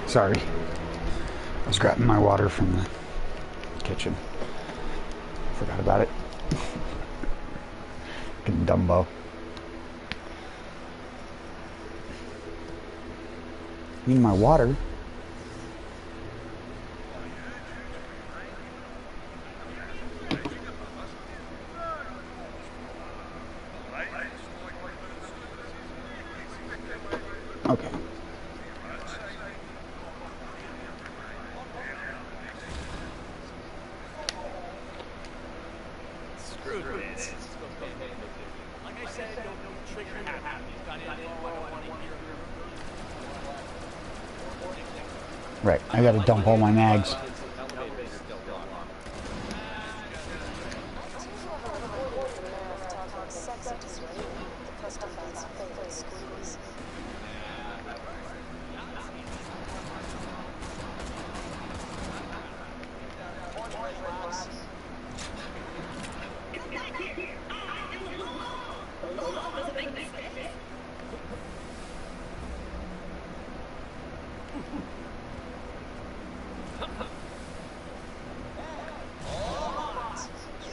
Sorry. I was grabbing my water from the kitchen. Forgot about it. Fucking Dumbo. Need my water. Okay. Screw this. Like I said, don't trigger happy. You've got info I don't want to hear. Right, I gotta dump all my mags.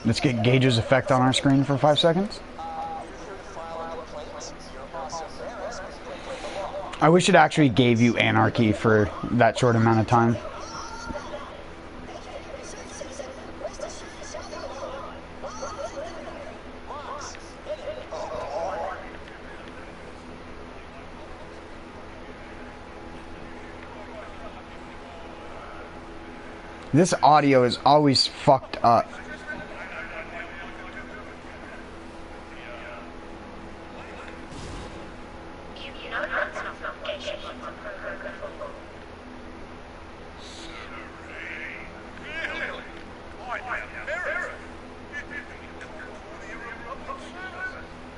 Let's get Gage's effect on our screen for 5 seconds. I wish it actually gave you anarchy for that short amount of time. This audio is always fucked up.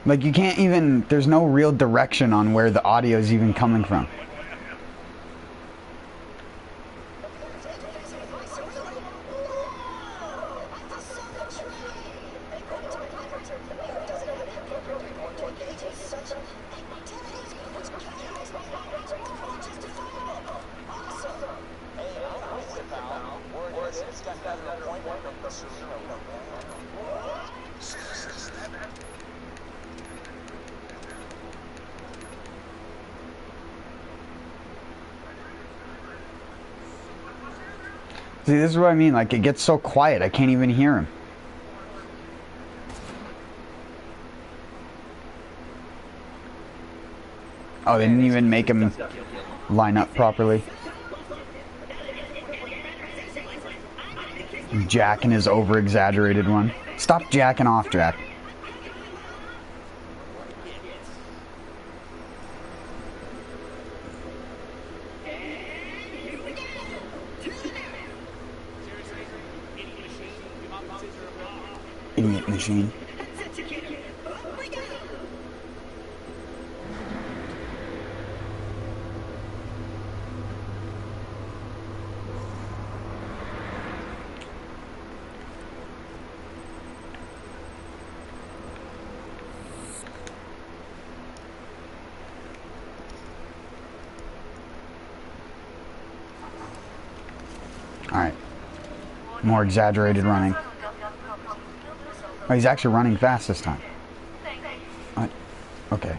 Like, you can't even, there's no real direction on where the audio is even coming from. See, this is what I mean, like, it gets so quiet, I can't even hear him. Oh, they didn't even make him line up properly. Jacking his over-exaggerated one. Stop jacking off, Jack. Idiot machine. Alright. More exaggerated running. Oh, he's actually running fast this time. What? Okay.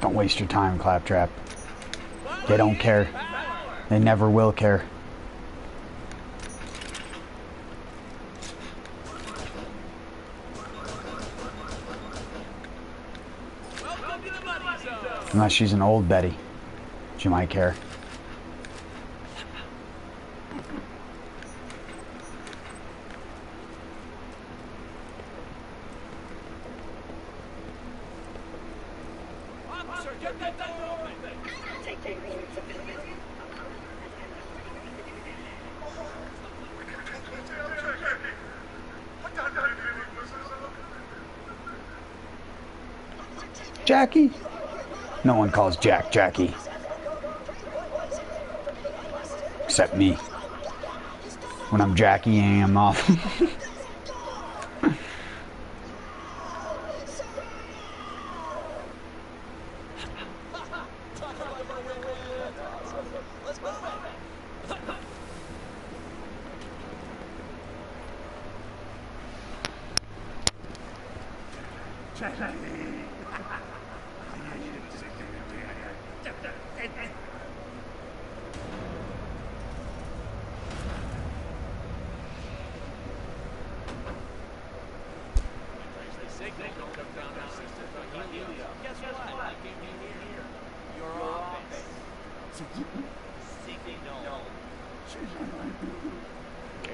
Don't waste your time, Claptrap. They don't care. They never will care. Unless she's an old Betty. She might care. Officer, get that door open! Jackie? No one calls Jack Jackie. Except me. When I'm Jackie, I'm off.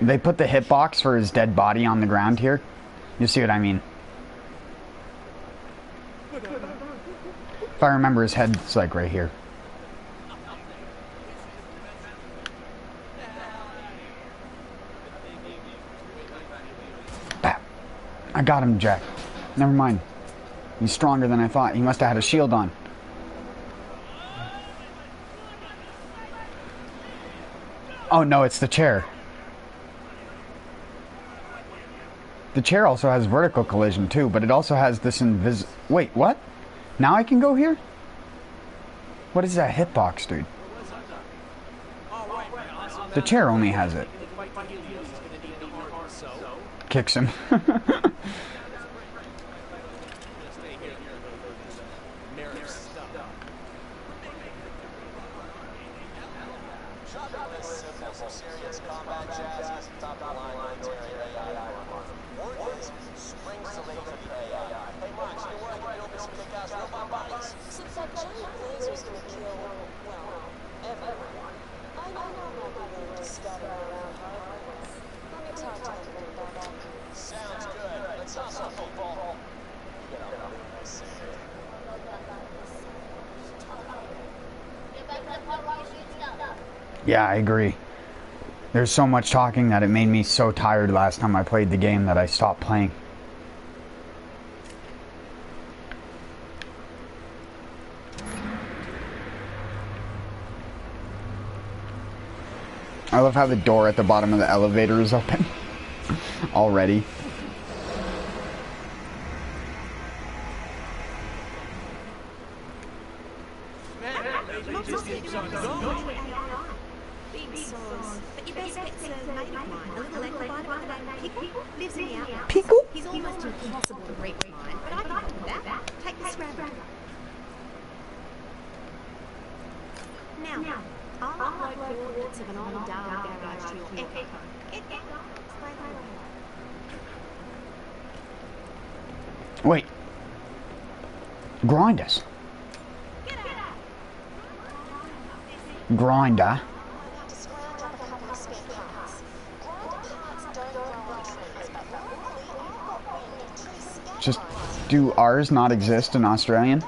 They put the hitbox for his dead body on the ground here. You see what I mean? If I remember, his head's like right here. Bah. I got him, Jack. Never mind. He's stronger than I thought. He must have had a shield on. Oh no, it's the chair. The chair also has vertical collision too, but it also has this Wait, what? Now I can go here? What is that hitbox, dude? The chair only has it. Kicks him. Yeah, I agree. There's so much talking that it made me so tired last time I played the game that I stopped playing. I love how the door at the bottom of the elevator is open already. Pickle? He's almost impossible to break mine, but I can help with that. Take the scrap. Now, I'll upload coordinates of an old Dara garage to your Echo. Wait. Grind us. Grinder. Just, do ours not exist in Australian?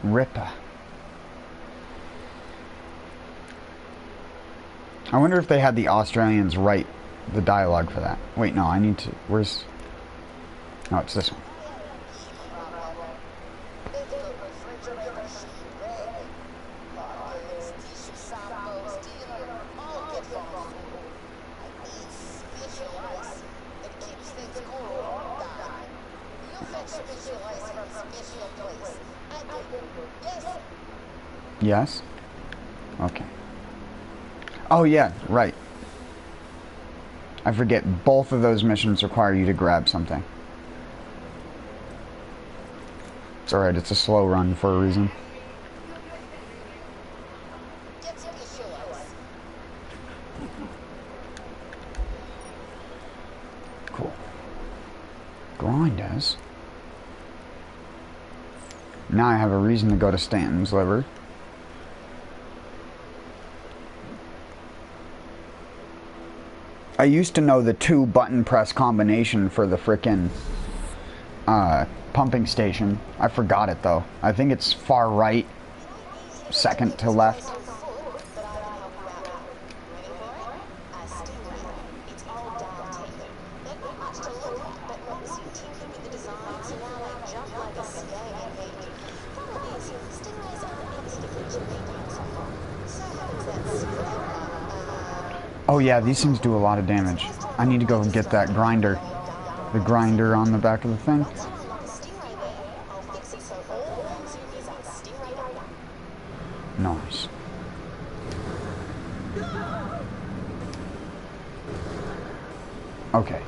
Ripper. I wonder if they had the Australians write the dialogue for that. Wait, no, I need to... Where's... No, it's this one. Yes? Okay. Oh yeah, right. I forget, both of those missions require you to grab something. It's alright, it's a slow run for a reason. Cool. Grinders. Now I have a reason to go to Stanton's liver. I used to know the 2-button press combination for the frickin' pumping station. I forgot it though. I think it's far right, second to left. Oh yeah, these things do a lot of damage. I need to go get that grinder. The grinder on the back of the thing. Nice. Okay.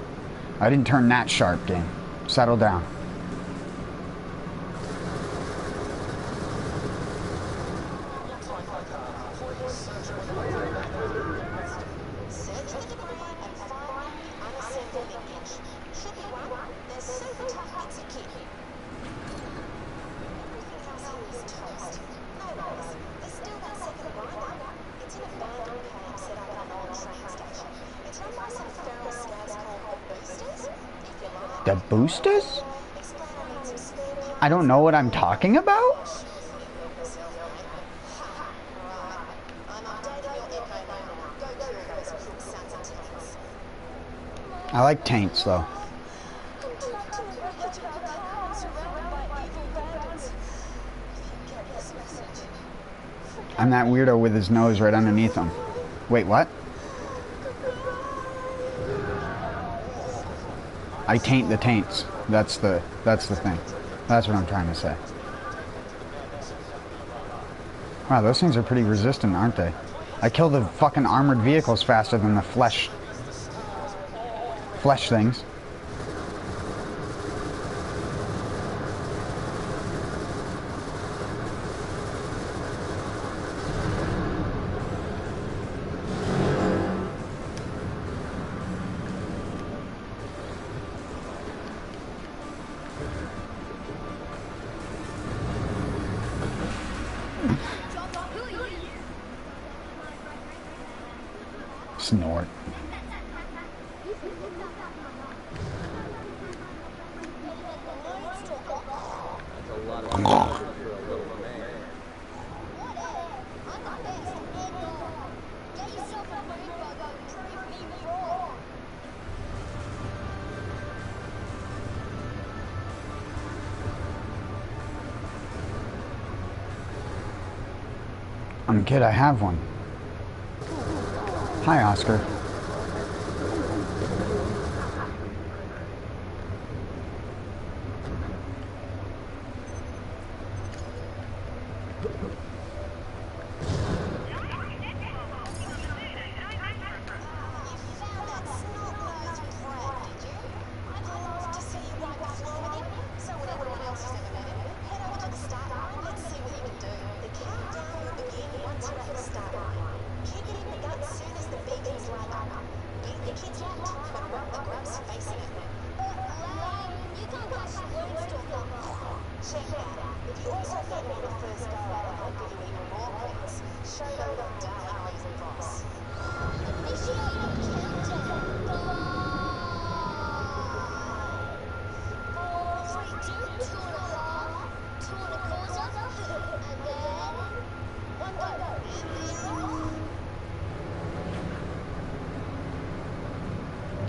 I didn't turn that sharp, game. Settle down. The boosters? I don't know what I'm talking about? I like taints though. I'm that weirdo with his nose right underneath him. Wait, what? I taint the taints. That's the thing. That's what I'm trying to say. Wow, those things are pretty resistant, aren't they? I kill the fucking armored vehicles faster than the flesh things. Snort. Kid, I have one. Hi, Oscar.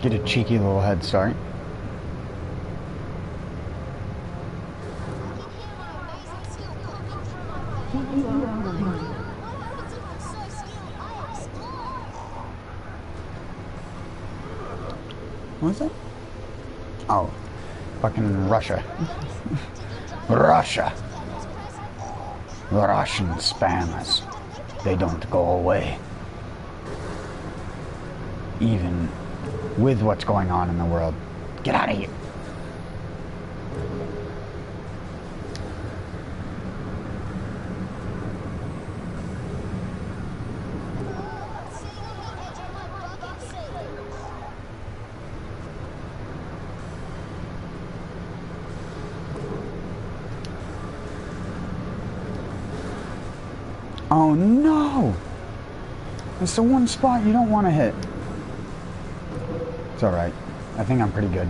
Get a cheeky little head start. What is it? Oh, fucking Russia. Russia. Russian spammers. They don't go away. Even with what's going on in the world. Get out of here. Oh no! It's the one spot you don't want to hit. It's alright. I think I'm pretty good.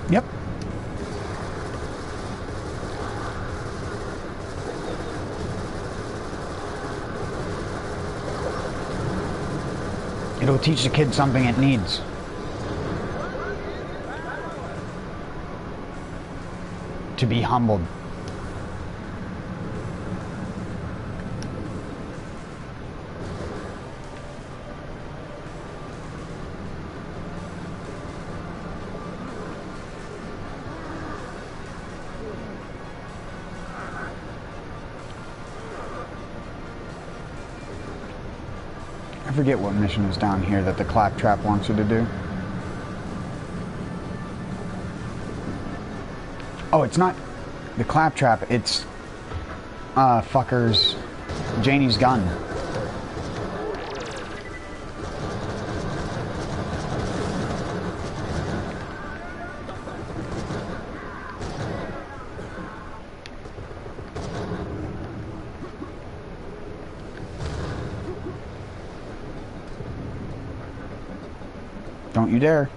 Yep. It'll teach the kid something it needs. To be humbled. I forget what mission is down here that the claptrap wants you to do. Oh, it's not the claptrap, it's fuckers Janie's gun. Don't you dare.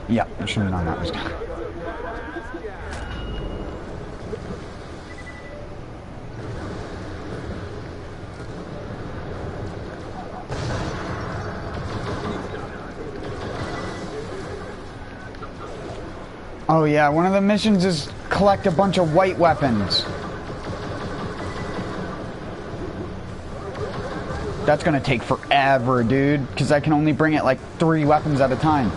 Yep, I should have known that was coming. Oh yeah, one of the missions is collect a bunch of white weapons. That's gonna take forever, dude, because I can only bring it like 3 weapons at a time.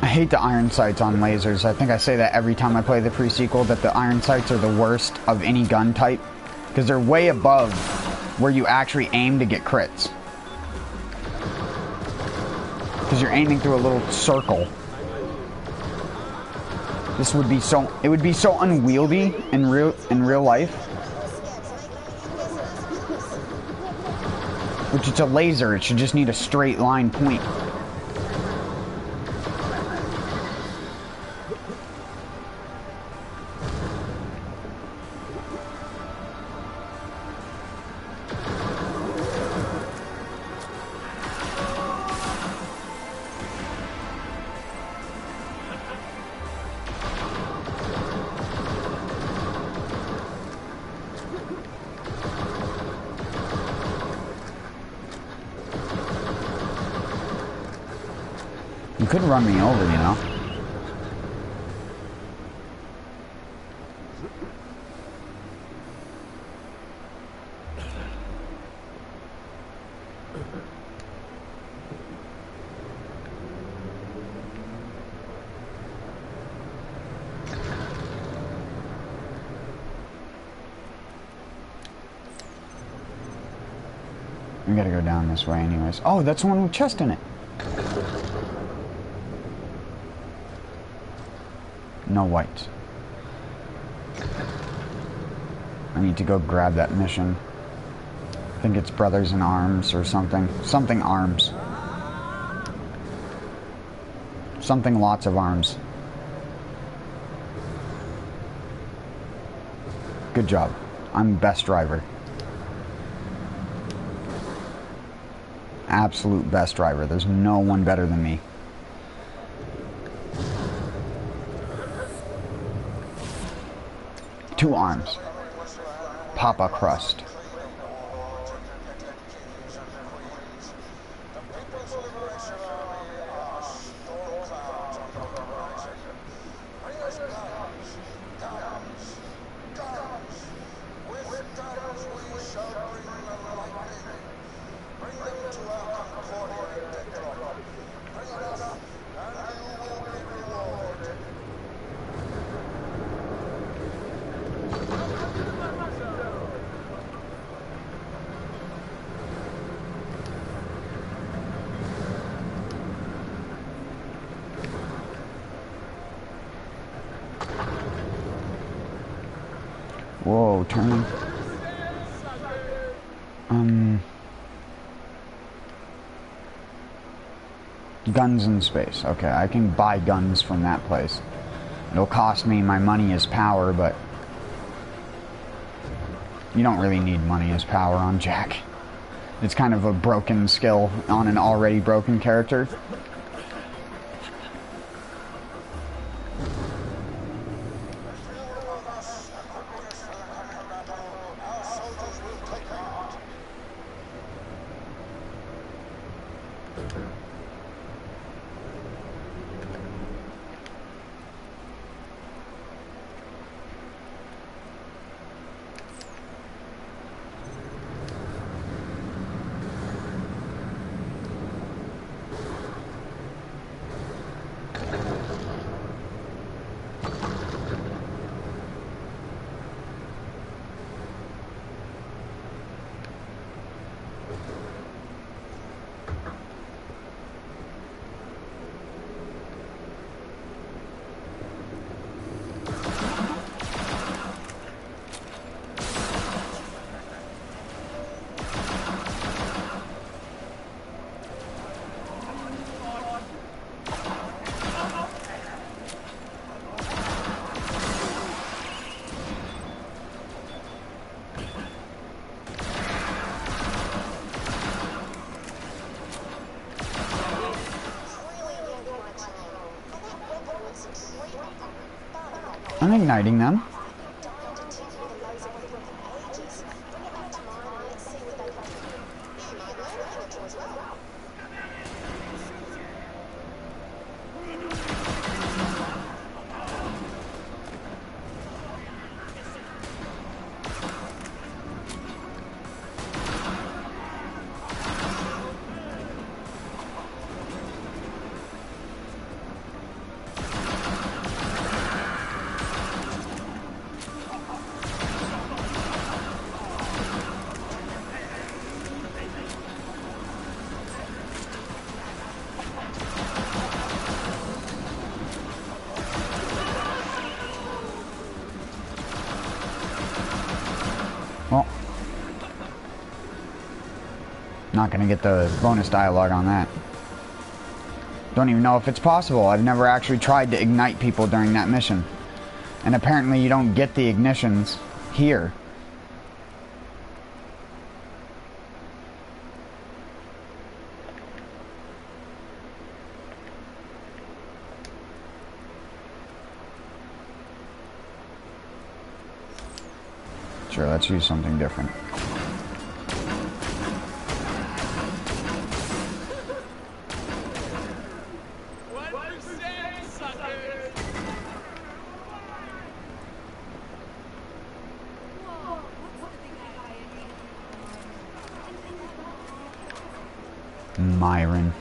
I hate the iron sights on lasers. I think I say that every time I play the pre-sequel, that the iron sights are the worst of any gun type, because they're way above where you actually aim to get crits. Because you're aiming through a little circle. This would be so, it would be so unwieldy in real life. Which it's a laser, it should just need a straight line point. You could run me over, you know. We gotta go down this way anyways. Oh, that's the one with chest in it. No whites. I need to go grab that mission. I think it's Brothers in Arms or something. Something arms. Something lots of arms. Good job. I'm best driver. Absolute best driver. There's no one better than me. Two arms. Papa crust. Whoa, turn. Guns in space. Okay, I can buy guns from that place. It'll cost me my money as power, but you don't really need money as power on Jack. It's kind of a broken skill on an already broken character. I'm igniting them. Not gonna get the bonus dialogue on that. Don't even know if it's possible. I've never actually tried to ignite people during that mission. And apparently you don't get the ignitions here. Sure, let's use something different. Myron.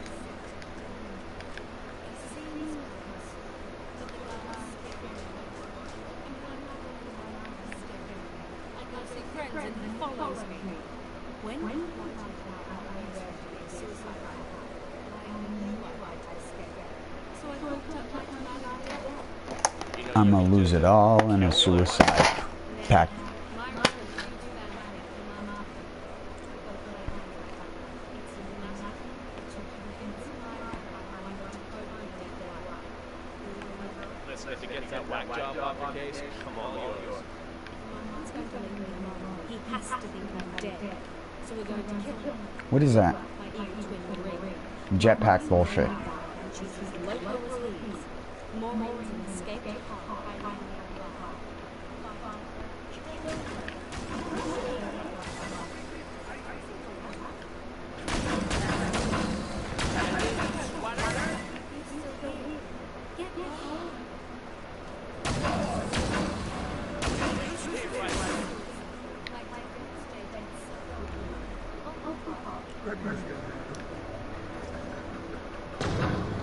I'm gonna lose it all in a suicide pact. Listen, if it gets that whack job off your case, come on, yours. He has to think I'm dead, so we're going to kill him. What is that? My evil twin ring. Jetpack bullshit. She's as local as he is. More means an escape to hide.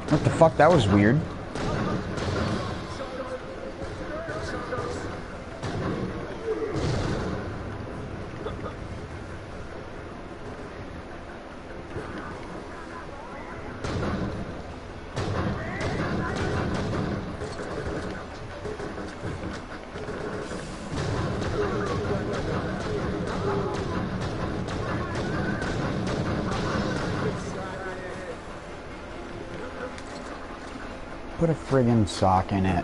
What the fuck? That was weird. Put a friggin' sock in it.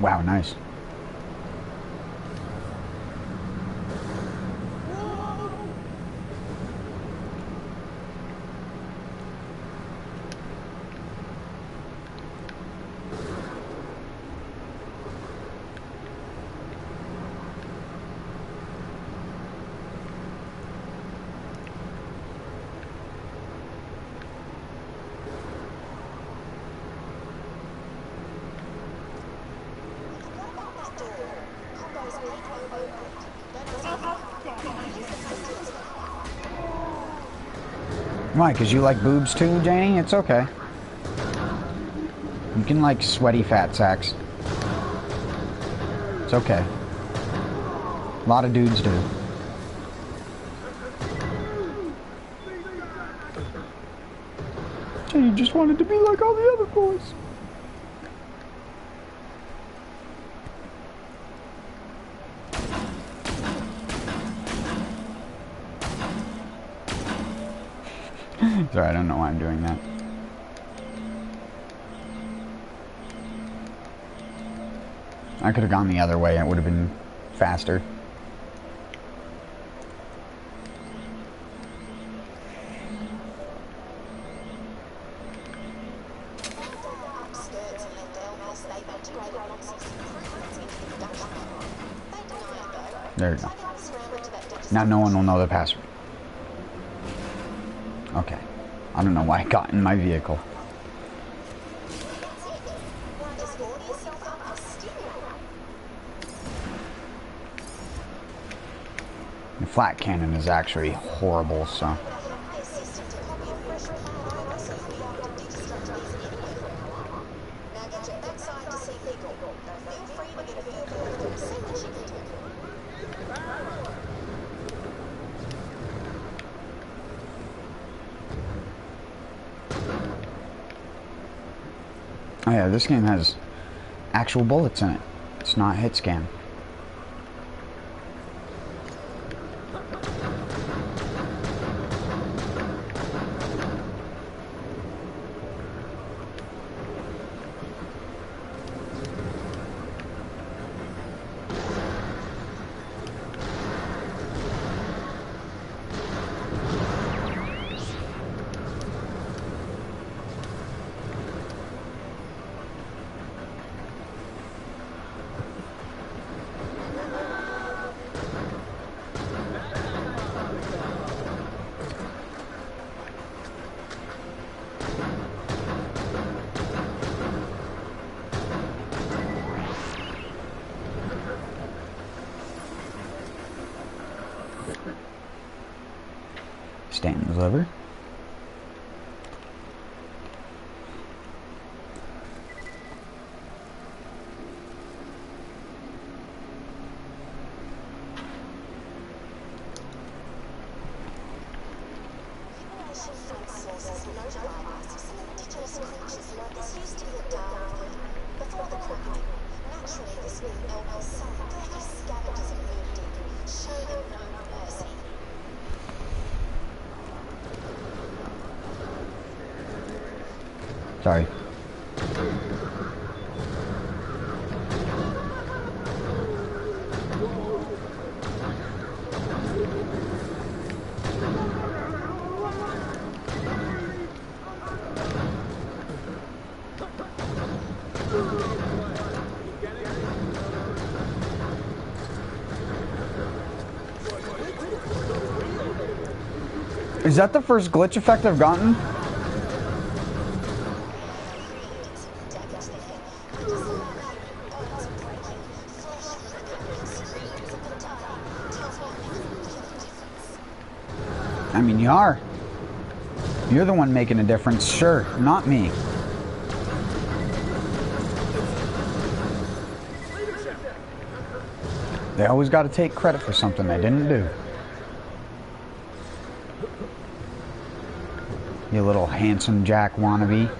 Wow, nice. Why? Because you like boobs too, Janie? It's okay. You can like sweaty fat sacks. It's okay. A lot of dudes do. Janie just wanted to be like all the other boys. Sorry, I don't know why I'm doing that. I could have gone the other way. It would have been faster. There you go. Now no one will know the password. Okay. I don't know why I got in my vehicle. The flat cannon is actually horrible, so... Oh yeah, this game has actual bullets in it. It's not hit scan. Stanton's lever. Sorry. Is that the first glitch effect I've gotten? I mean, you are. You're the one making a difference, sure, not me. They always got to take credit for something they didn't do. You little handsome Jack wannabe.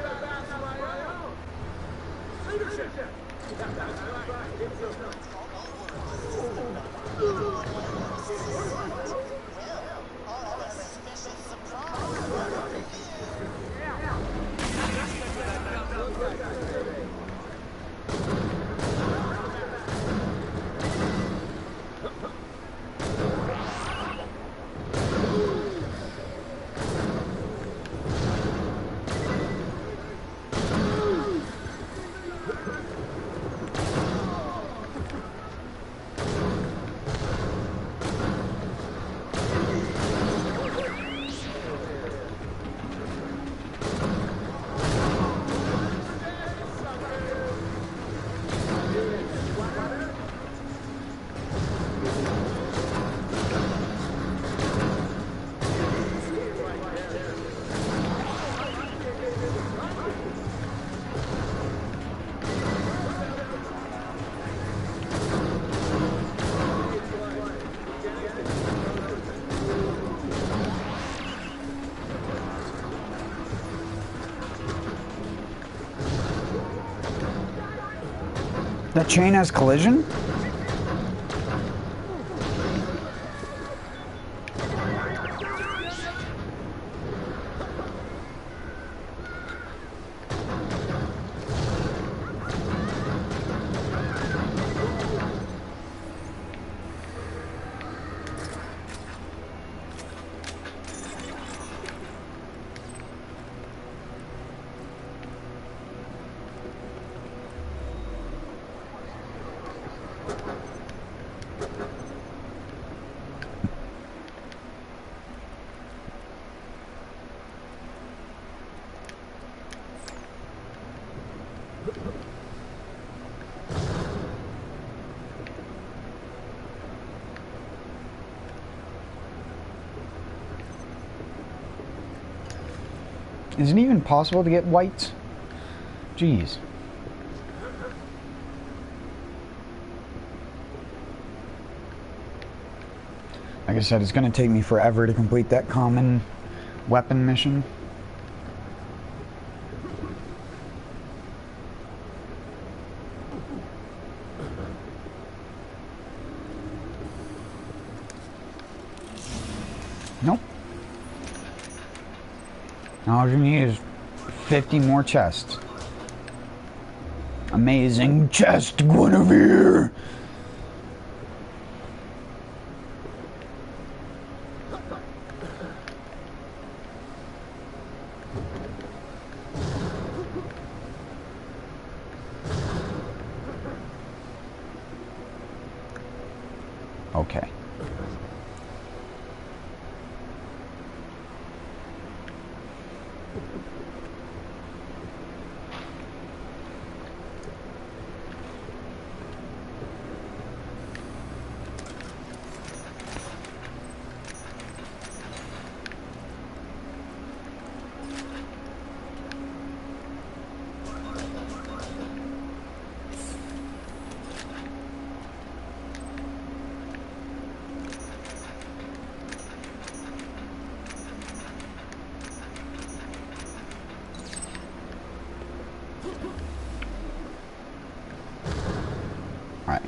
That chain has collision? Is it even possible to get whites? Jeez. Like I said, it's going to take me forever to complete that common weapon mission. All you need is 50 more chests. Amazing chest, Guinevere! Okay. Right.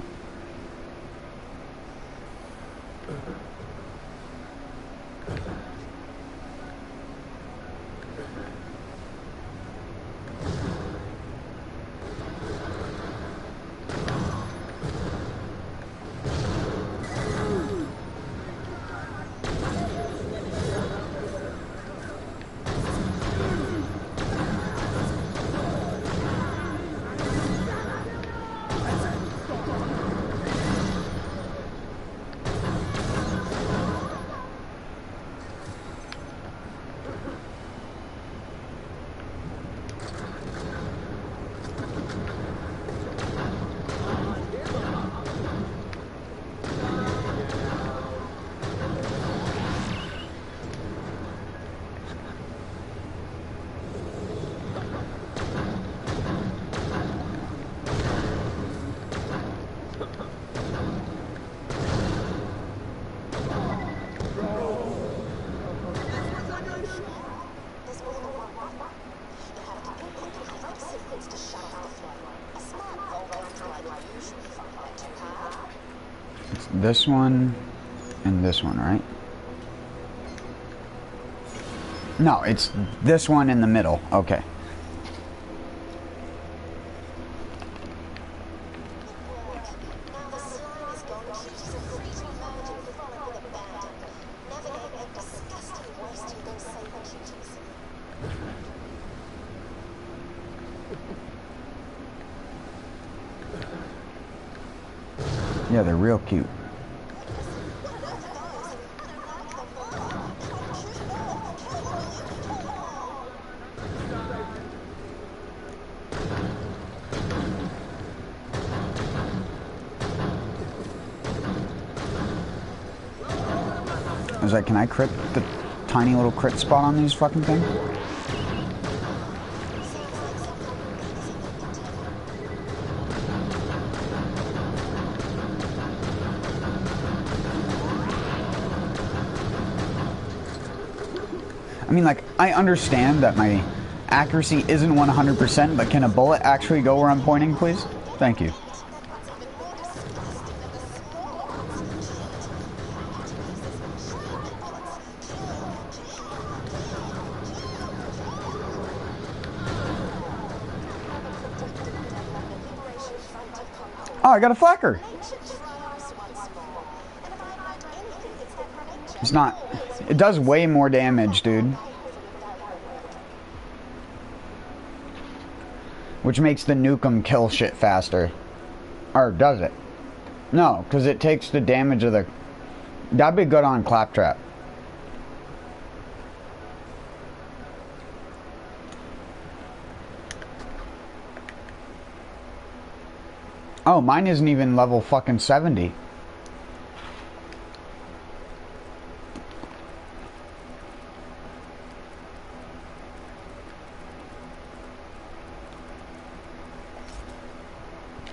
It's this one and this one, right? No, it's this one in the middle. Okay. Yeah, they're real cute. I was like, can I crit the tiny little crit spot on these fucking things? I mean, like, I understand that my accuracy isn't 100%, but can a bullet actually go where I'm pointing, please? Thank you. Oh, I got a flacker. It's not... It does way more damage, dude. Which makes the nukem kill shit faster. Or does it? No, because it takes the damage of the... That'd be good on Claptrap. Oh, mine isn't even level fucking 70.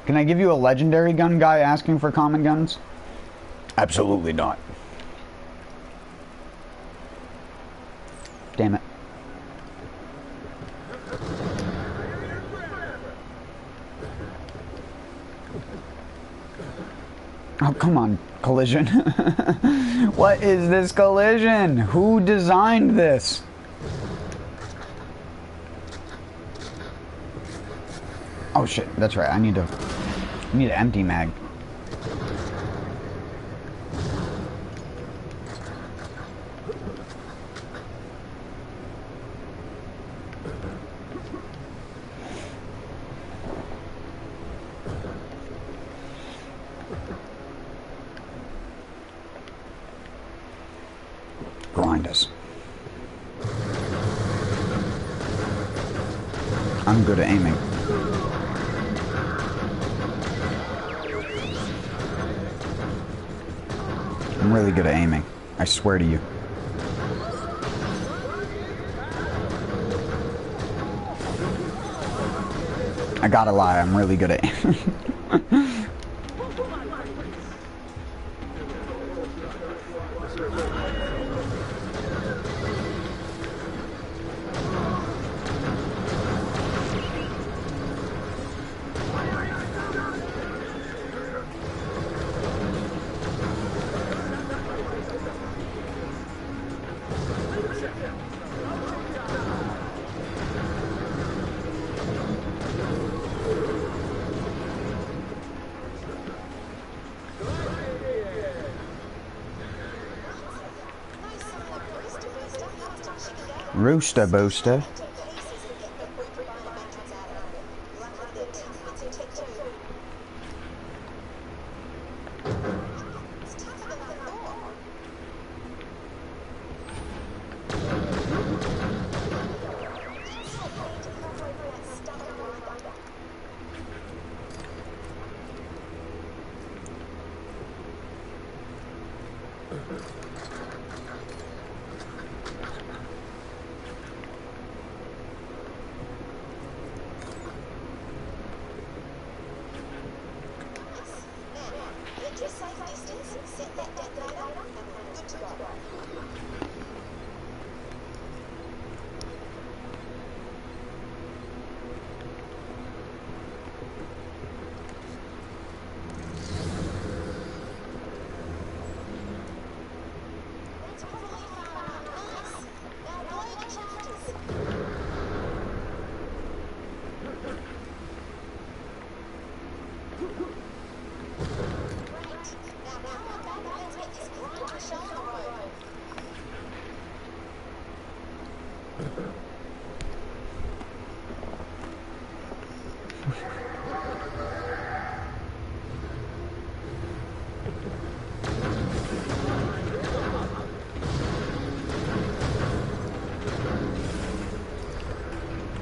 Can I give you a legendary gun guy asking for common guns? Absolutely not. Damn it. Oh, come on, collision. What is this collision? Who designed this? Oh shit, that's right. I need to empty mag. Grind us. I'm good at aiming. I'm really good at aiming. I swear to you. I gotta lie, I'm really good at aiming. Rooster booster.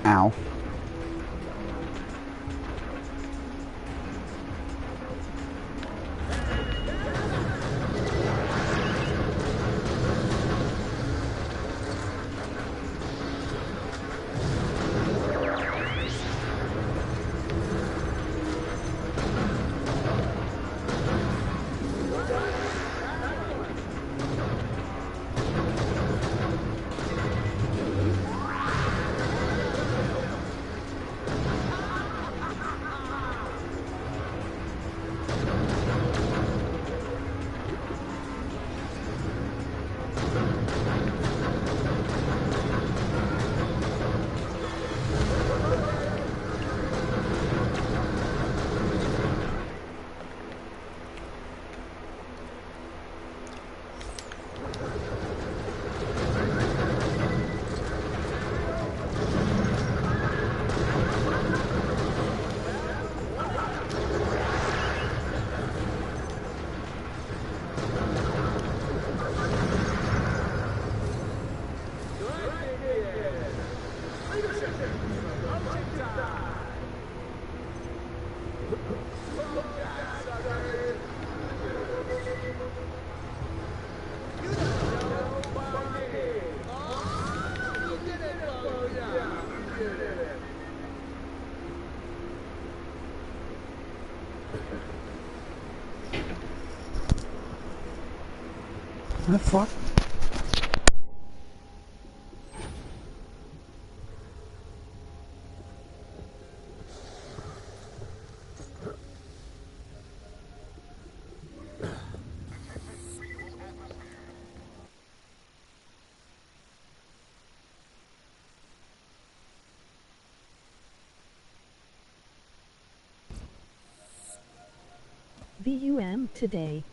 Ow. What the fuck? VUM today.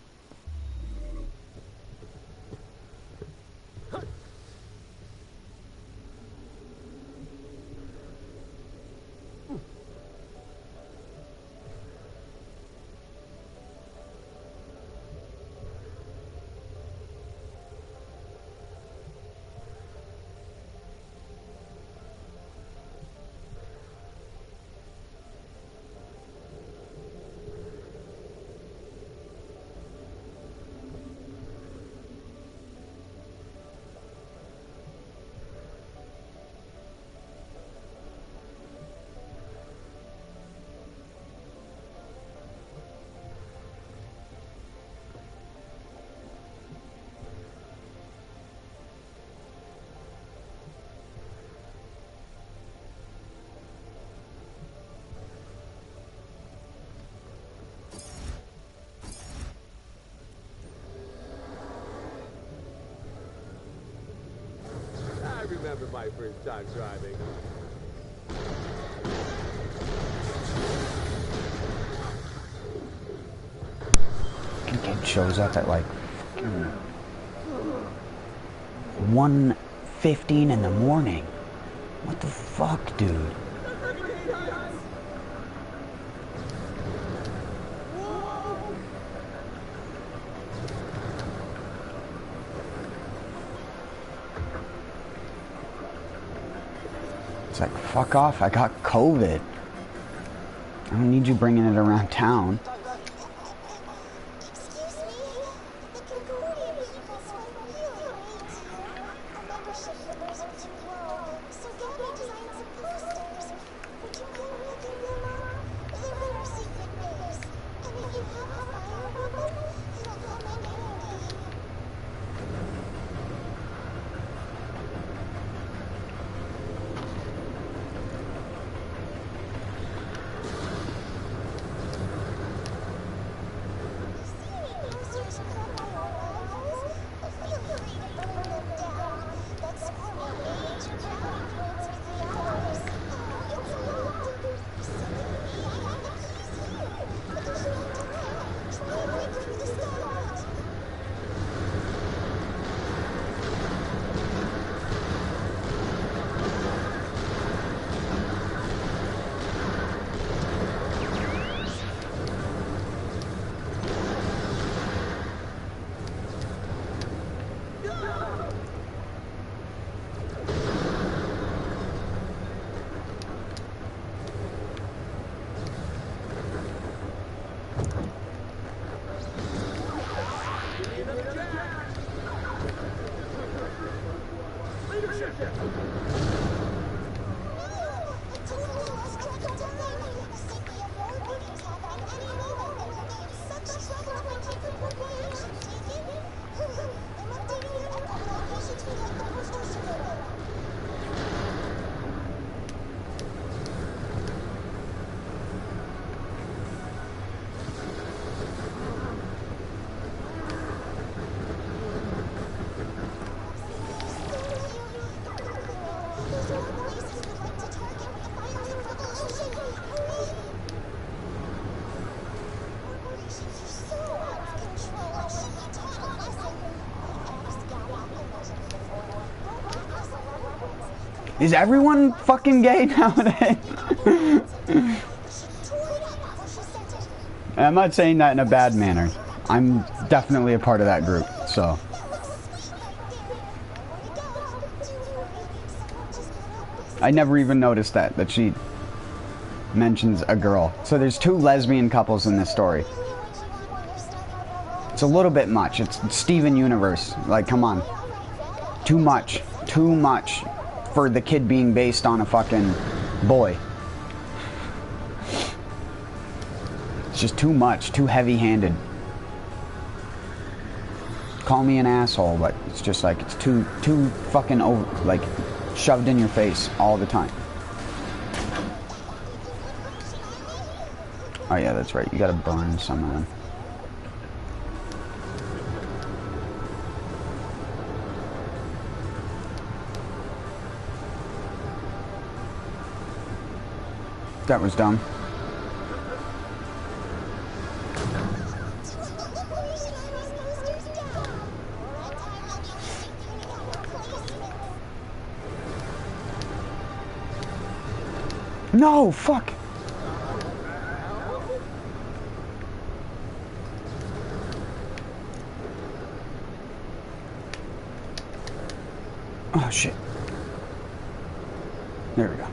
I remember my first time driving. Kid shows up at like 1:15 in the morning. What the fuck, dude? It's like, fuck off, I got COVID. I don't need you bringing it around town. Is everyone fucking gay nowadays? I'm not saying that in a bad manner. I'm definitely a part of that group, so. I never even noticed that she mentions a girl. So there's 2 lesbian couples in this story. It's a little bit much. It's Steven Universe. Like, come on. Too much. Too much for the kid being based on a fucking boy. It's just too much. Too heavy-handed. Call me an asshole, but it's just like, it's too fucking over, like, shoved in your face all the time. Oh yeah, that's right. You gotta burn some of them. That was dumb. No, fuck. Oh, shit. There we go.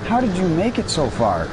How did you make it so far?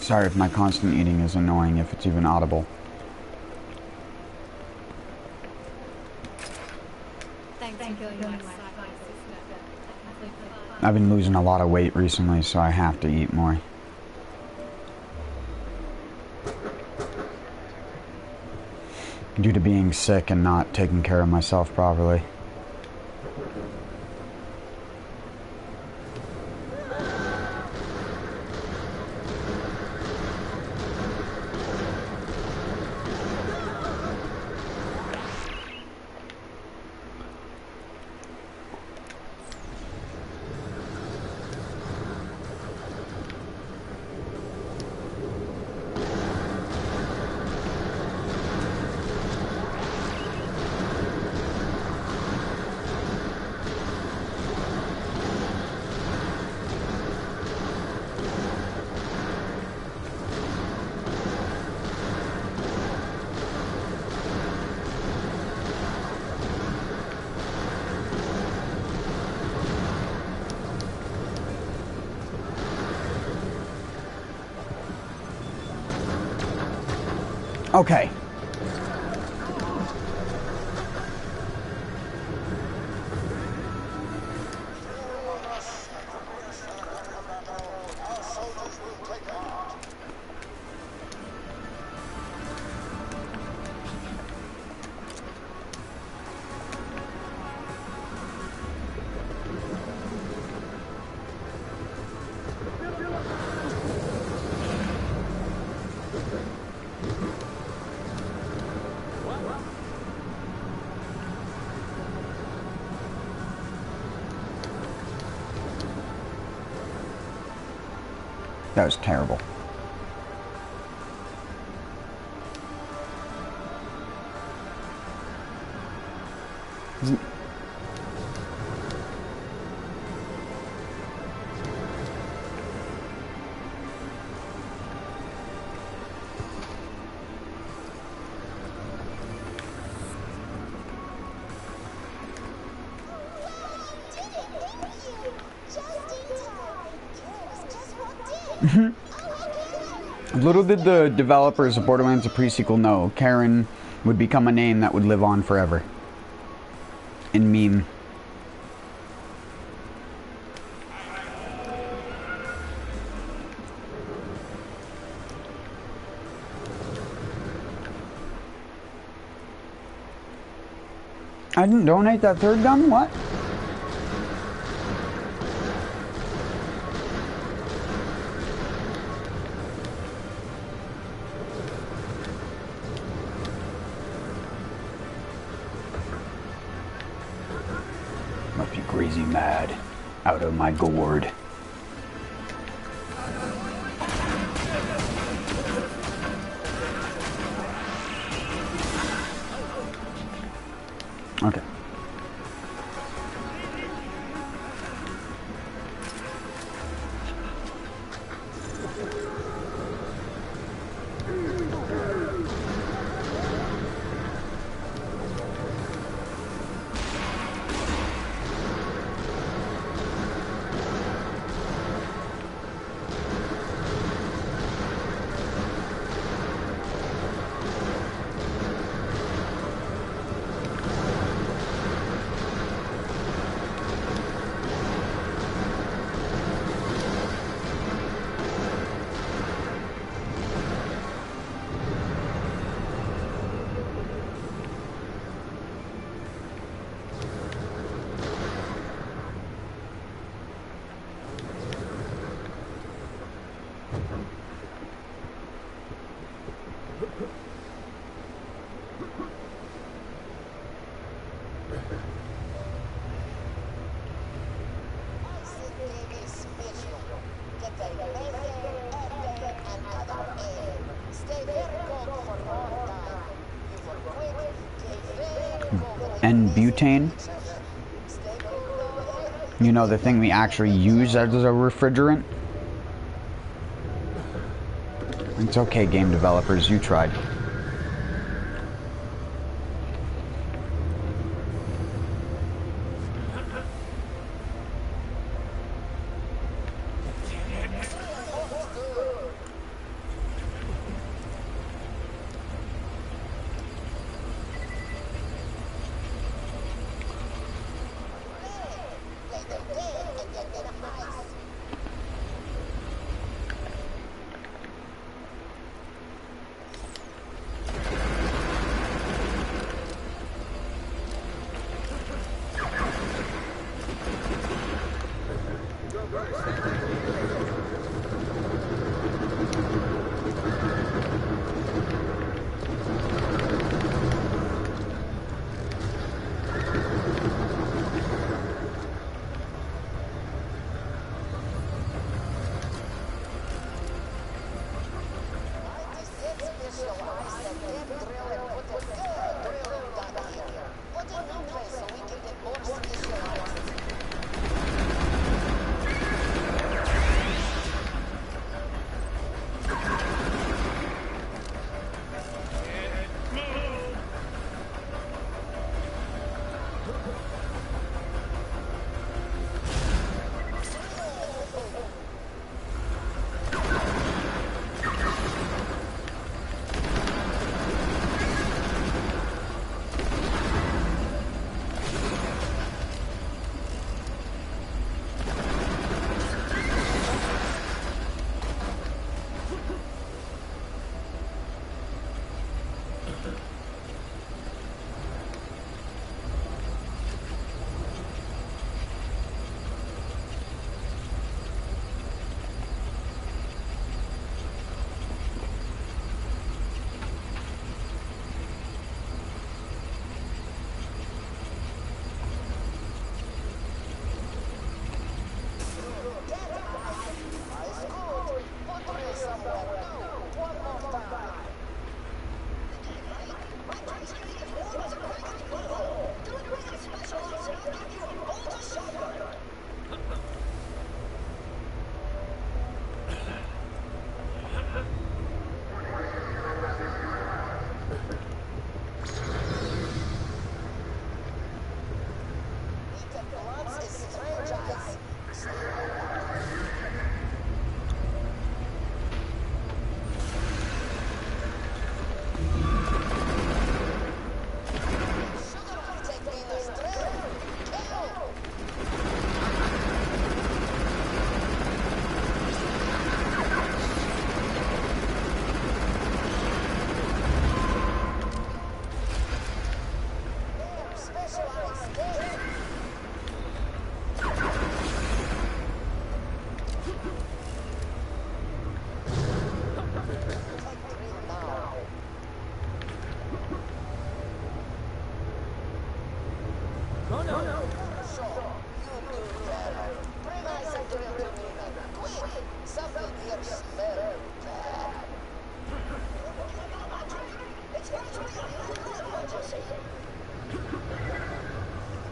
Sorry if my constant eating is annoying, if it's even audible. I've been losing a lot of weight recently, so I have to eat more. Due to being sick and not taking care of myself properly. Okay. That was terrible. Little did the developers of Borderlands, a pre-sequel, know Karen would become a name that would live on forever. In meme. I didn't donate that third gun? What? Must be crazy mad. Out of my gourd. Okay. And butane, you know, the thing we actually use as a refrigerant. It's okay, game developers, you tried.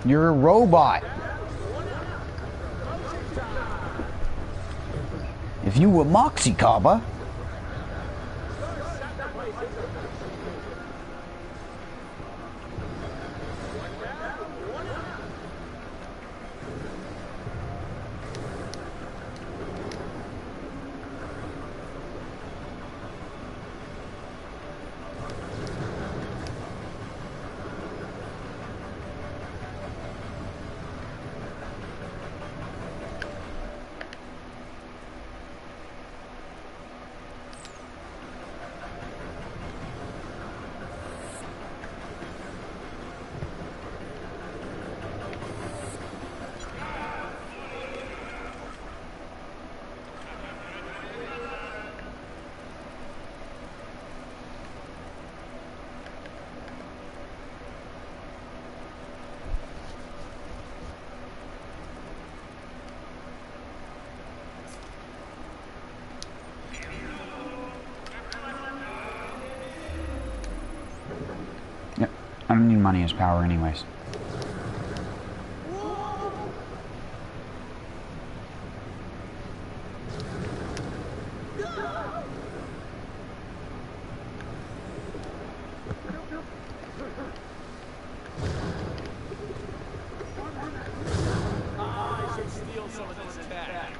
You're a robot. If you were Moxie Cobber. Yep, I don't need money as power anyways. I should steal some of this tech.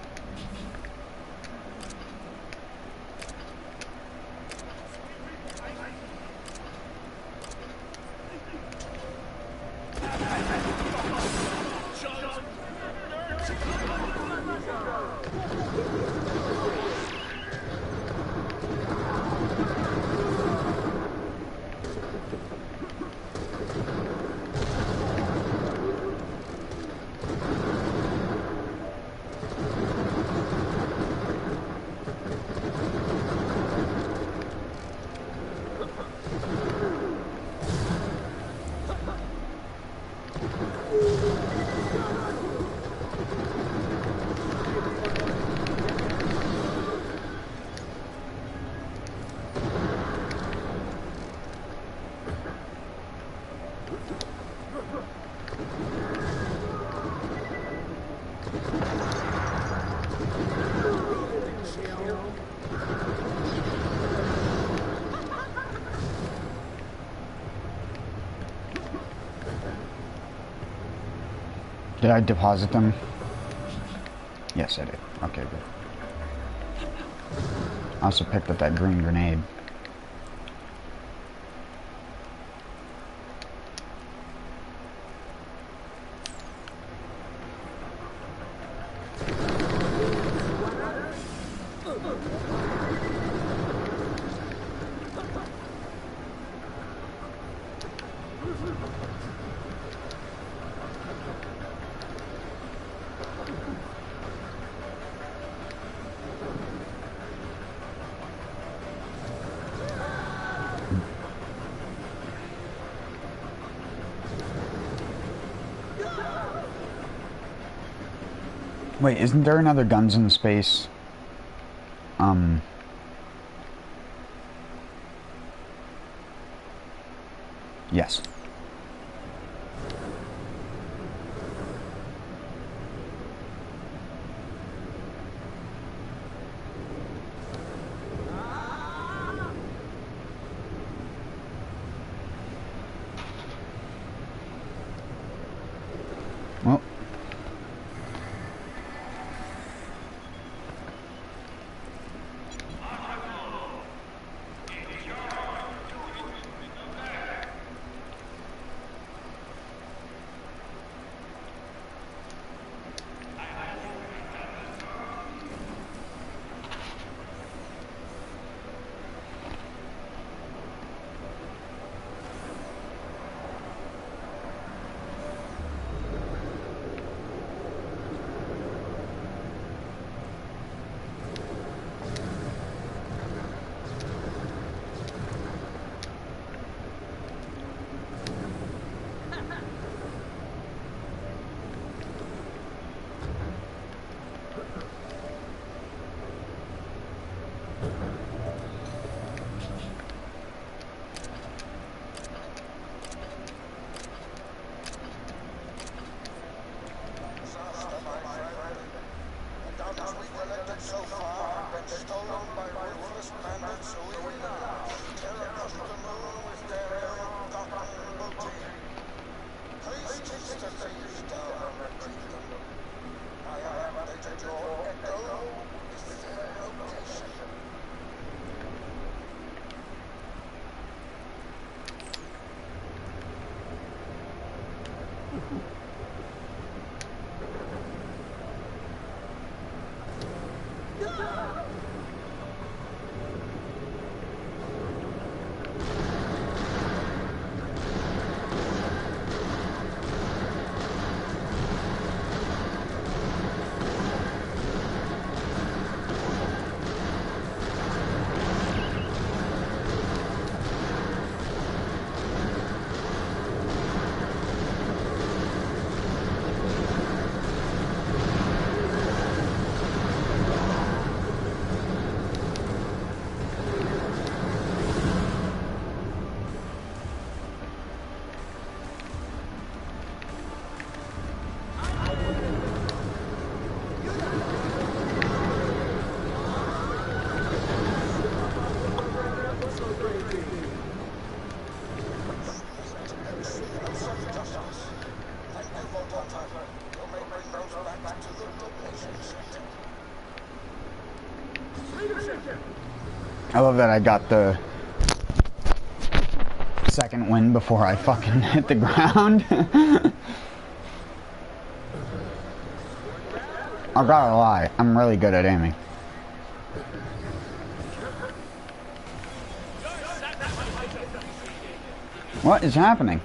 Did I deposit them? Yes, I did. Okay, good. I also picked up that green grenade. Wait, isn't there another Guns in Space? Yes. Well. I love that I got the second win before I fucking hit the ground. I gotta lie, I'm really good at aiming. What is happening?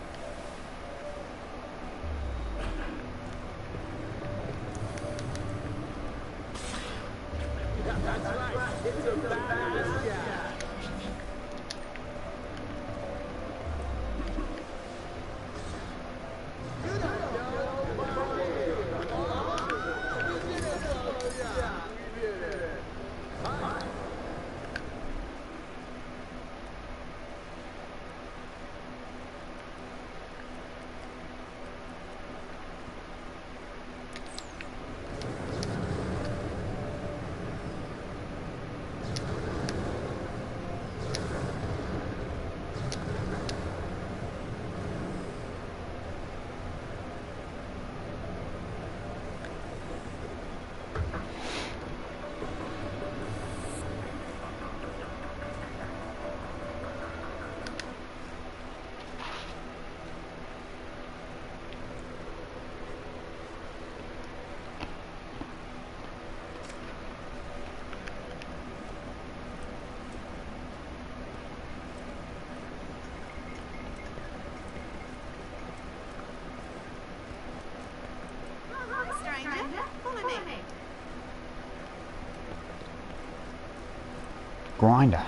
Grinder.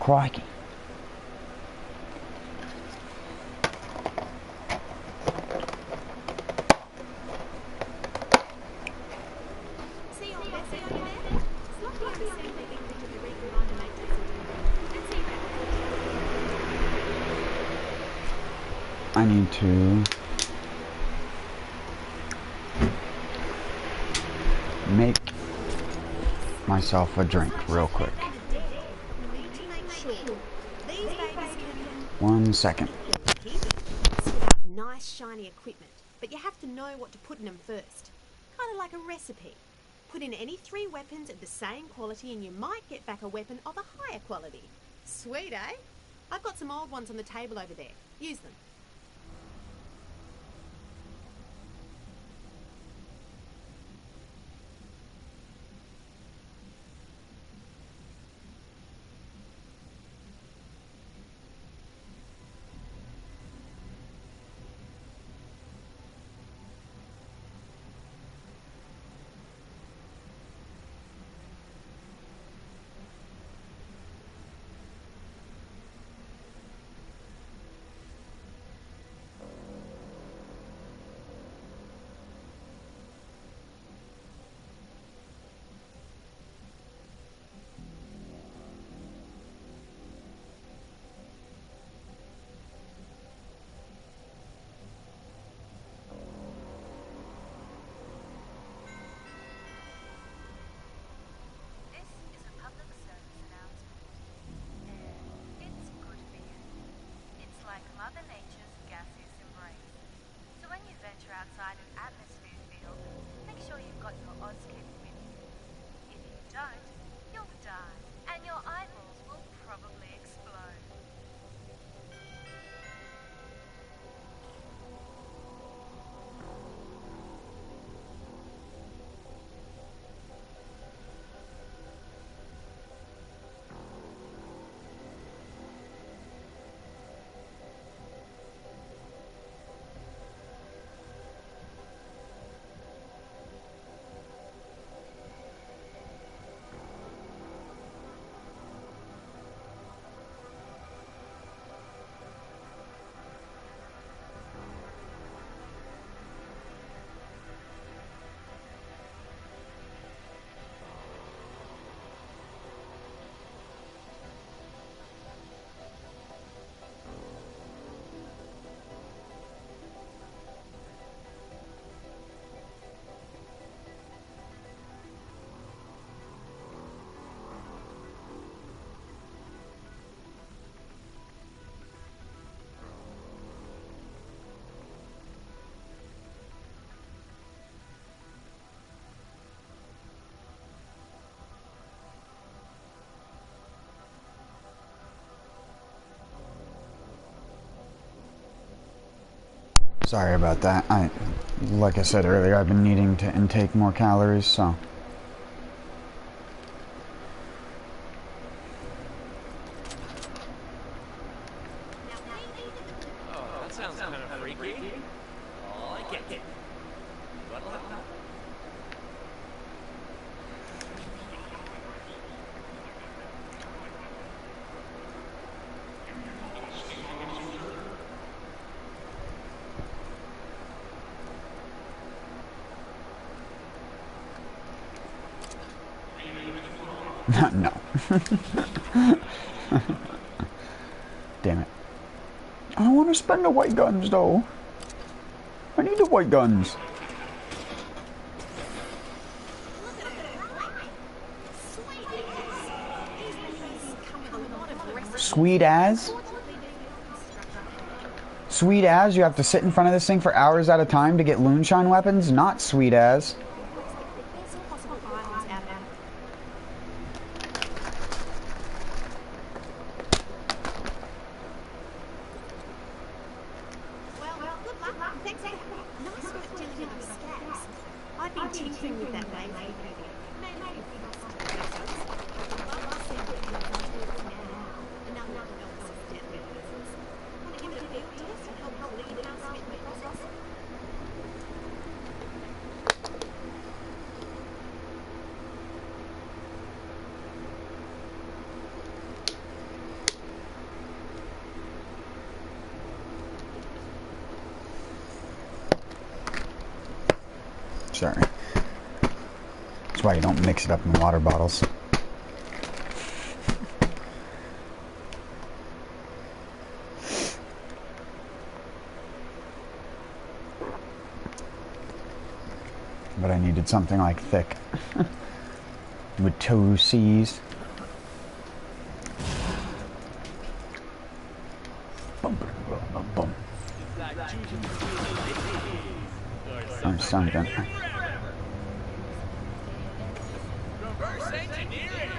Crikey. I need to make myself a drink real quick. 1 second. Nice shiny equipment, but you have to know what to put in them first. Kind of like a recipe. Put in any 3 weapons of the same quality and you might get back a weapon of a higher quality. Sweet, eh? I've got some old ones on the table over there. Use them. Sorry about that. Like I said earlier, I've been needing to intake more calories, so. Oh, that sounds kind of freaky. I like it. What? No. Damn it. I don't want to spend the white guns, though. I need the white guns. Sweet as? Sweet as? You have to sit in front of this thing for hours at a time to get loonshine weapons? Not sweet as. Sorry. That's why you don't mix it up in water bottles. But I needed something like thick. With 2 C's. Boom, boom, boom, boom. Or something. Reverse engineering.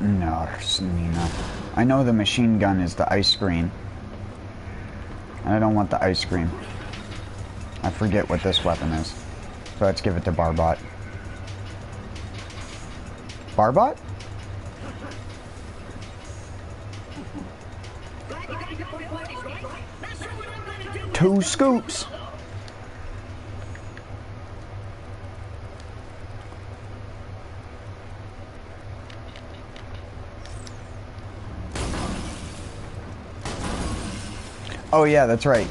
No, Nina. I know the machine gun is the ice cream. And I don't want the ice cream. I forget what this weapon is. So let's give it to Barbot. Barbot? Two scoops. Oh yeah, that's right.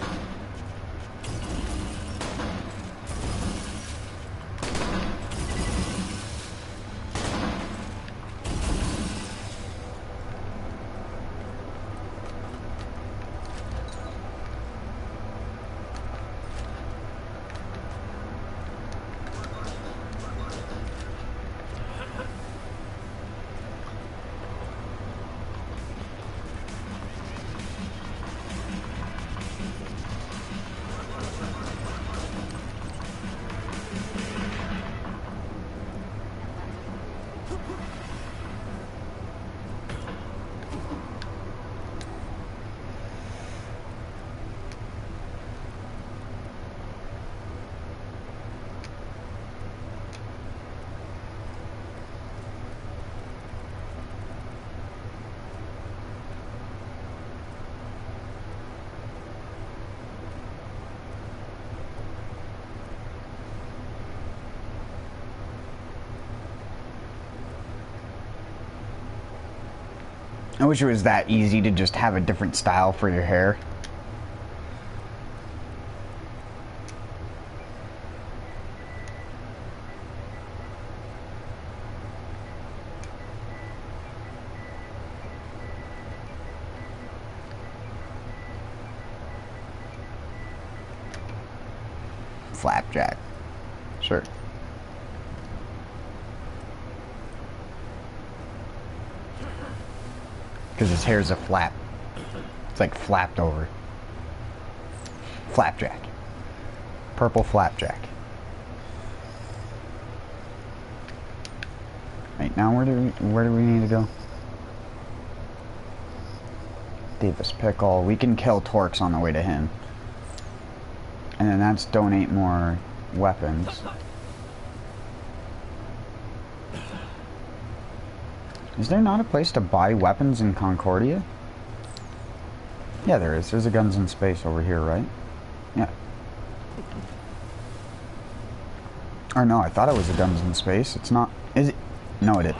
I wish it was that easy to just have a different style for your hair. Flapjack. Sure. Because his hair's a flap. It's like flapped over. Flapjack. Purple flapjack. Right, now where do we need to go? Davis Pickle. We can kill Torx on the way to him. And then that's donate more weapons. Is there not a place to buy weapons in Concordia? Yeah, there is. There's a Guns in Space over here, right? Yeah. Or no, I thought it was a Guns in Space. It's not. Is it? No, it is.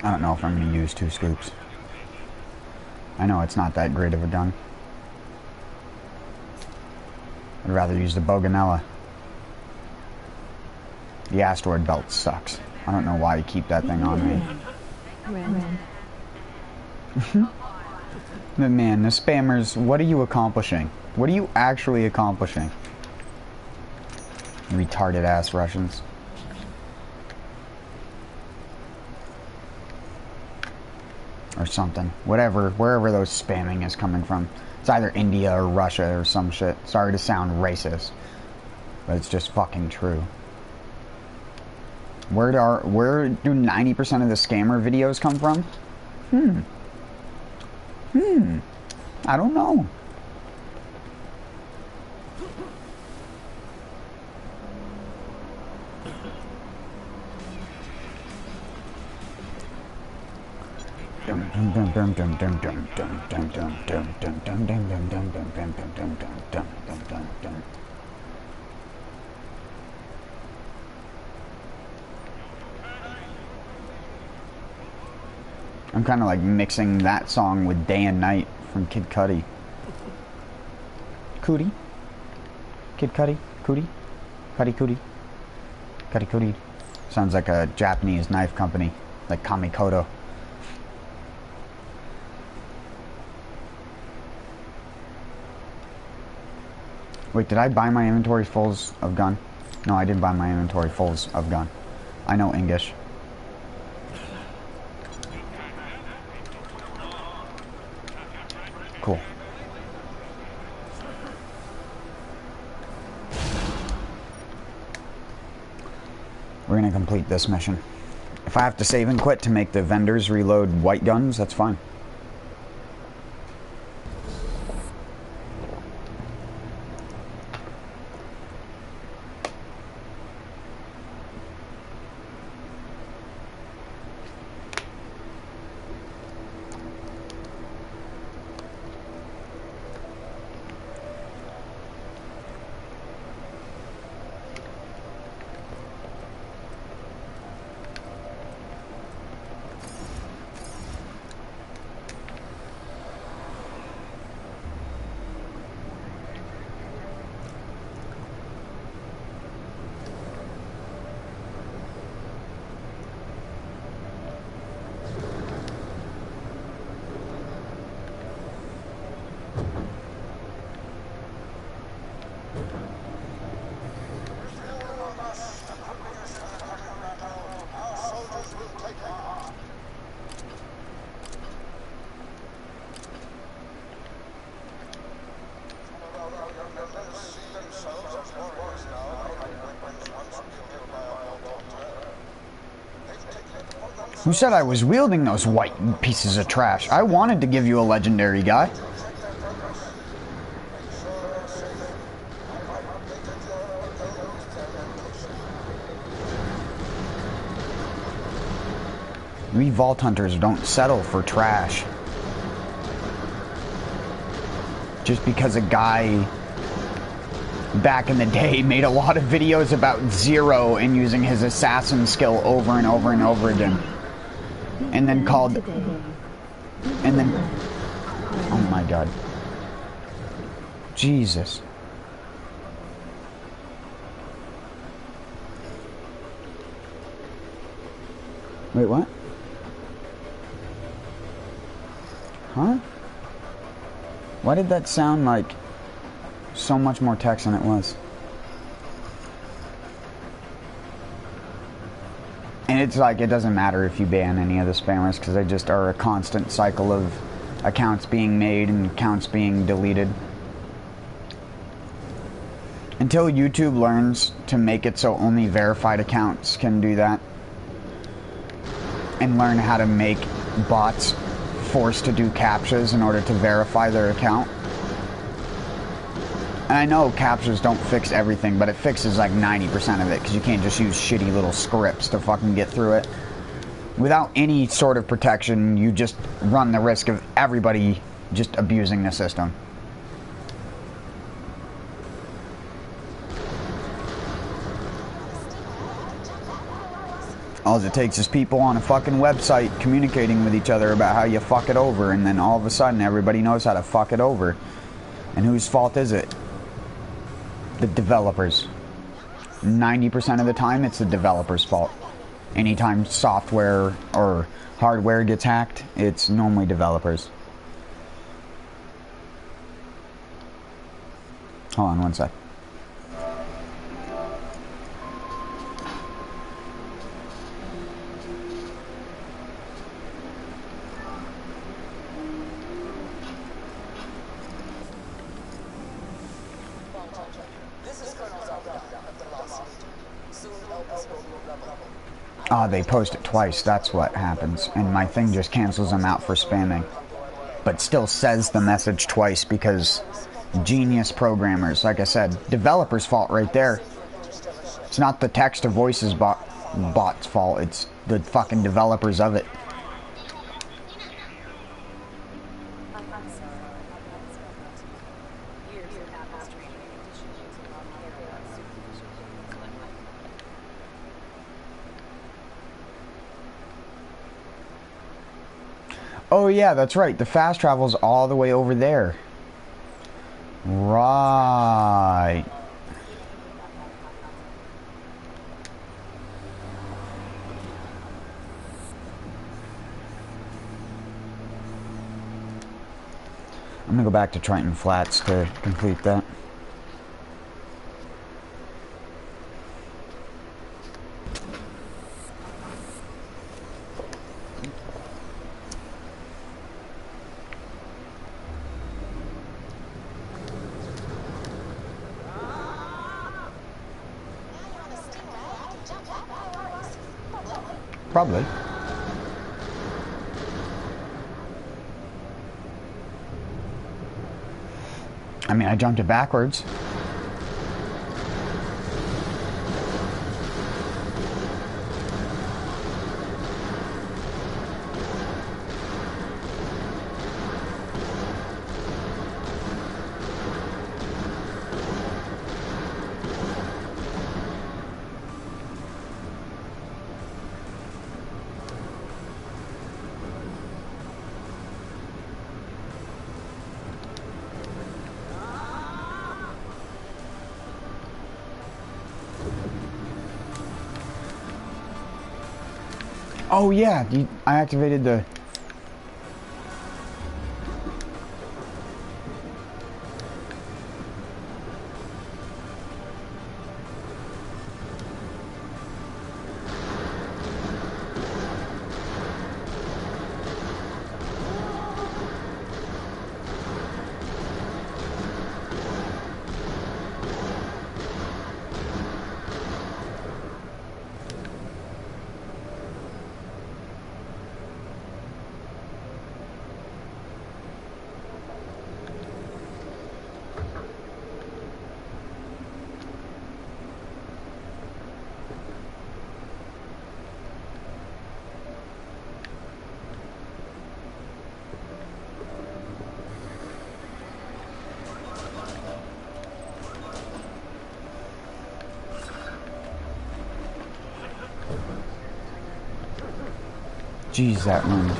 I don't know if I'm going to use 2 scoops. I know it's not that great of a gun. I'd rather use the Boganella. The asteroid belt sucks. I don't know why you keep that thing on me. But man, the spammers, what are you accomplishing? What are you actually accomplishing? Retarded ass Russians. Or something. Whatever, wherever those spamming is coming from. It's either India or Russia or some shit. Sorry to sound racist, but it's just fucking true. Where do 90% of the scammer videos come from? I don't know. I'm kind of like mixing that song with Day and Night from Kid Cudi. Cudi? Kid Cudi? Cudi? Cudi Cudi? Cudi Cudi. Sounds like a Japanese knife company, like Kamikoto. Wait, did I buy my inventory fulls of gun? No, I didn't buy my inventory fulls of gun. I know English. Cool. We're gonna complete this mission. If I have to save and quit to make the vendors reload white guns, that's fine. Who said I was wielding those white pieces of trash? I wanted to give you a legendary guy. We vault hunters don't settle for trash. Just because a guy back in the day made a lot of videos about Zero and using his assassin skill over and over and over again. And then called... And then... Oh my god. Jesus. Wait, what? Why did that sound like so much more text than it was? And it's like, it doesn't matter if you ban any of the spammers because they just are a constant cycle of accounts being made and accounts being deleted. Until YouTube learns to make it so only verified accounts can do that, and learn how to make bots forced to do CAPTCHAs in order to verify their account. And I know CAPTCHAs don't fix everything, but it fixes like 90% of it, because you can't just use shitty little scripts to fucking get through it. Without any sort of protection, you just run the risk of everybody just abusing the system. All it takes is people on a fucking website communicating with each other about how you fuck it over, and then all of a sudden everybody knows how to fuck it over. And whose fault is it? The developers. 90% of the time, it's the developer's fault. Anytime software or hardware gets hacked, it's normally developers. Hold on one sec. Ah, they post it twice, that's what happens. And my thing just cancels them out for spamming. But still says the message twice because genius programmers, like I said, developer's fault right there. It's not the text to voices bot's fault, it's the fucking developers of it. Oh yeah, that's right. The fast travel's all the way over there. Right. I'm gonna go back to Triton Flats to complete that. Probably. I mean, I jumped it backwards. Oh yeah, I activated the... Jeez, that wind.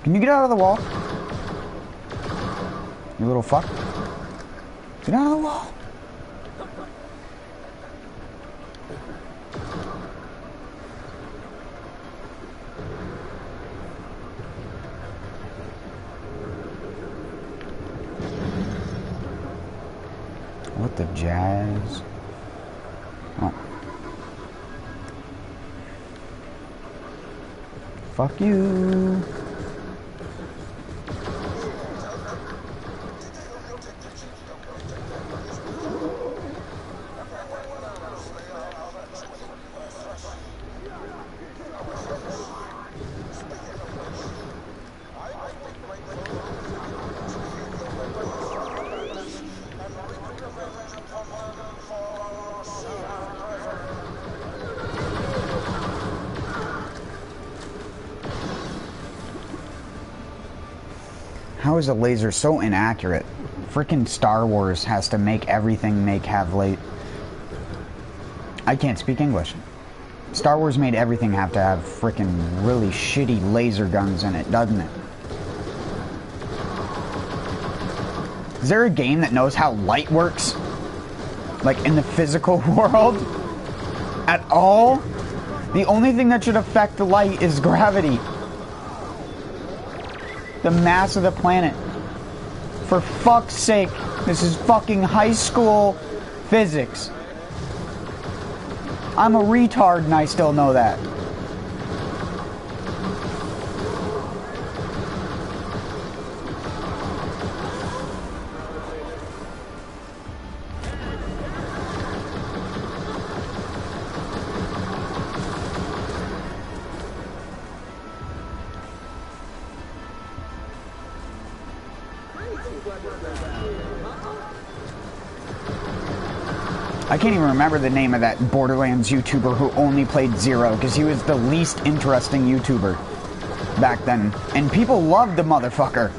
Can you get out of the wall? You little fuck. Get out of the wall. What the jazz? Oh. Fuck you. How is a laser so inaccurate? Frickin' Star Wars has to make everything have late. I can't speak English. Star Wars made everything have to have frickin' really shitty laser guns in it, doesn't it? Is there a game that knows how light works? Like in the physical world? At all? The only thing that should affect the light is gravity. The mass of the planet. For fuck's sake, this is fucking high school physics. I'm a retard and I still know that. I can't even remember the name of that Borderlands YouTuber who only played Zero, because he was the least interesting YouTuber back then. And people loved the motherfucker.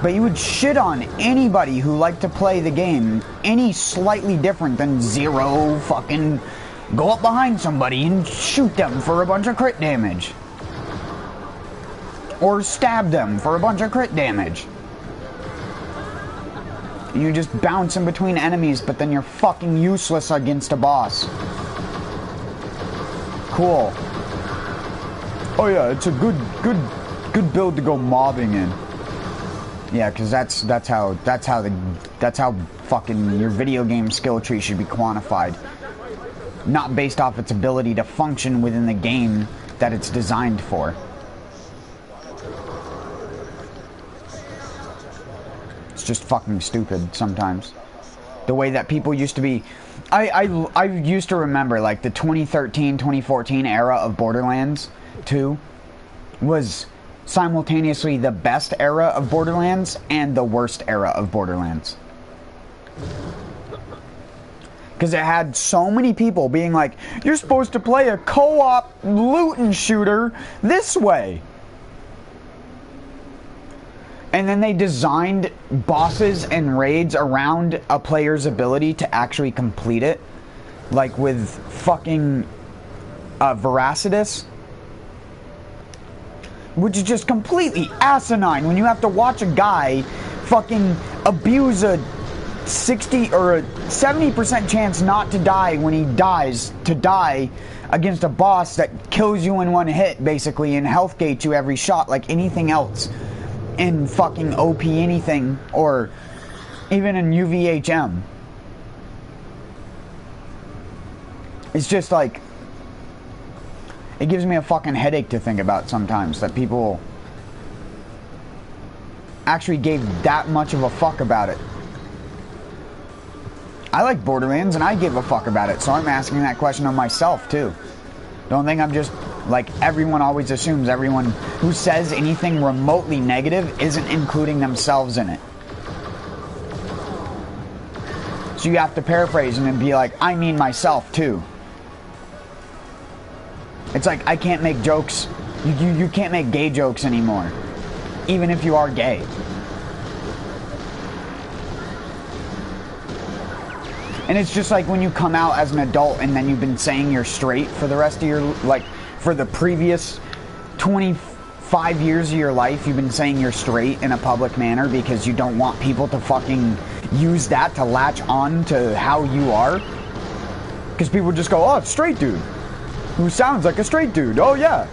But you would shit on anybody who liked to play the game any slightly different than Zero. Fucking go up behind somebody and shoot them for a bunch of crit damage. Or stab them for a bunch of crit damage. You just bounce in between enemies, but then you're fucking useless against a boss. Cool. Oh yeah, it's a good build to go mobbing in. Yeah, because that's how fucking your video game skill tree should be quantified. Not based off its ability to function within the game that it's designed for. It's just fucking stupid sometimes. The way that people used to be... I used to remember, like, the 2013, 2014 era of Borderlands 2 was simultaneously the best era of Borderlands and the worst era of Borderlands. Because it had so many people being like, you're supposed to play a co-op loot and shooter this way. And then they designed bosses and raids around a player's ability to actually complete it. Like with fucking Veracitus. Which is just completely asinine when you have to watch a guy fucking abuse a 60 or a 70% chance not to die when he dies, to die against a boss that kills you in one hit, basically, and health gates you every shot like anything else in fucking OP anything, or even in UVHM. It's just like, it gives me a fucking headache to think about sometimes that people actually gave that much of a fuck about it. I like Borderlands and I give a fuck about it, so I'm asking that question of myself too. Don't think I'm just like everyone always assumes everyone who says anything remotely negative isn't including themselves in it. So you have to paraphrase and be like, I mean myself too. It's like, I can't make jokes. You can't make gay jokes anymore. Even if you are gay. And it's just like when you come out as an adult and then you've been saying you're straight for the rest of your, like, for the previous 25 years of your life, you've been saying you're straight in a public manner because you don't want people to fucking use that to latch on to how you are. Because people just go, oh, straight dude. Who sounds like a straight dude. Oh, yeah.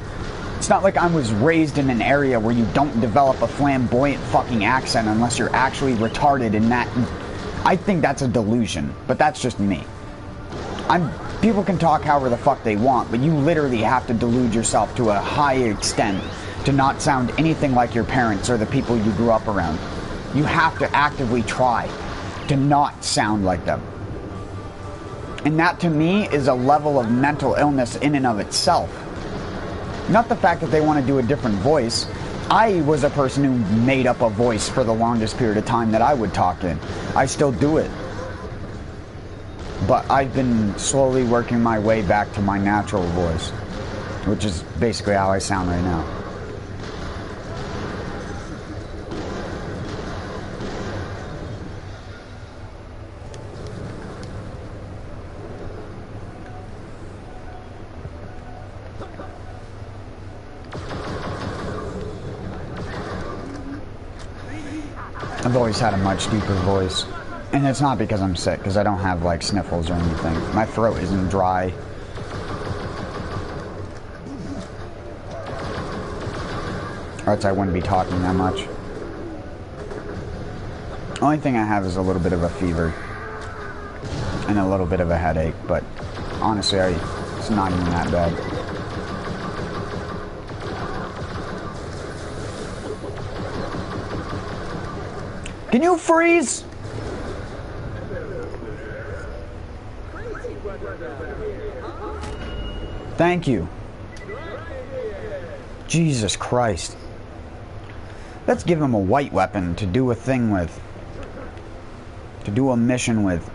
It's not like I was raised in an area where you don't develop a flamboyant fucking accent unless you're actually retarded in that. I think that's a delusion, but that's just me. People can talk however the fuck they want, but you literally have to delude yourself to a high extent to not sound anything like your parents or the people you grew up around. You have to actively try to not sound like them. And that to me is a level of mental illness in and of itself. Not the fact that they want to do a different voice. I was a person who made up a voice for the longest period of time that I would talk in. I still do it. But I've been slowly working my way back to my natural voice, which is basically how I sound right now. I've always had a much deeper voice. And it's not because I'm sick, because I don't have, like, sniffles or anything. My throat isn't dry. Or else I wouldn't be talking that much. Only thing I have is a little bit of a fever. And a little bit of a headache, but honestly, it's not even that bad. Can you freeze? Thank you. Jesus Christ. Let's give him a white weapon to do a thing with. To do a mission with.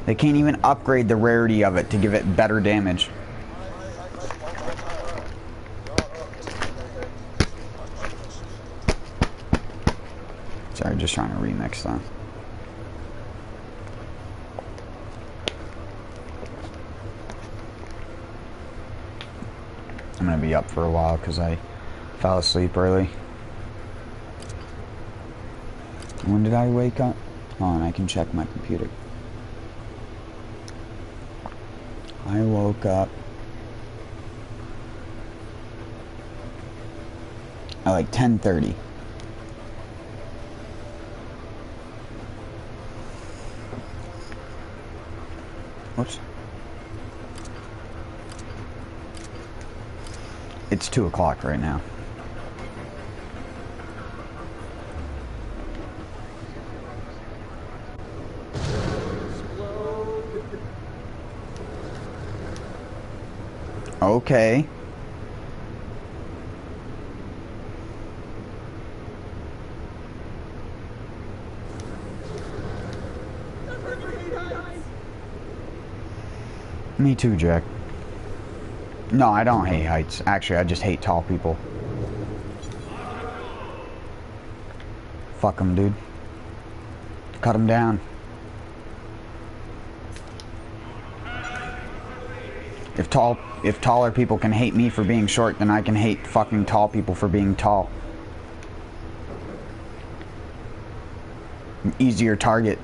They can't even upgrade the rarity of it to give it better damage. Sorry, just trying to remix that. I'm gonna be up for a while because I fell asleep early. When did I wake up? Oh, and I can check my computer. I woke up at like 10:30. Whoops. It's 2 o'clock right now. Okay. Me too, Jack. No, I don't hate heights. Actually, I just hate tall people. Fuck them, dude. Cut them down. If taller people can hate me for being short, then I can hate fucking tall people for being tall. An easier target.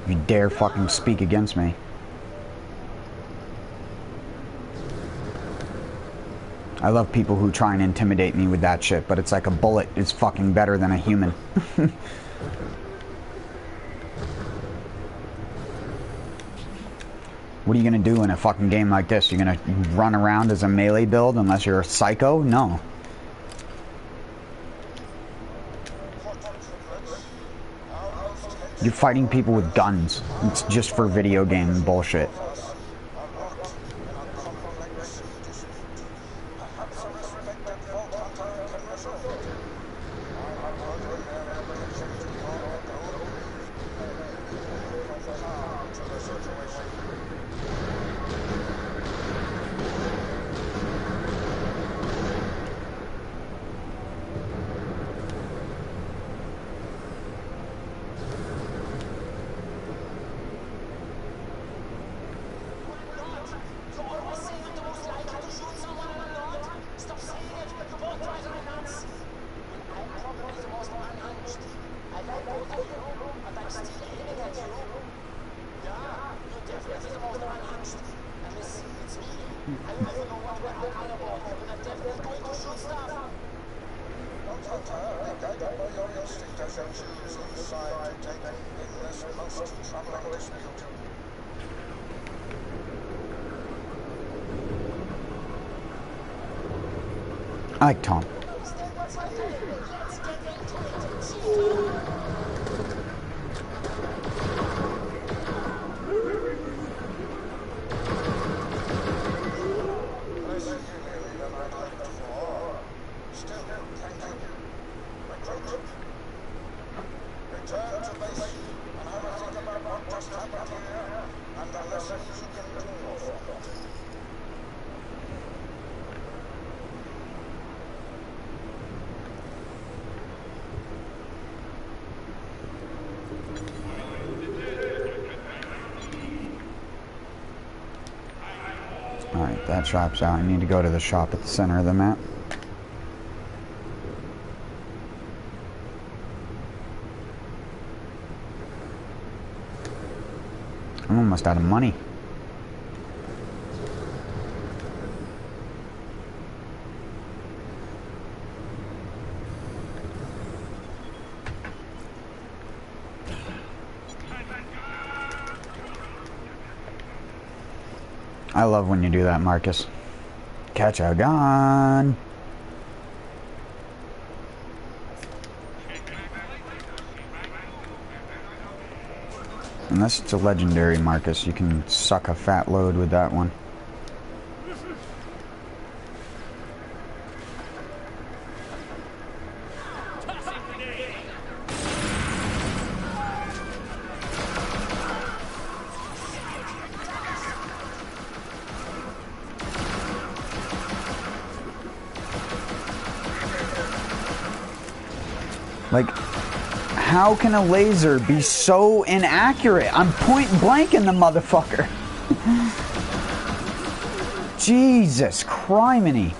If you dare fucking speak against me. I love people who try and intimidate me with that shit, but it's like a bullet is fucking better than a human. What are you gonna do in a fucking game like this? You're gonna run around as a melee build unless you're a psycho? No. You're fighting people with guns. It's just for video game bullshit. I like Tom. Alright, that shop's out. I need to go to the shop at the center of the map. I'm almost out of money. I love when you do that, Marcus. Catch a gun. Unless it's a legendary, Marcus, you can suck a fat load with that one. Like, how can a laser be so inaccurate? I'm point blank in the motherfucker. Jesus criminy.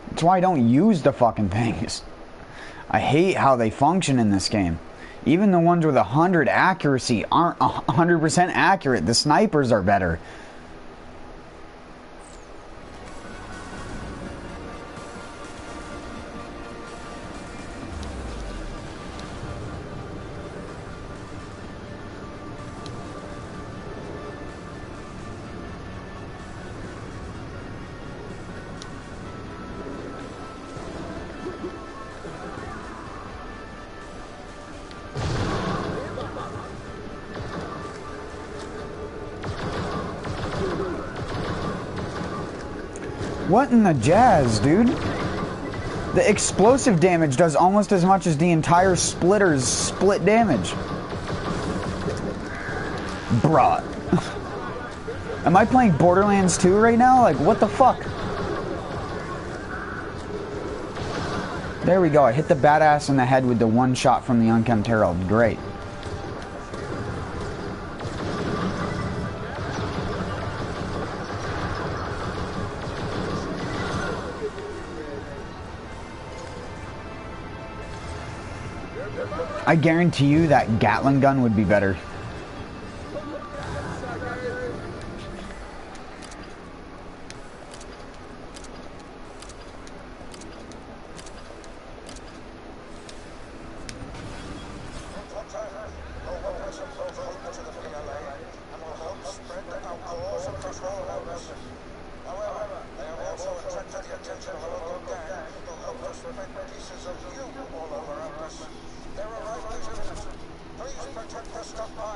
That's why I don't use the fucking things. I hate how they function in this game. Even the ones with 100 accuracy aren't 100% accurate. The snipers are better. What in the jazz, dude? The explosive damage does almost as much as the entire splitter's split damage. Bruh. Am I playing Borderlands 2 right now? Like, what the fuck? There we go. I hit the badass in the head with the one shot from the Unkempt Herald. Great. I guarantee you that Gatling gun would be better. Please protect the stockpile.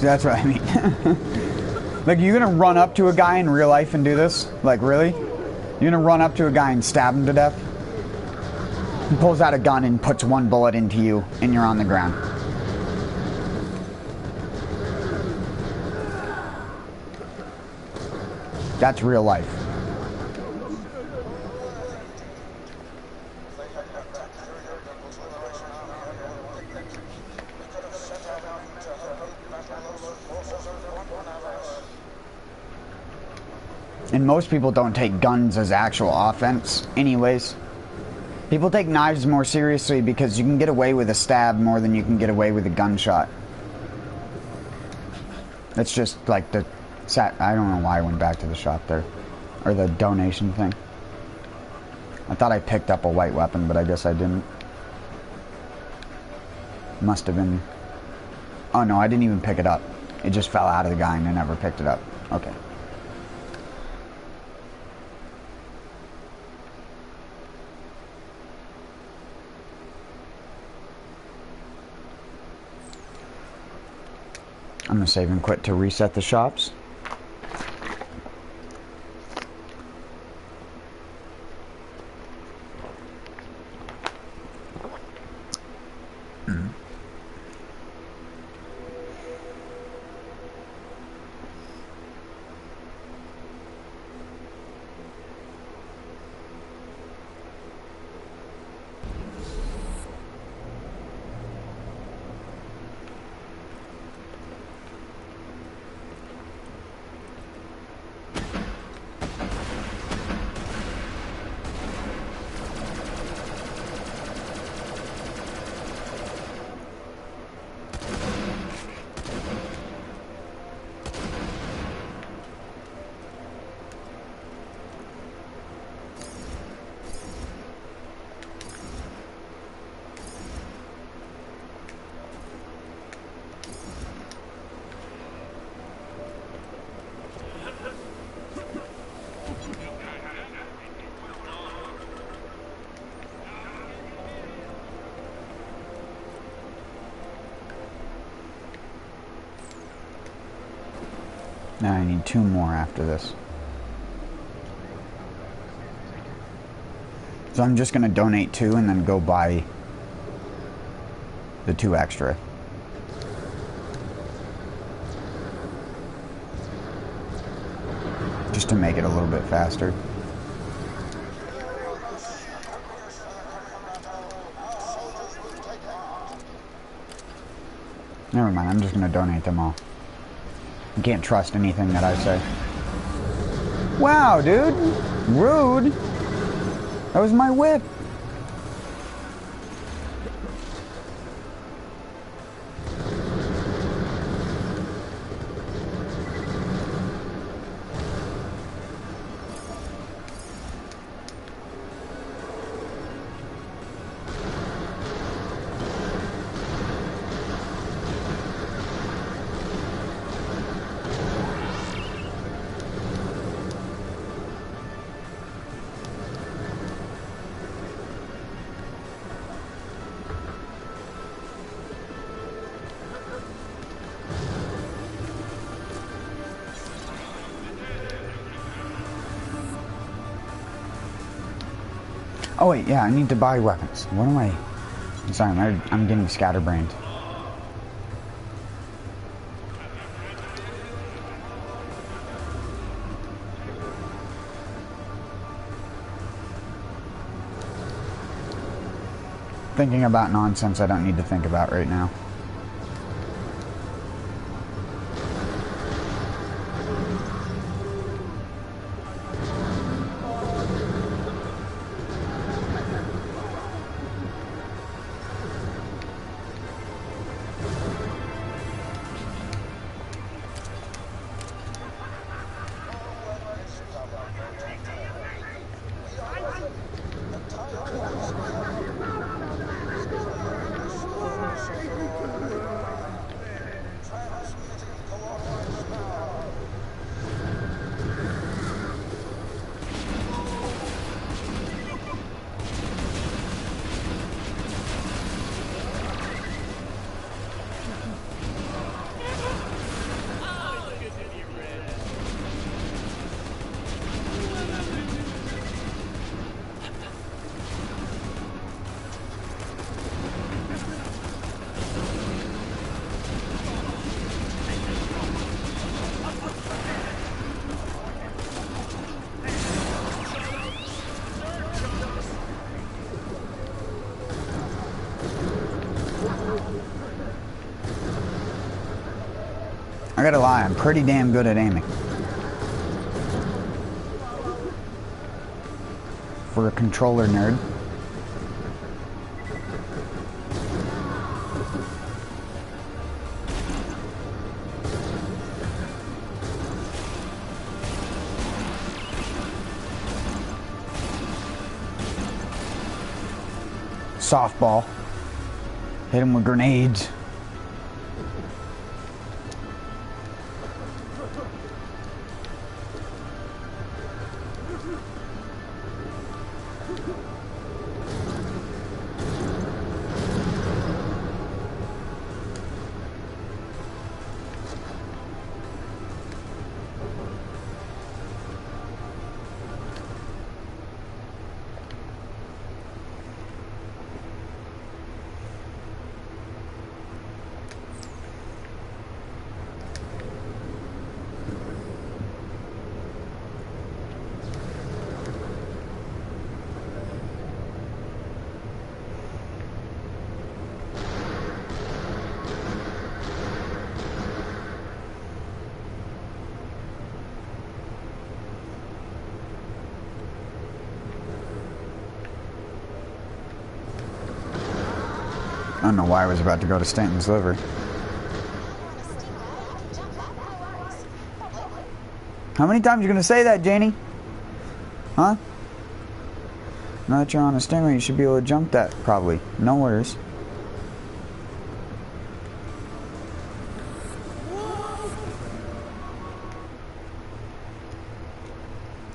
See, that's what I mean. Like, you gonna run up to a guy in real life and do this? Like, really? You're gonna run up to a guy and stab him to death? He pulls out a gun and puts one bullet into you, and you're on the ground. That's real life. And most people don't take guns as actual offense anyways. People take knives more seriously because you can get away with a stab more than you can get away with a gunshot. That's just like the... I don't know why I went back to the shop there. Or the donation thing. I thought I picked up a white weapon, but I guess I didn't. Must have been... Oh no, I didn't even pick it up. It just fell out of the guy and I never picked it up. Okay. I'm gonna save and quit to reset the shops. Now I need 2 more after this. So I'm just going to donate 2 and then go buy the 2 extra. Just to make it a little bit faster. Never mind, I'm just going to donate them all. You can't trust anything that I say. Wow, dude! Rude! That was my whip! Oh wait, yeah, I need to buy weapons. What am I... I'm sorry, I'm getting scatterbrained. Thinking about nonsense I don't need to think about right now. I gotta lie, I'm pretty damn good at aiming. For a controller nerd. Softball. Hit him with grenades. I don't know why I was about to go to Stanton's liver. How many times are you gonna say that, Janie? Huh? Now that you're on a stingray, you should be able to jump that, probably. No worries.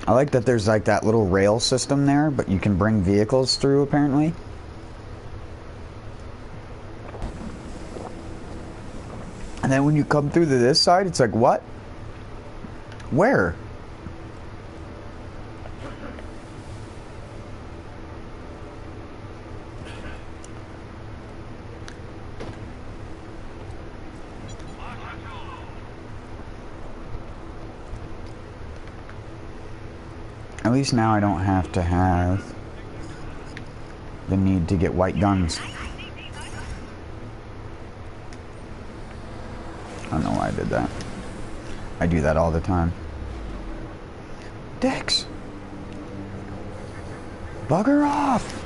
I like that there's like that little rail system there, but you can bring vehicles through, apparently. And then when you come through to this side, it's like, what? Where? At least now I don't have to have the need to get white guns. I don't know why I did that. I do that all the time. Dicks! Bugger off!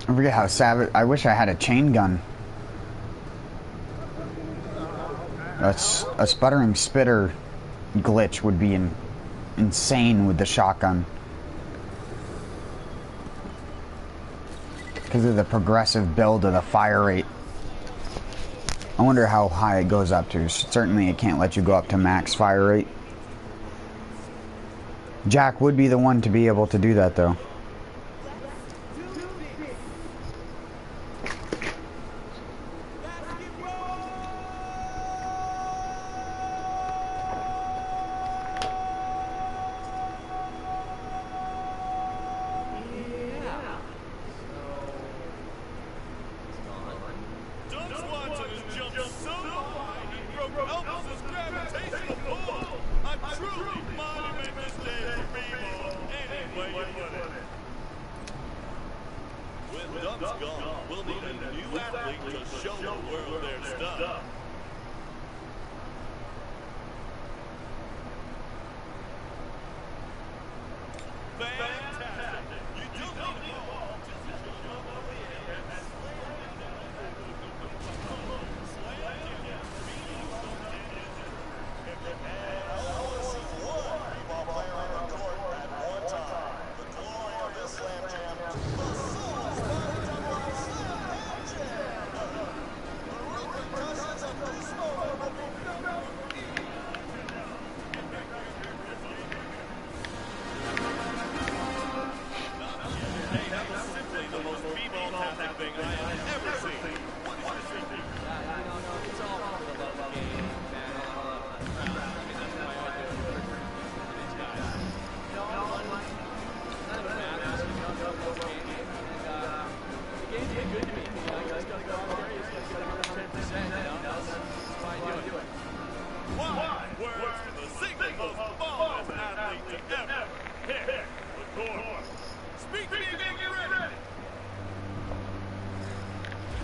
I forget how savage. I wish I had a chain gun. That's a sputtering spitter glitch would be insane with the shotgun. Because of the progressive build of the fire rate. I wonder how high it goes up to. Certainly it can't let you go up to max fire rate. Jack would be the one to be able to do that though.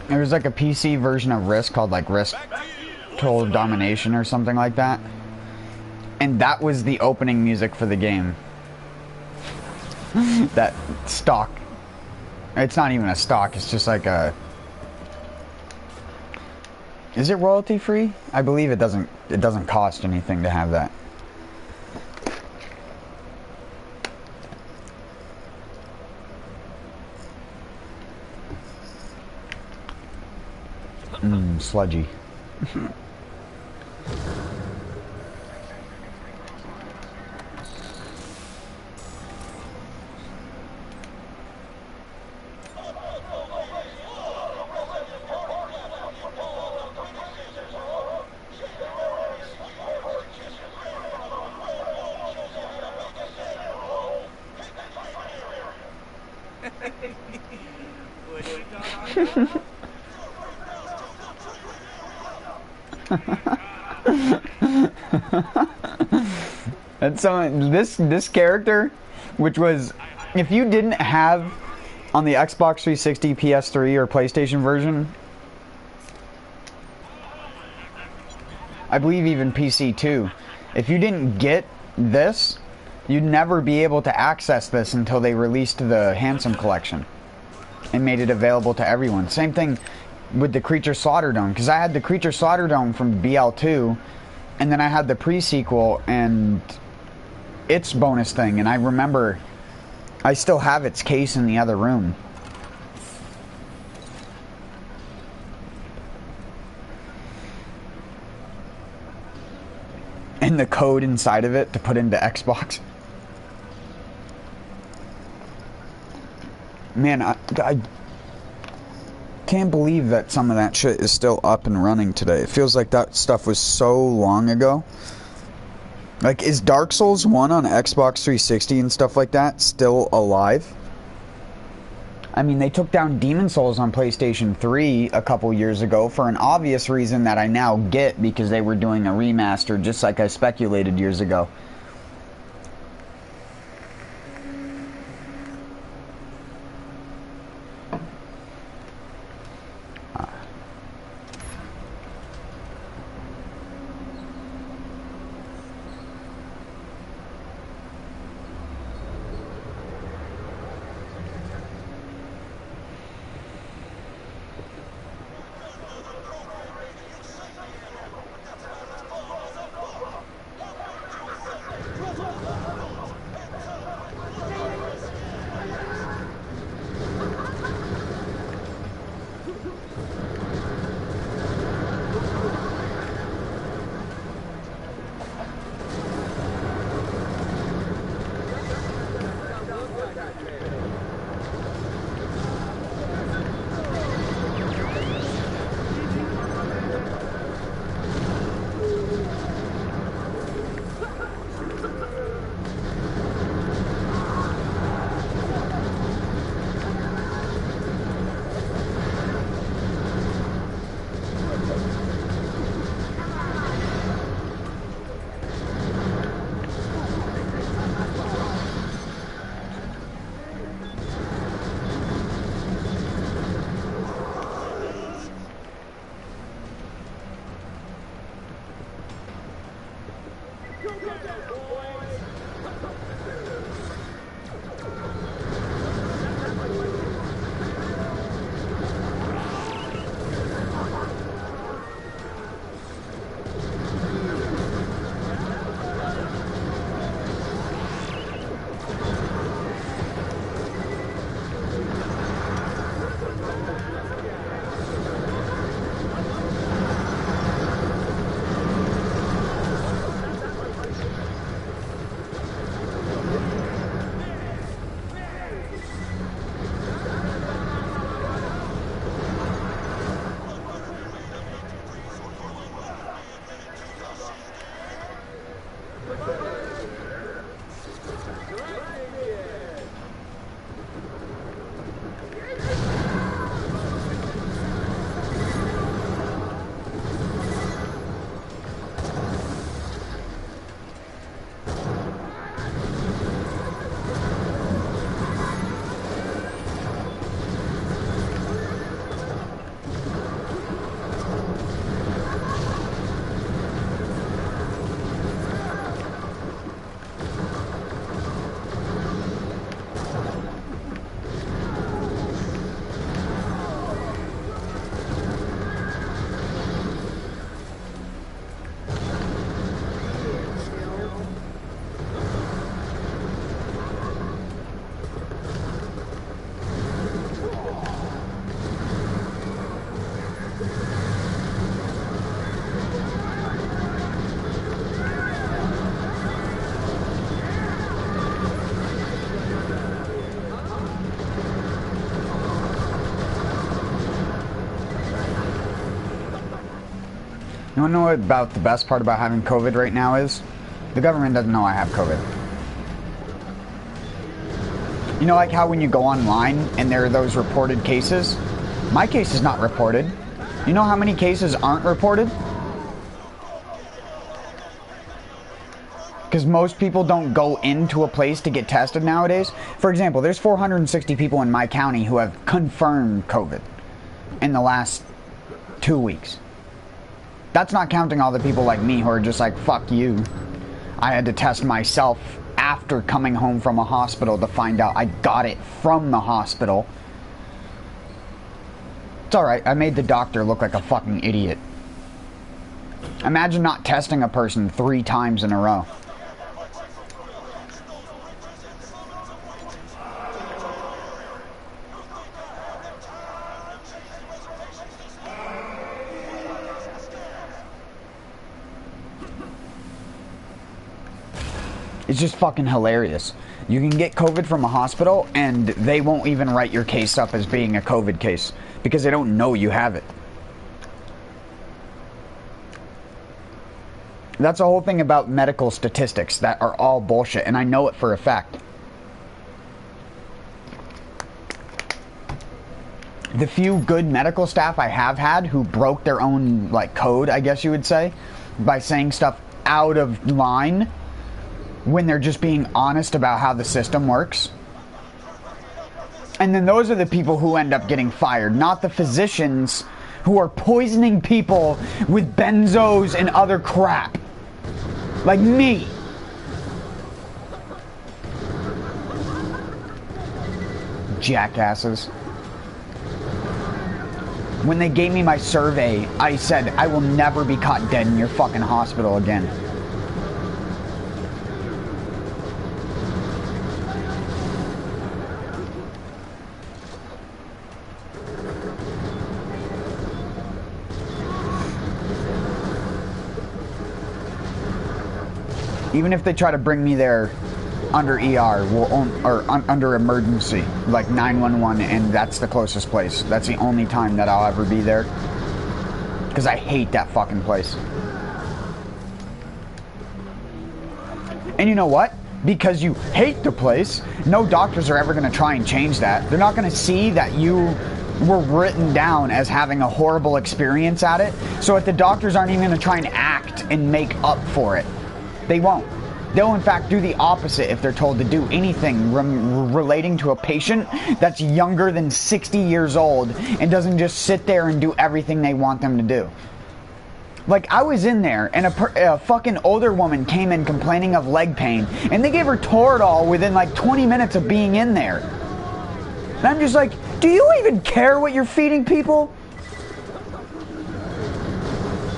There was like a PC version of Risk called like Risk Total Domination or something like that. And that was the opening music for the game. That stock. It's not even a stock, it's just like a... Is it royalty free? I believe it doesn't cost anything to have that. Sludgy. And so this character, which was, if you didn't have on the Xbox 360, PS3, or PlayStation version, I believe even PC too, if you didn't get this, you'd never be able to access this until they released the Handsome Collection and made it available to everyone. Same thing with the Creature Slaughter Dome, because I had the Creature Slaughter Dome from BL2, and then I had the pre-sequel and its bonus thing, and I remember I still have its case in the other room. And the code inside of it to put into Xbox. Man, I can't believe that some of that shit is still up and running today. It feels like that stuff was so long ago. Like, is Dark Souls 1 on Xbox 360 and stuff like that still alive? I mean, they took down Demon Souls on PlayStation 3 a couple years ago for an obvious reason that I now get, because they were doing a remaster just like I speculated years ago. You wanna know what about the best part about having COVID right now is? The government doesn't know I have COVID. You know, like how when you go online and there are those reported cases? My case is not reported. You know how many cases aren't reported? Because most people don't go into a place to get tested nowadays. For example, there's 460 people in my county who have confirmed COVID in the last 2 weeks. That's not counting all the people like me who are just like, fuck you. I had to test myself after coming home from a hospital to find out I got it from the hospital. It's alright, I made the doctor look like a fucking idiot. Imagine not testing a person 3 times in a row. It's just fucking hilarious. You can get COVID from a hospital and they won't even write your case up as being a COVID case because they don't know you have it. That's the whole thing about medical statistics that are all bullshit, and I know it for a fact. The few good medical staff I have had who broke their own, like, code, I guess you would say, by saying stuff out of line when they're just being honest about how the system works. And then those are the people who end up getting fired, not the physicians who are poisoning people with benzos and other crap. Like me. Jackasses. When they gave me my survey, I said, I will never be caught dead in your fucking hospital again. Even if they try to bring me there under ER or under emergency, like 911, and that's the closest place. That's the only time that I'll ever be there. Because I hate that fucking place. And you know what? Because you hate the place, no doctors are ever going to try and change that. They're not going to see that you were written down as having a horrible experience at it. So if the doctors aren't even going to try and act and make up for it, they won't. They'll in fact do the opposite if they're told to do anything relating to a patient that's younger than 60 years old and doesn't just sit there and do everything they want them to do. Like, I was in there, and a fucking older woman came in complaining of leg pain, and they gave her Toradol within like 20 minutes of being in there. And I'm just like, do you even care what you're feeding people?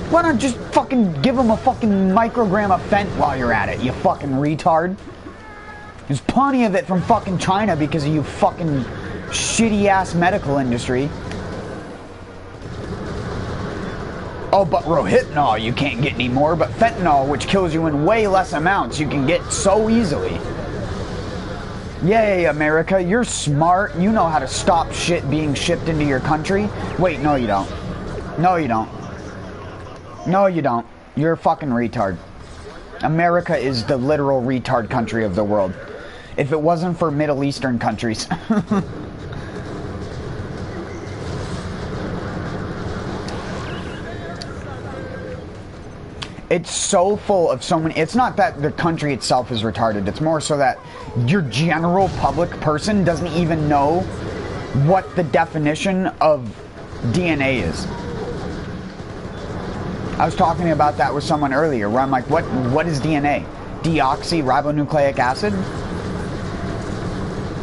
Why not just fucking give them a fucking microgram of Fent while you're at it, you fucking retard? There's plenty of it from fucking China because of you fucking shitty-ass medical industry. Oh, but Rohypnol you can't get anymore, but fentanyl, which kills you in way less amounts, you can get so easily. Yay, America, you're smart. You know how to stop shit being shipped into your country. Wait, no you don't. No you don't. No you don't. You're a fucking retard. America is the literal retard country of the world. If it wasn't for Middle Eastern countries. It's so full of so many. It's not that the country itself is retarded. It's more so that your general public person doesn't even know what the definition of DNA is. I was talking about that with someone earlier where I'm like, what is DNA? Deoxyribonucleic acid?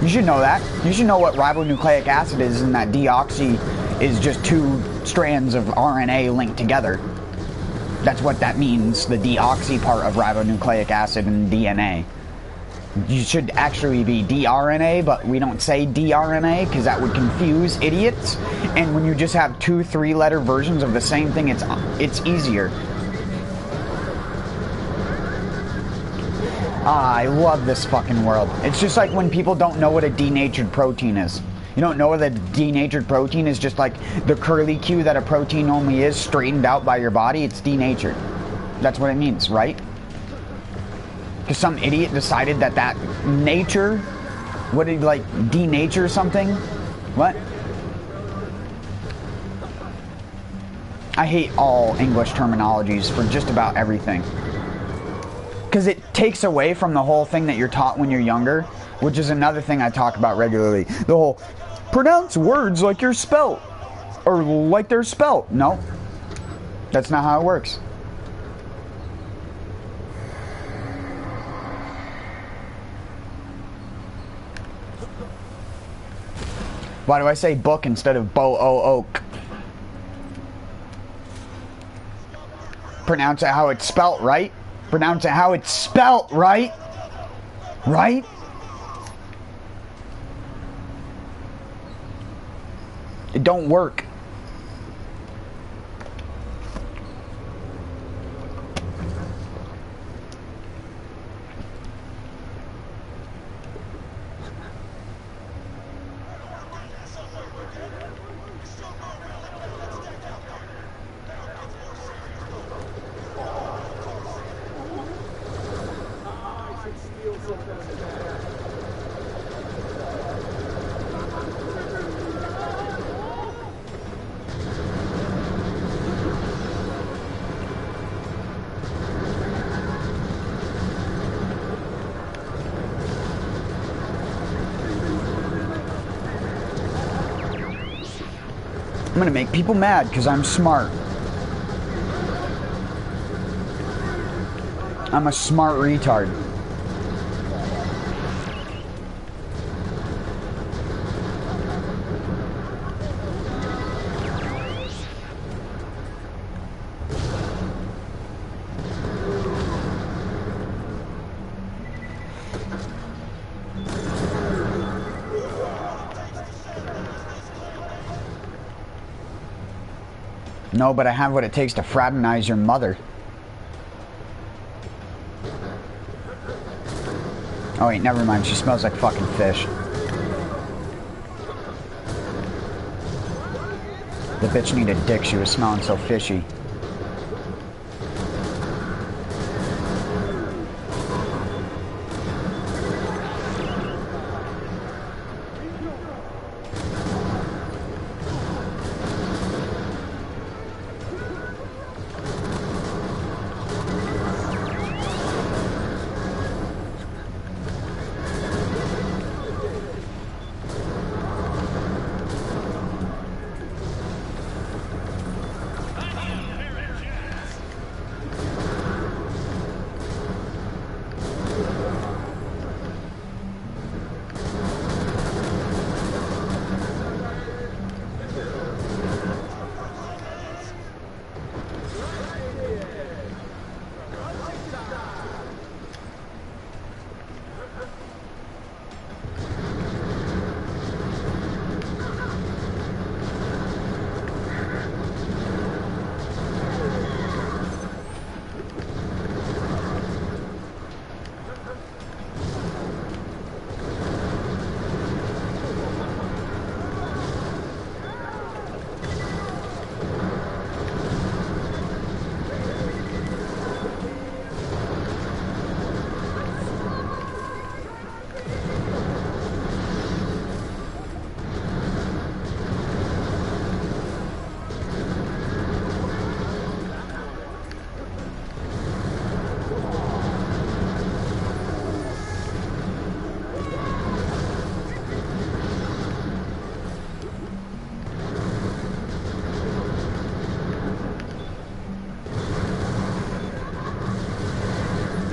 You should know that. You should know what ribonucleic acid is, and that deoxy is just two strands of RNA linked together. That's what that means, the deoxy part of ribonucleic acid and DNA. You should actually be dRNA, but we don't say dRNA because that would confuse idiots. And when you just have 2 3-letter versions of the same thing, it's easier. I love this fucking world. It's just like when people don't know what a denatured protein is. You don't know what a denatured protein is, just like the curlicue that a protein normally is, straightened out by your body. It's denatured. That's what it means, right? Because some idiot decided that nature, what did like denature something? What? I hate all English terminologies for just about everything. Because it takes away from the whole thing that you're taught when you're younger, which is another thing I talk about regularly. The whole, pronounce words like you're spelt, or like they're spelt. No, that's not how it works. Why do I say book instead of bo-o-oak? Pronounce it how it's spelt, right? Pronounce it how it's spelt, right? Right? It don't work. I'm gonna make people mad because I'm smart. I'm a smart retard. No, but I have what it takes to fraternize your mother. Oh wait, never mind. She smells like fucking fish. The bitch needed dick. She was smelling so fishy.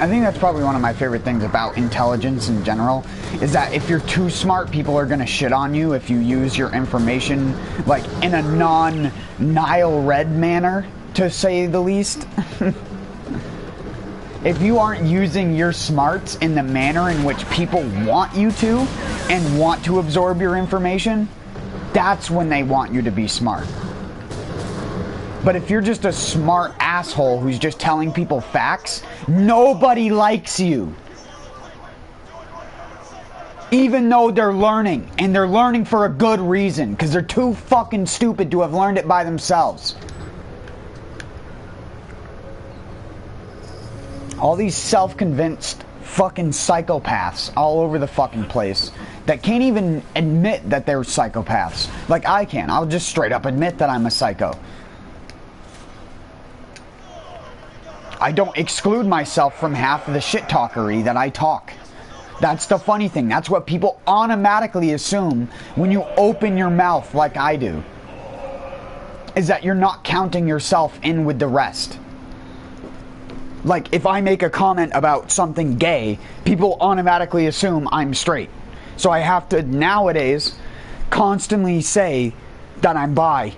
I think that's probably one of my favorite things about intelligence in general, is that if you're too smart, people are gonna shit on you if you use your information, like, in a non-Nile Red manner, to say the least. If you aren't using your smarts in the manner in which people want you to, and want to absorb your information, that's when they want you to be smart. But if you're just a smart asshole who's just telling people facts, nobody likes you. Even though they're learning, and they're learning for a good reason, because they're too fucking stupid to have learned it by themselves. All these self-convinced fucking psychopaths all over the fucking place that can't even admit that they're psychopaths. Like I can. I'll just straight up admit that I'm a psycho. I don't exclude myself from half of the shit talkery that I talk. That's the funny thing. That's what people automatically assume when you open your mouth like I do. Is that you're not counting yourself in with the rest. Like, if I make a comment about something gay, people automatically assume I'm straight. So I have to, nowadays, constantly say that I'm bi.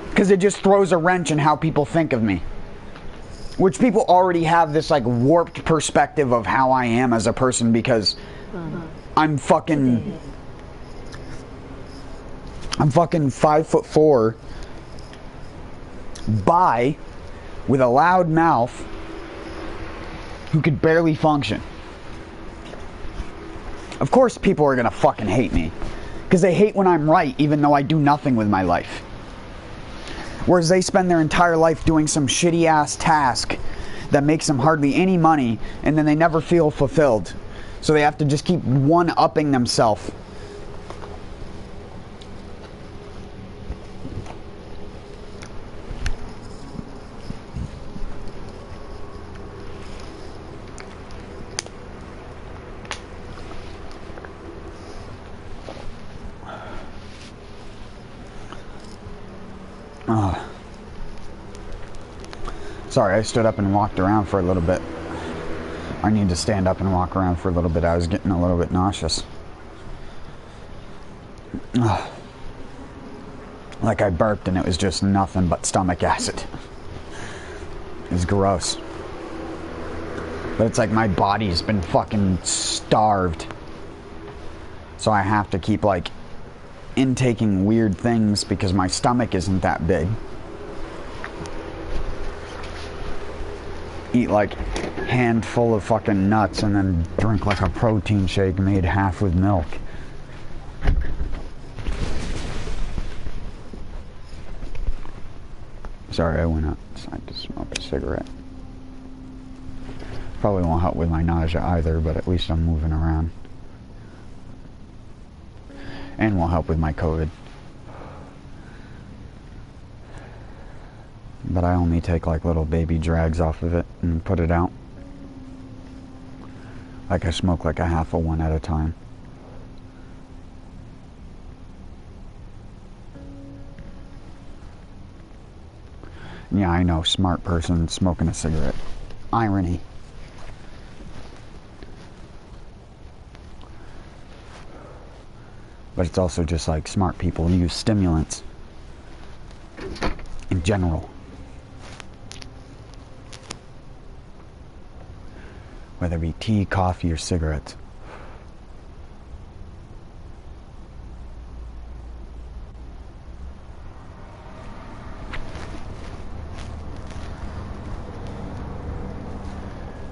Because it just throws a wrench in how people think of me. Which people already have this, like, warped perspective of how I am as a person because I'm fucking 5'4", bi, with a loud mouth, who could barely function. Of course people are gonna fucking hate me. Because they hate when I'm right, even though I do nothing with my life. Whereas they spend their entire life doing some shitty ass task that makes them hardly any money, and then they never feel fulfilled. So they have to just keep one-upping themselves. Sorry, I stood up and walked around for a little bit. I need to stand up and walk around for a little bit. I was getting a little bit nauseous. Like I burped and it was just nothing but stomach acid. It was gross. But it's like my body's been fucking starved. So I have to keep like intaking weird things because my stomach isn't that big. Eat like handful of fucking nuts and then drink like a protein shake made half with milk. Sorry, I went outside to smoke a cigarette. Probably won't help with my nausea either, but at least I'm moving around. And won't help with my COVID. But I only take like little baby drags off of it and put it out. Like I smoke like a half of one at a time. Yeah, I know, smart person smoking a cigarette. Irony. But it's also just like smart people use stimulants. In general. Whether it be tea, coffee, or cigarettes.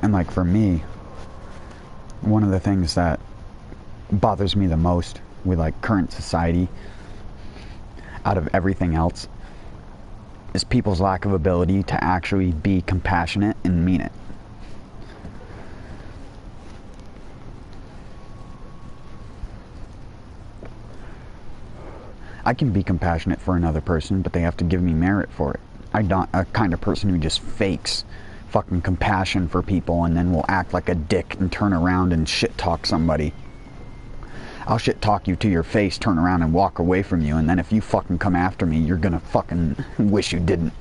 And like for me, one of the things that bothers me the most with like current society, out of everything else, is people's lack of ability to actually be compassionate and mean it. I can be compassionate for another person, but they have to give me merit for it. I'm not a kind of person who just fakes fucking compassion for people and then will act like a dick and turn around and shit talk somebody. I'll shit talk you to your face, turn around and walk away from you, and then if you fucking come after me, you're gonna fucking wish you didn't.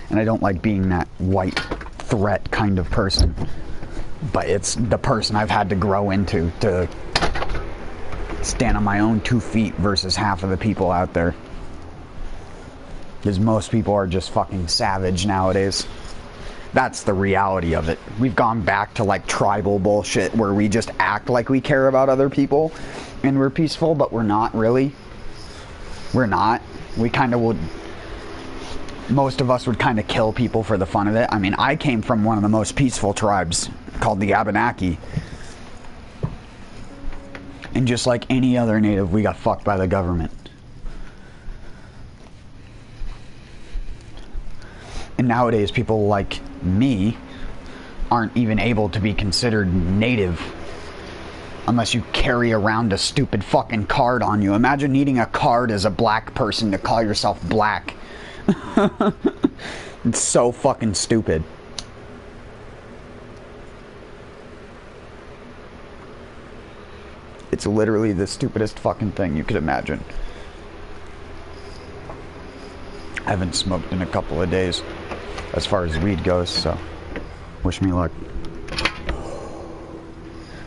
And I don't like being that white threat kind of person. But it's the person I've had to grow into to stand on my own 2 feet versus half of the people out there. Because most people are just fucking savage nowadays. That's the reality of it. We've gone back to like tribal bullshit where we just act like we care about other people and we're peaceful, but we're not really. We're not. We kind of would... Most of us would kind of kill people for the fun of it. I mean, I came from one of the most peaceful tribes called the Abenaki. And just like any other native, we got fucked by the government. And nowadays, people like me aren't even able to be considered native unless you carry around a stupid fucking card on you. Imagine needing a card as a black person to call yourself black. It's so fucking stupid. It's literally the stupidest fucking thing you could imagine. I haven't smoked in a couple of days as far as weed goes, so wish me luck.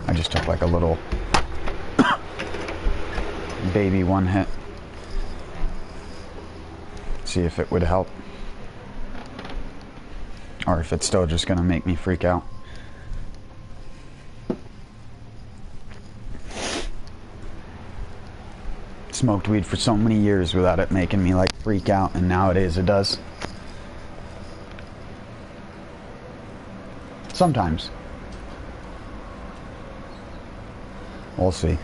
I just took like a little baby one hit. See if it would help. Or if it's still just gonna make me freak out. Smoked weed for so many years without it making me like freak out, and nowadays it does. Sometimes. We'll see.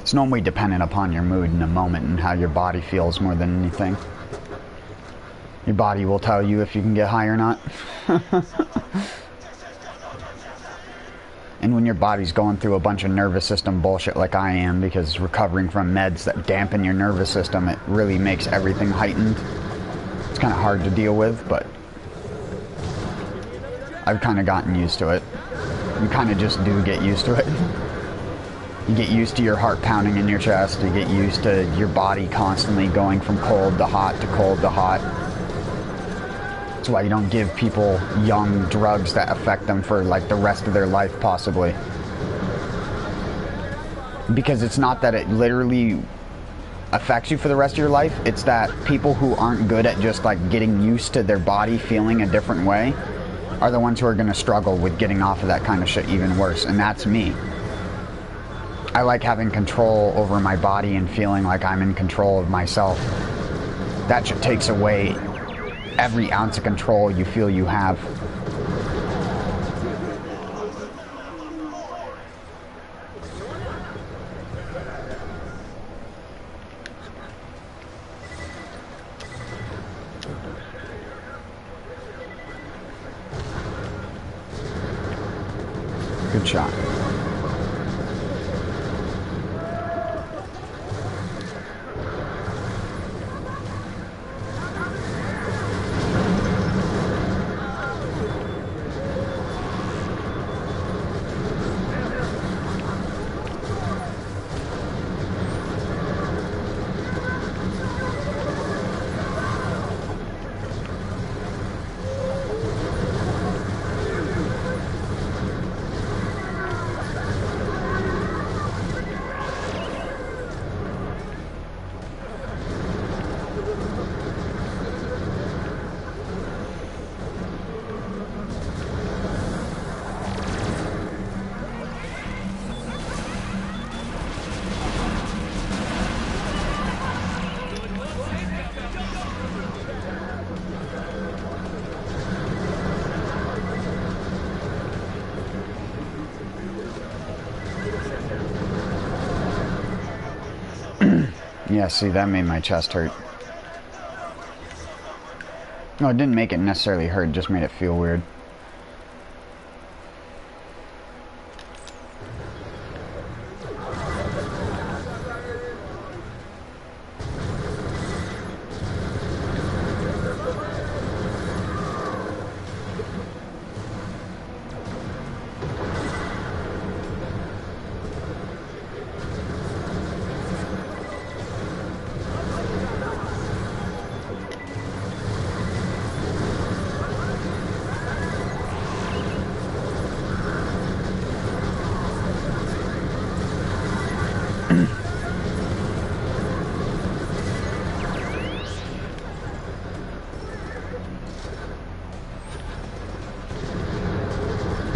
It's normally dependent upon your mood in the moment and how your body feels more than anything. Your body will tell you if you can get high or not. And when your body's going through a bunch of nervous system bullshit like I am, because recovering from meds that dampen your nervous system, it really makes everything heightened. It's kind of hard to deal with, but I've kind of gotten used to it. You kind of just do get used to it. You get used to your heart pounding in your chest. You get used to your body constantly going from cold to hot to cold to hot. That's why you don't give people young drugs that affect them for like the rest of their life, possibly. Because it's not that it literally affects you for the rest of your life. It's that people who aren't good at just like getting used to their body feeling a different way are the ones who are going to struggle with getting off of that kind of shit even worse. And that's me. I like having control over my body and feeling like I'm in control of myself. That shit takes away every ounce of control you feel you have. Good shot. Yeah, see, that made my chest hurt. No, it didn't make it necessarily hurt, it just made it feel weird.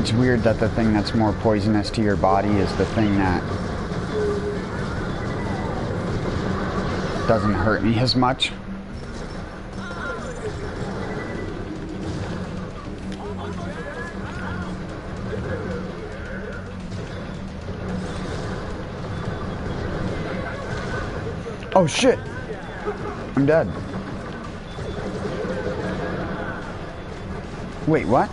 It's weird that the thing that's more poisonous to your body is the thing that doesn't hurt me as much. Oh shit! I'm dead. Wait, what?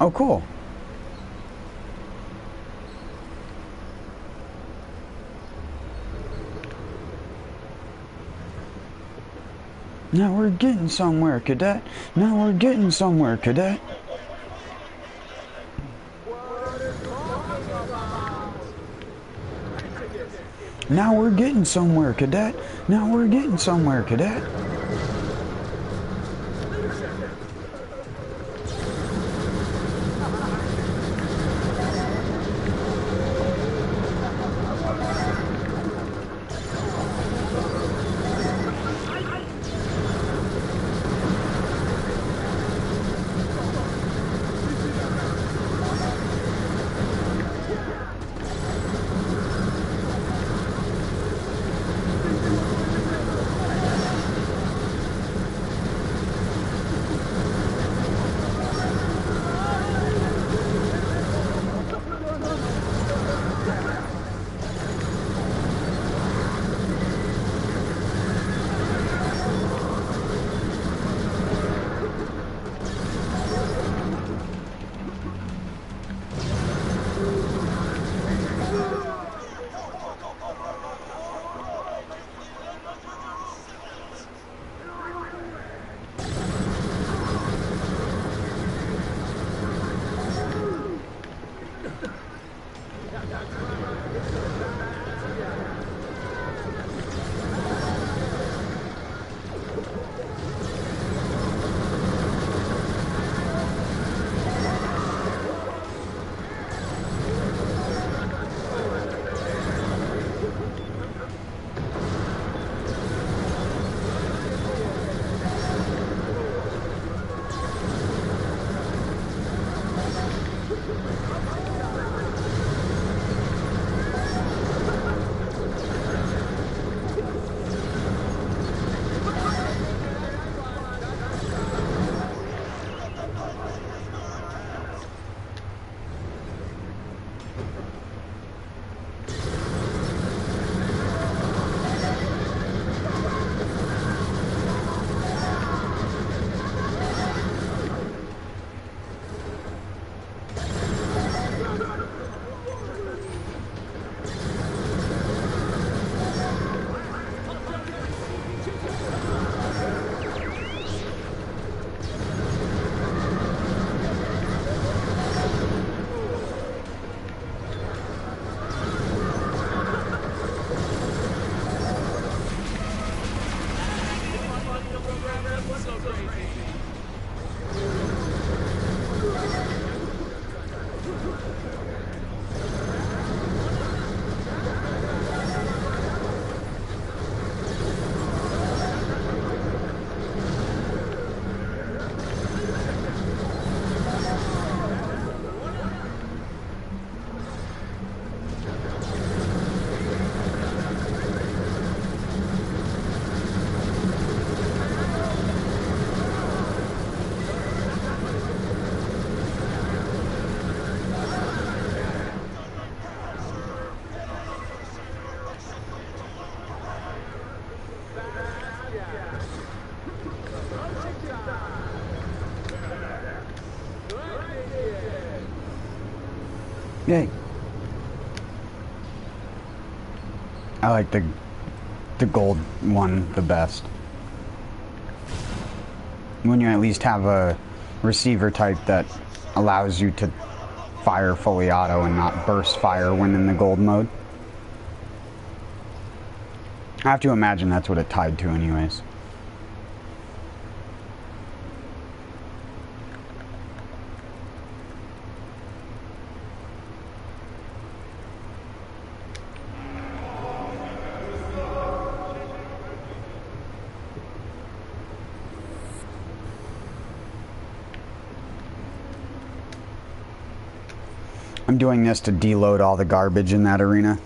Oh, cool. Now we're getting somewhere, cadet. Now we're getting somewhere, cadet. Now we're getting somewhere, cadet. Now we're getting somewhere, cadet. Yay. I like the gold one the best. When you at least have a receiver type that allows you to fire fully auto and not burst fire when in the gold mode. I have to imagine that's what it tied to anyways. I'm doing this to deload all the garbage in that arena.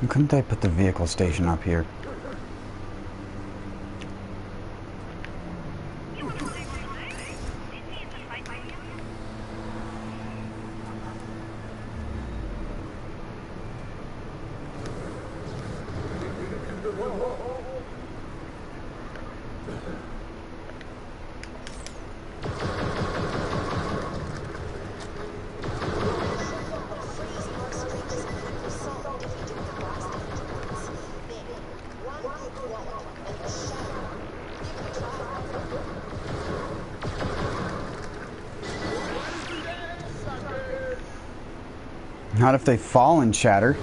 Couldn't I put the vehicle station up here? Not if they fall and shatter.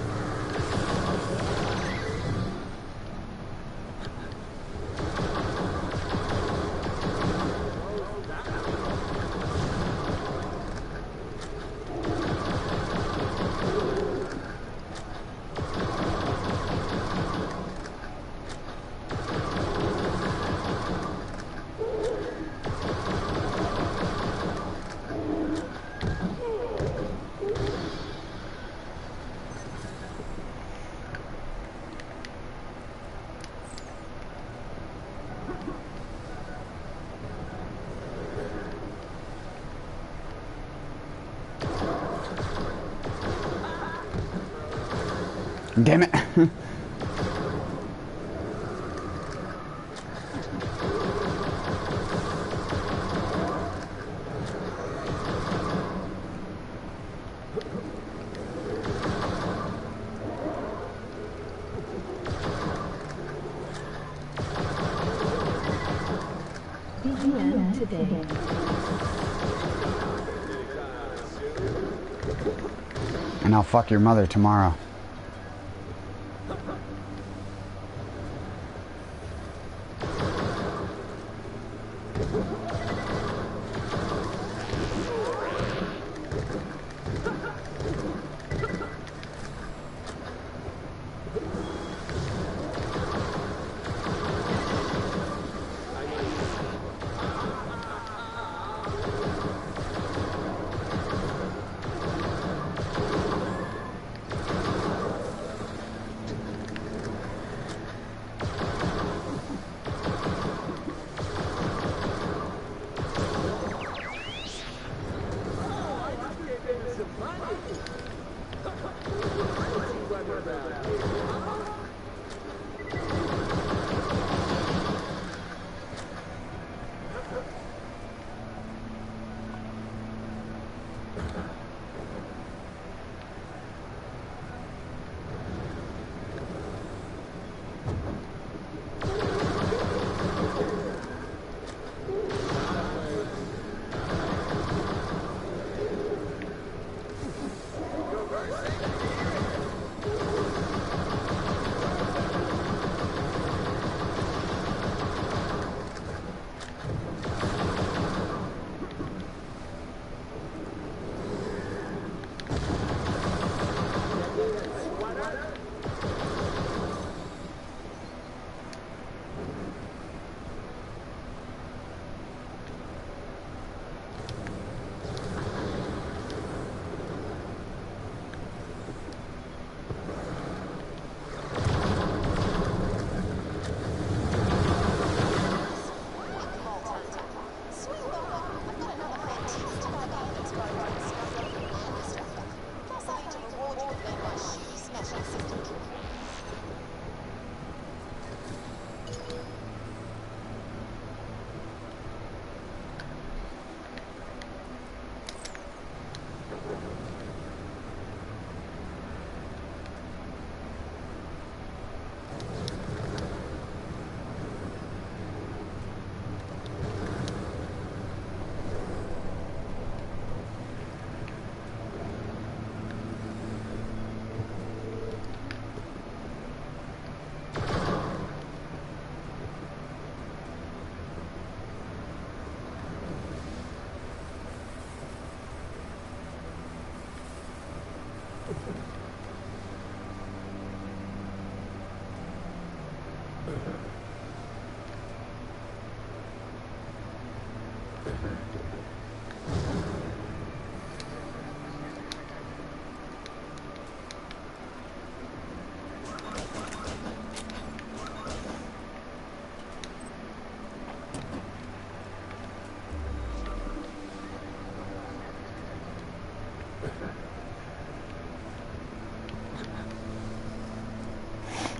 Damn it. p.m. today. And I'll fuck your mother tomorrow.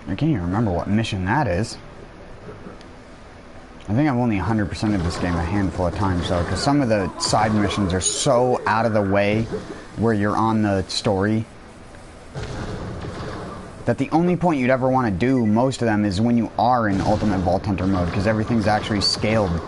I can't even remember what mission that is. I think I've only 100%ed this game a handful of times, though, because some of the side missions are so out of the way where you're on the story that the only point you'd ever want to do most of them is when you are in Ultimate Vault Hunter mode, because everything's actually scaled.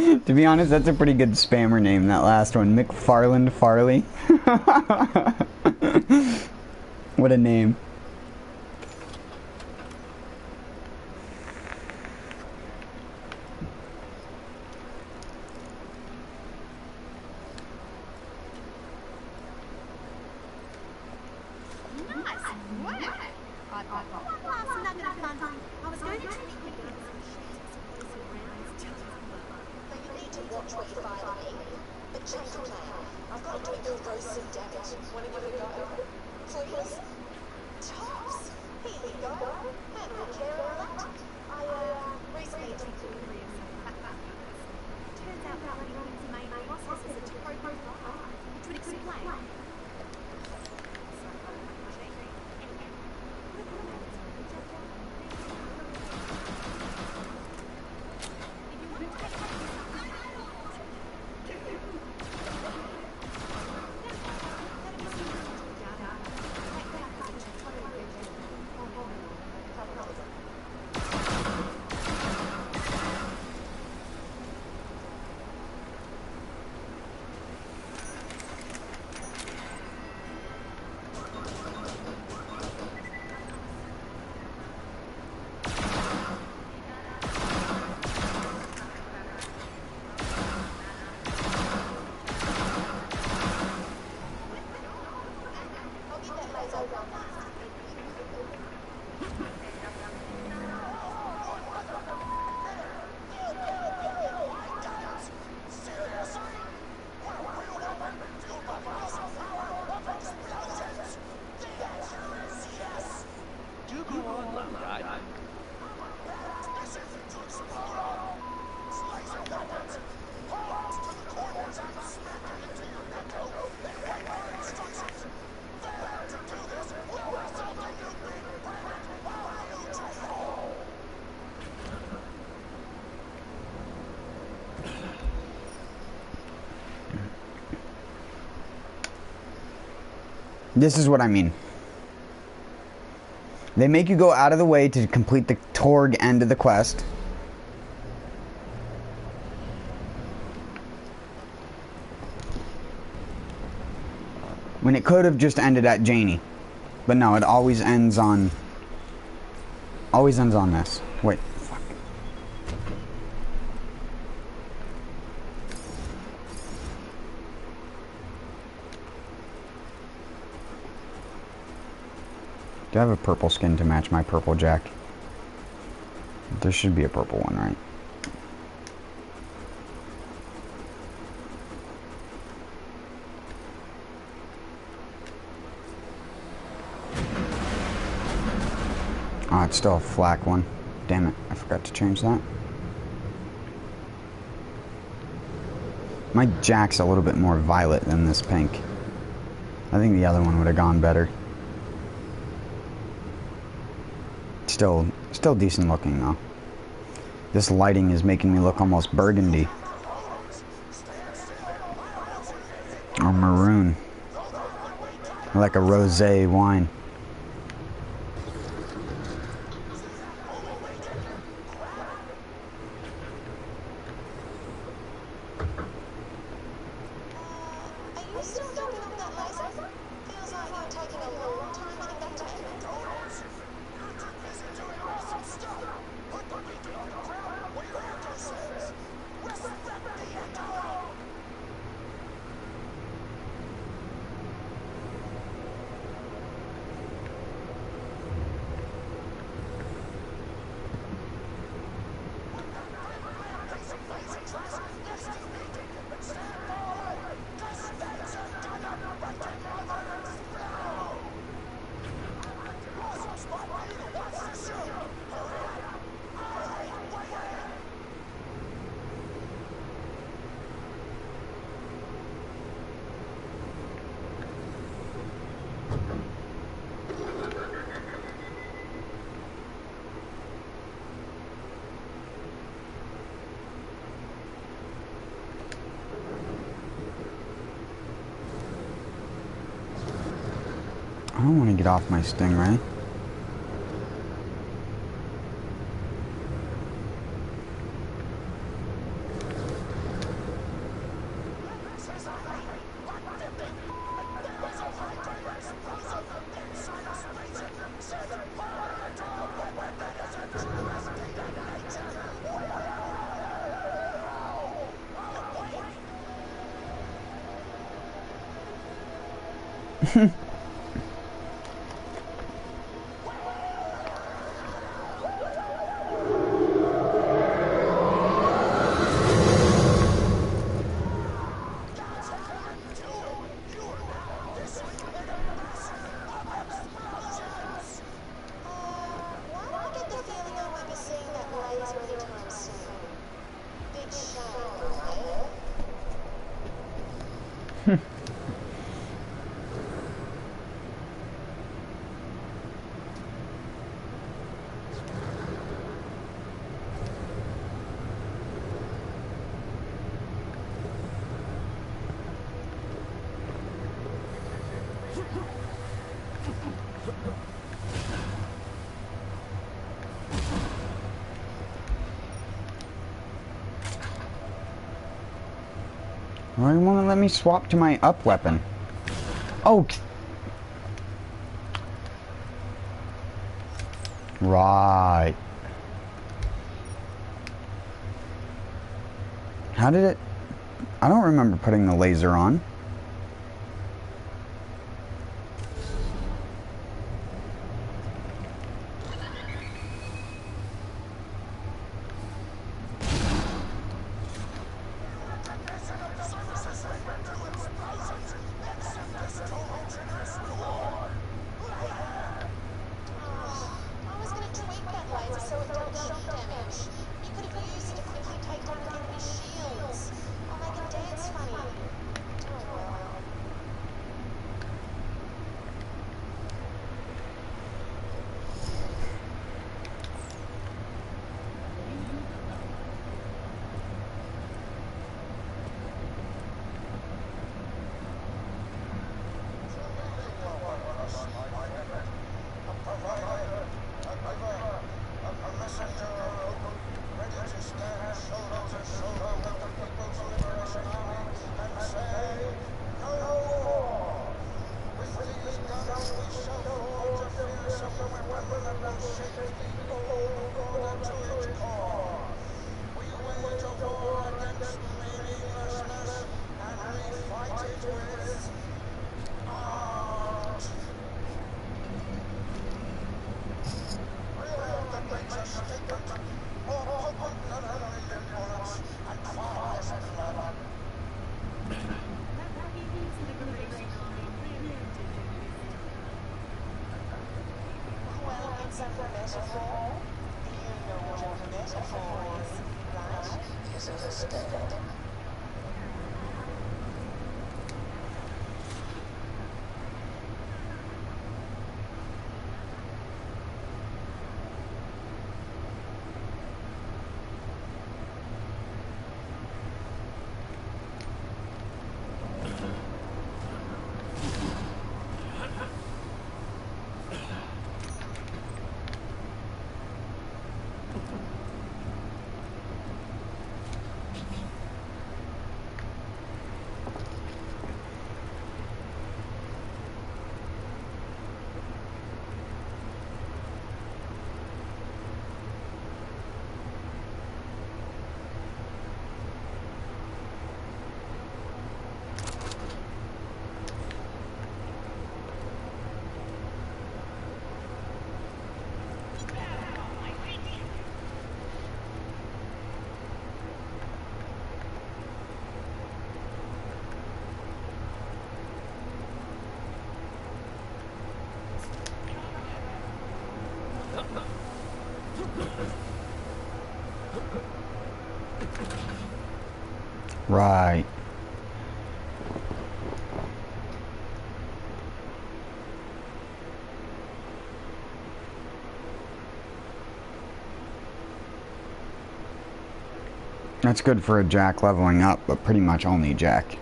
To be honest, that's a pretty good spammer name, that last one. McFarland Farley. What a name. Nice work. I've got one last nugget of fun. I was going to treat you guys some shit, some rounds, but you need to watch what you buy me. But change your plan. I've got to do a roast some damage. Want to give it a go? Please? Tops. Here you go. Have a care of that. I recently took delivery of some fat burgers. Turns out that bloody thing's main process is a total lie. Which would explain. This is what I mean. They make you go out of the way to complete the Torg end of the quest. When it could have just ended at Janie. But no, it always ends on... Always ends on this. Wait. Fuck. Do I have a purple skin to match my purple jack? There should be a purple one, right? Oh, it's still a flak one. Damn it, I forgot to change that. My jack's a little bit more violet than this pink. I think the other one would have gone better. Still decent looking though. This lighting is making me look almost burgundy. Or maroon. Like a rosé wine. I don't want to get off my stingray. Why won't it let me swap to my up weapon? Oh! Right. How did it... I don't remember putting the laser on. Right. That's good for a Jack leveling up, but pretty much only Jack.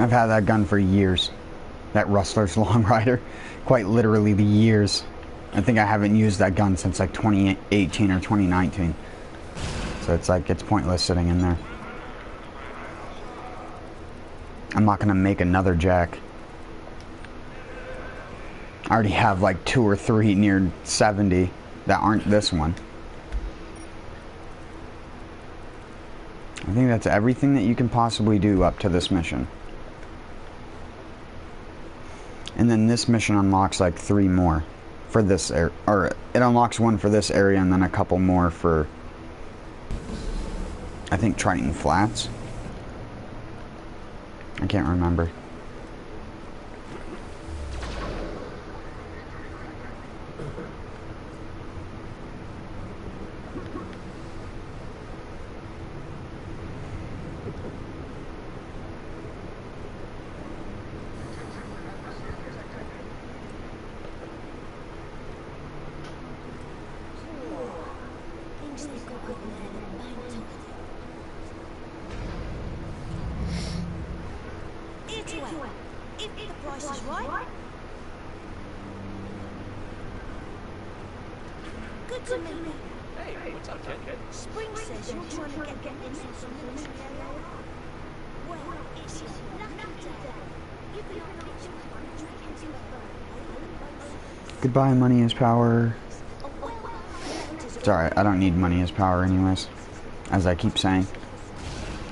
I've had that gun for years. That Rustler's Long Rider. Quite literally the years. I think I haven't used that gun since like 2018 or 2019. So it's like, it's pointless sitting in there. I'm not gonna make another Jack. I already have like 2 or 3 near 70 that aren't this one. I think that's everything that you can possibly do up to this mission. And then this mission unlocks like 3 more for this area, or it unlocks 1 for this area and then a couple more for, I think, Triton Flats. I can't remember. Good to meet you. Hey, what's up, kid? Spring says you're trying to get into some military area. Well, it's your lucky day. You can open up your drink into a Goodbye, money is power. It's alright, I don't need money as power anyways. As I keep saying.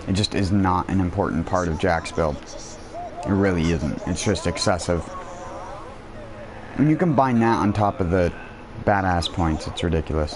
It just is not an important part of Jack's build. It really isn't. It's just excessive. When you combine that on top of the badass points, it's ridiculous.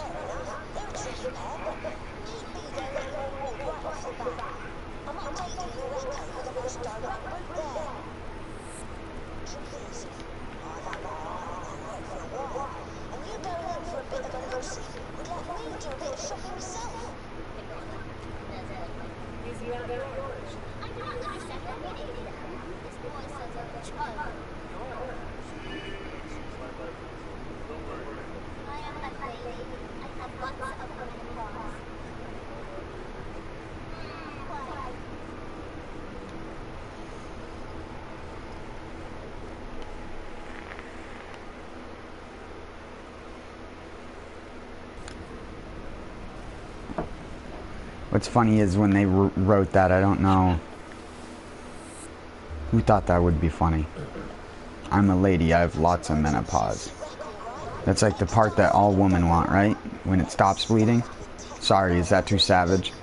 What's funny is when they wrote that, I don't know who thought that would be funny. I'm a lady, I have lots of menopause. That's like the part that all women want, right? When it stops bleeding. Sorry, is that too savage?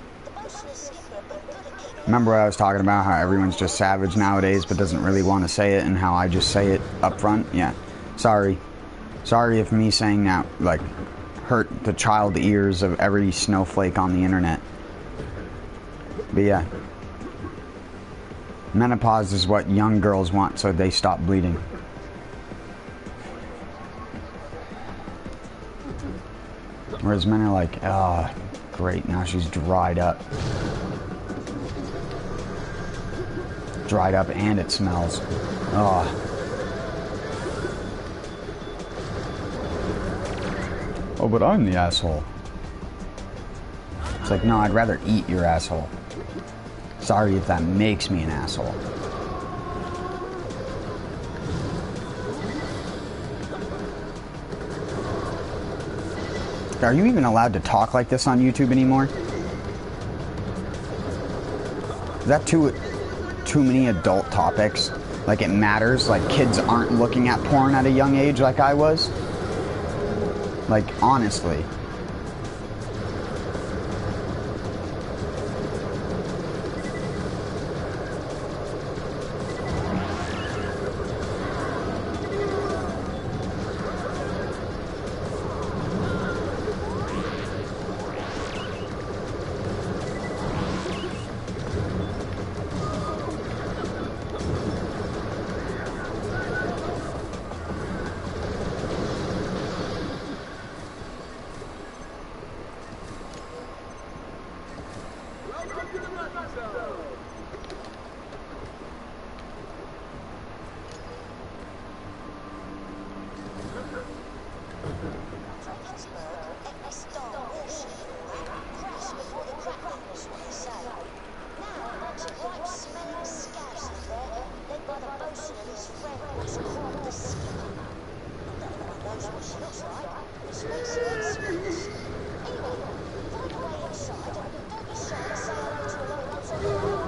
Remember what I was talking about, how everyone's just savage nowadays but doesn't really want to say it, and how I just say it up front? Yeah. Sorry. Sorry if me saying that, like, hurt the child ears of every snowflake on the internet. But yeah. Menopause is what young girls want so they stop bleeding. Whereas men are like, ah, oh, great, now she's dried up. Dried up and it smells. Oh. Oh, but I'm the asshole. It's like, no, I'd rather eat your asshole. Sorry if that makes me an asshole. Are you even allowed to talk like this on YouTube anymore? Is that too many adult topics? Like it matters? Like kids aren't looking at porn at a young age like I was? Like, honestly. That's right. Which makes you experience. Anyway, find a way inside and don't be shy to say hello to a lot of ones on the way.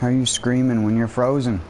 How are you screaming when you're frozen?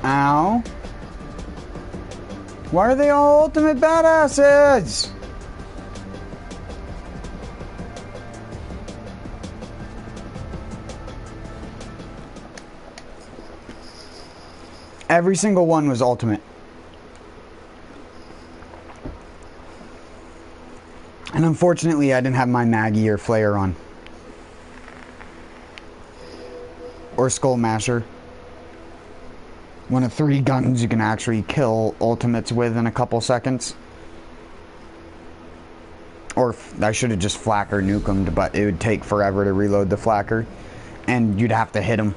Ow. Why are they all ultimate badasses? Every single one was ultimate. And unfortunately, I didn't have my Maggie or Flare on. Or Skull Masher. One of 3 guns you can actually kill ultimates with in a couple seconds. Or I should have just flacker nuked, but it would take forever to reload the flacker. And you'd have to hit him.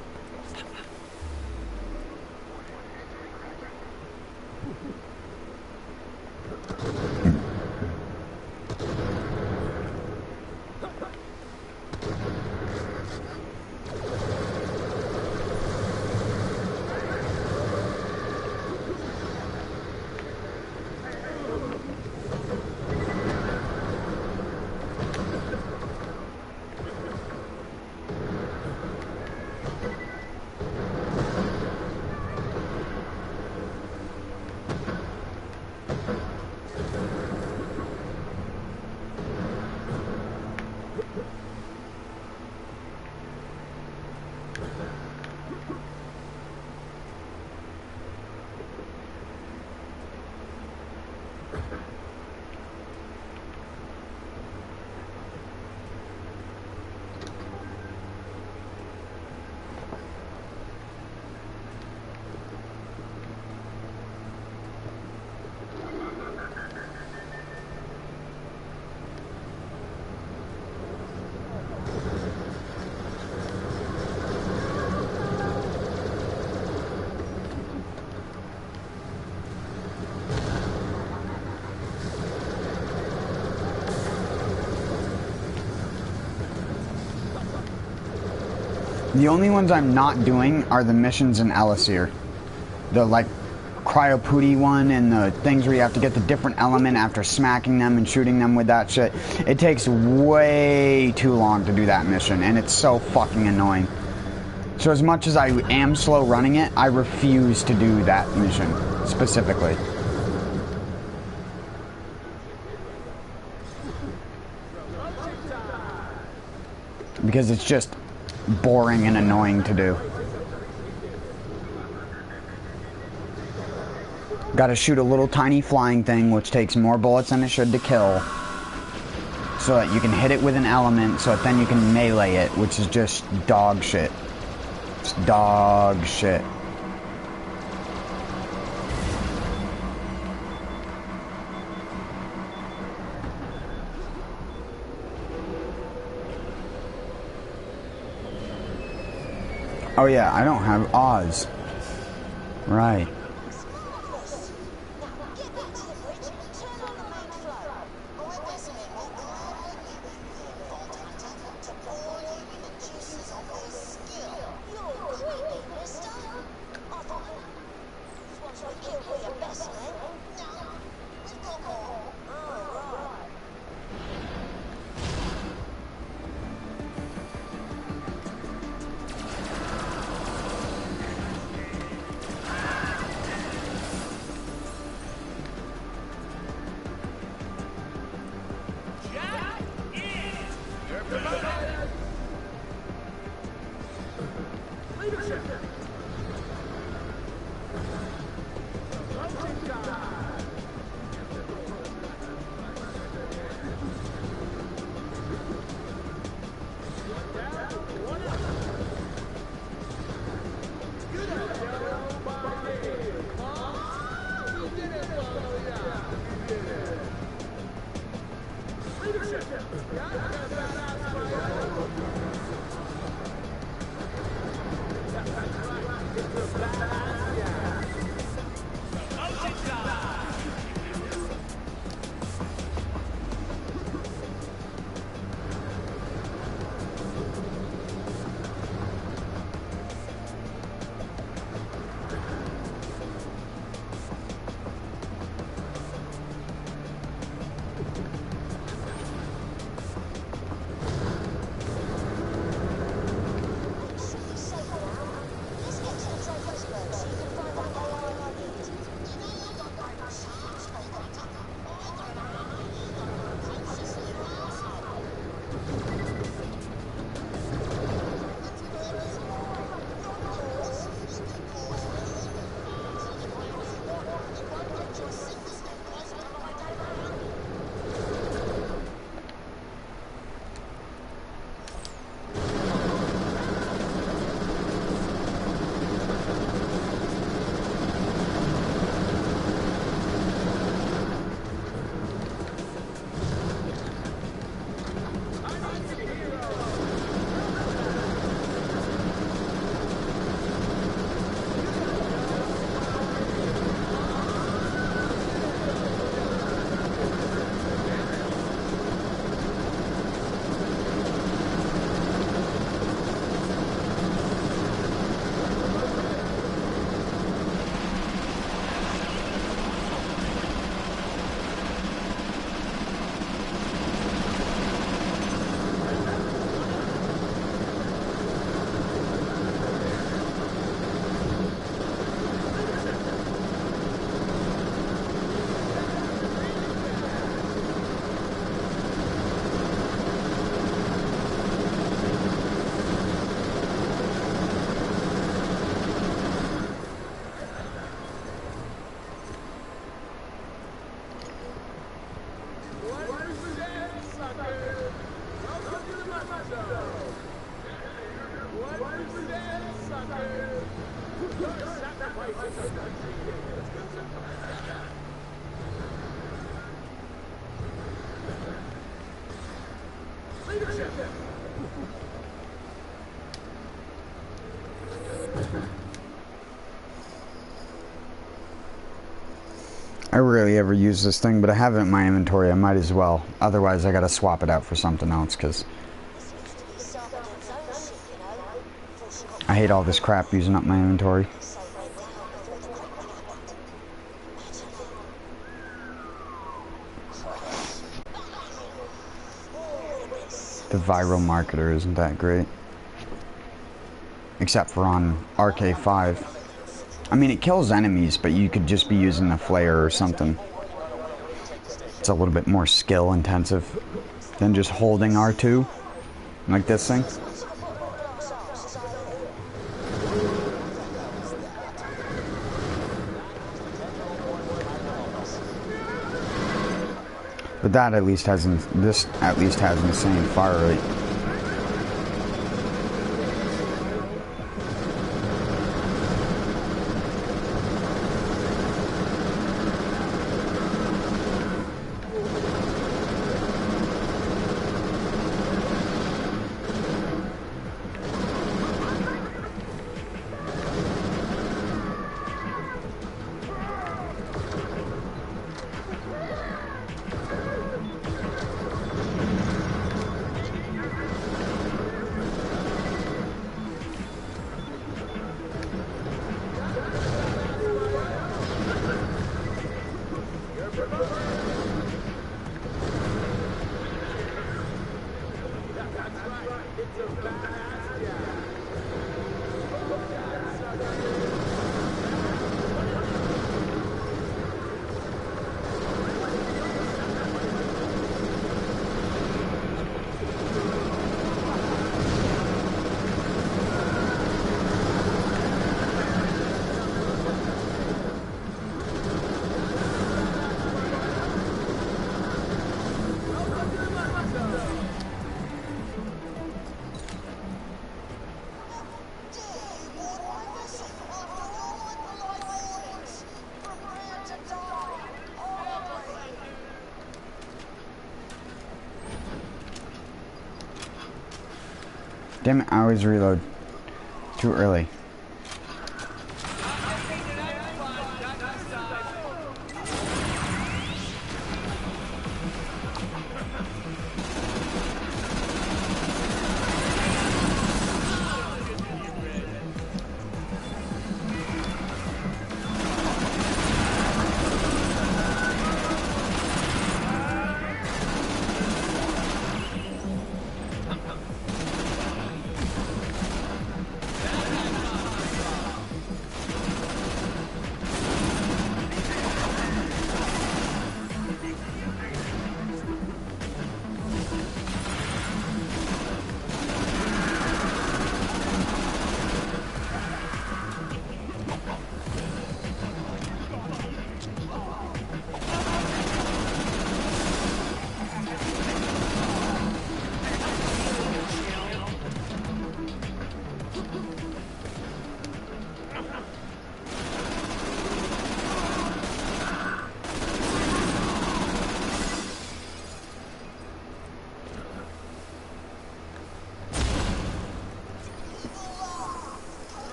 The only ones I'm not doing are the missions in Elisir. The, like, Cryopooty one and the things where you have to get the different element after smacking them and shooting them with that shit. It takes way too long to do that mission, and it's so fucking annoying. So as much as I am slow running it, I refuse to do that mission, specifically. Because it's just boring and annoying to do. Gotta shoot a little tiny flying thing, which takes more bullets than it should to kill. So that you can hit it with an element, so that then you can melee it, which is just dog shit. It's dog shit. Oh yeah, I don't have Oz. Right. I rarely ever use this thing, but I have it in my inventory. I might as well. Otherwise, I gotta swap it out for something else, because I hate all this crap using up my inventory. The viral marketer isn't that great. Except for on RK5. I mean, it kills enemies, but you could just be using a flare or something. It's a little bit more skill intensive than just holding R2, like this thing. But that at least has, this at least has insane fire rate. Damn it, I always reload too early.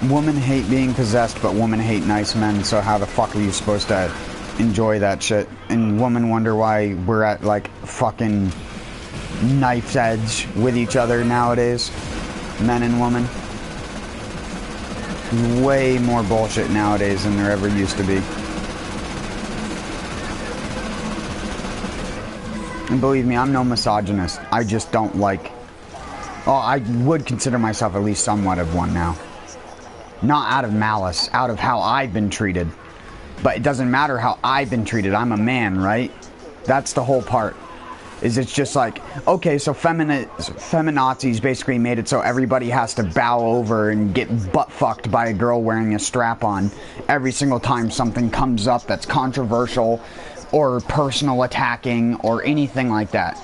Women hate being possessed, but women hate nice men, so how the fuck are you supposed to enjoy that shit? And women wonder why we're at, like, fucking knife's edge with each other nowadays. Men and women. There's way more bullshit nowadays than there ever used to be. And believe me, I'm no misogynist. I just don't like... Oh, I would consider myself at least somewhat of one now. Not out of malice, out of how I've been treated. But it doesn't matter how I've been treated. I'm a man, right? That's the whole part. Is it's just like, okay, so feminazis basically made it so everybody has to bow over and get butt-fucked by a girl wearing a strap-on every single time something comes up that's controversial or personal attacking or anything like that.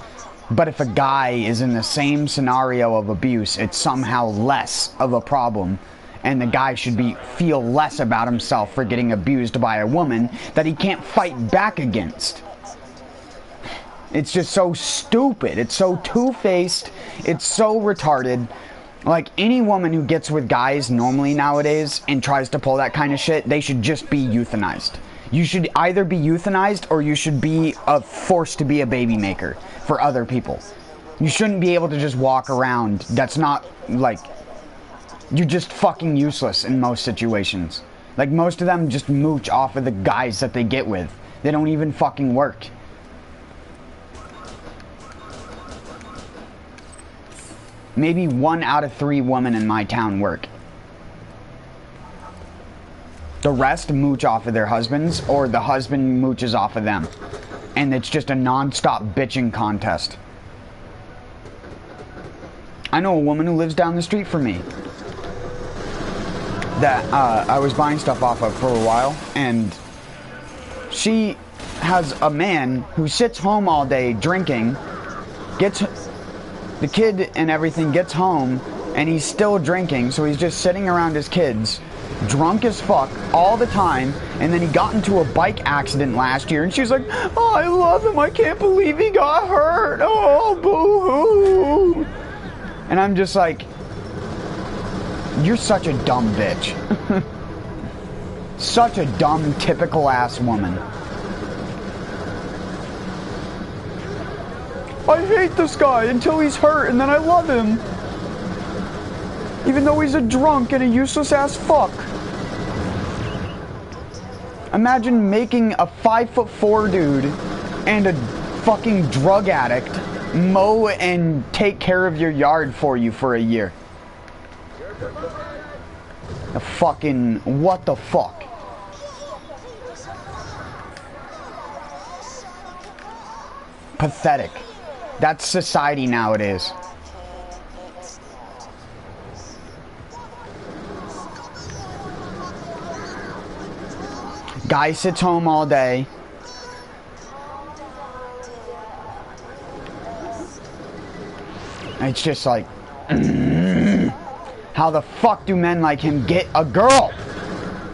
But if a guy is in the same scenario of abuse, it's somehow less of a problem. And the guy should feel less about himself for getting abused by a woman that he can't fight back against. It's just so stupid. It's so two-faced. It's so retarded. Like, any woman who gets with guys normally nowadays and tries to pull that kind of shit, they should just be euthanized. You should either be euthanized or you should be forced to be a baby maker for other people. You shouldn't be able to just walk around. That's not, like... You're just fucking useless in most situations. Like, most of them just mooch off of the guys that they get with. They don't even fucking work. Maybe 1 out of 3 women in my town work. The rest mooch off of their husbands, or the husband mooches off of them. And it's just a non-stop bitching contest. I know a woman who lives down the street from me that I was buying stuff off of for a while, and she has a man who sits home all day drinking, gets the kid and everything, gets home, and he's still drinking, so he's just sitting around his kids, drunk as fuck all the time, and then he got into a bike accident last year, and she's like, oh, I love him, I can't believe he got hurt, oh, boo-hoo. And I'm just like, you're such a dumb bitch. Such a dumb, typical ass woman. I hate this guy until he's hurt, and then I love him. Even though he's a drunk and a useless ass fuck. Imagine making a 5'4" dude and a fucking drug addict mow and take care of your yard for you for a year. The fucking... what the fuck? Pathetic. That's society nowadays. Guy sits home all day. It's just like... how the fuck do men like him get a girl?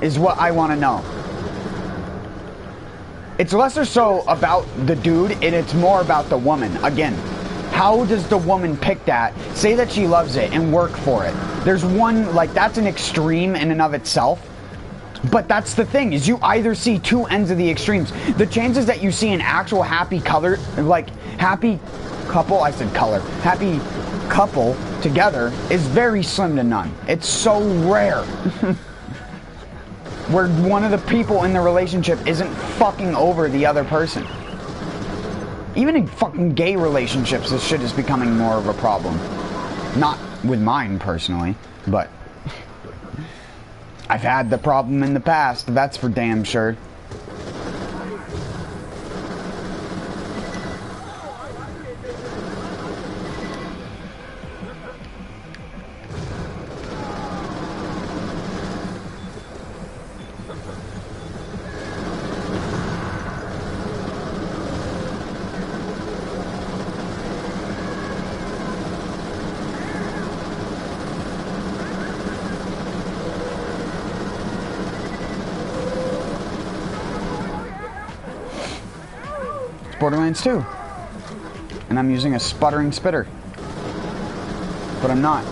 Is what I want to know. It's lesser so about the dude, and it's more about the woman. Again, how does the woman pick that, say that she loves it, and work for it? There's one, like, that's an extreme in and of itself. But that's the thing, is you either see two ends of the extremes. The chances that you see an actual happy color, like, happy couple, I said color, happy couple together is very slim to none. It's so rare. Where one of the people in the relationship isn't fucking over the other person. Even in fucking gay relationships, this shit is becoming more of a problem. Not with mine, personally, but I've had the problem in the past, that's for damn sure. Borderlands 2. And I'm using a sputtering spitter. But I'm not.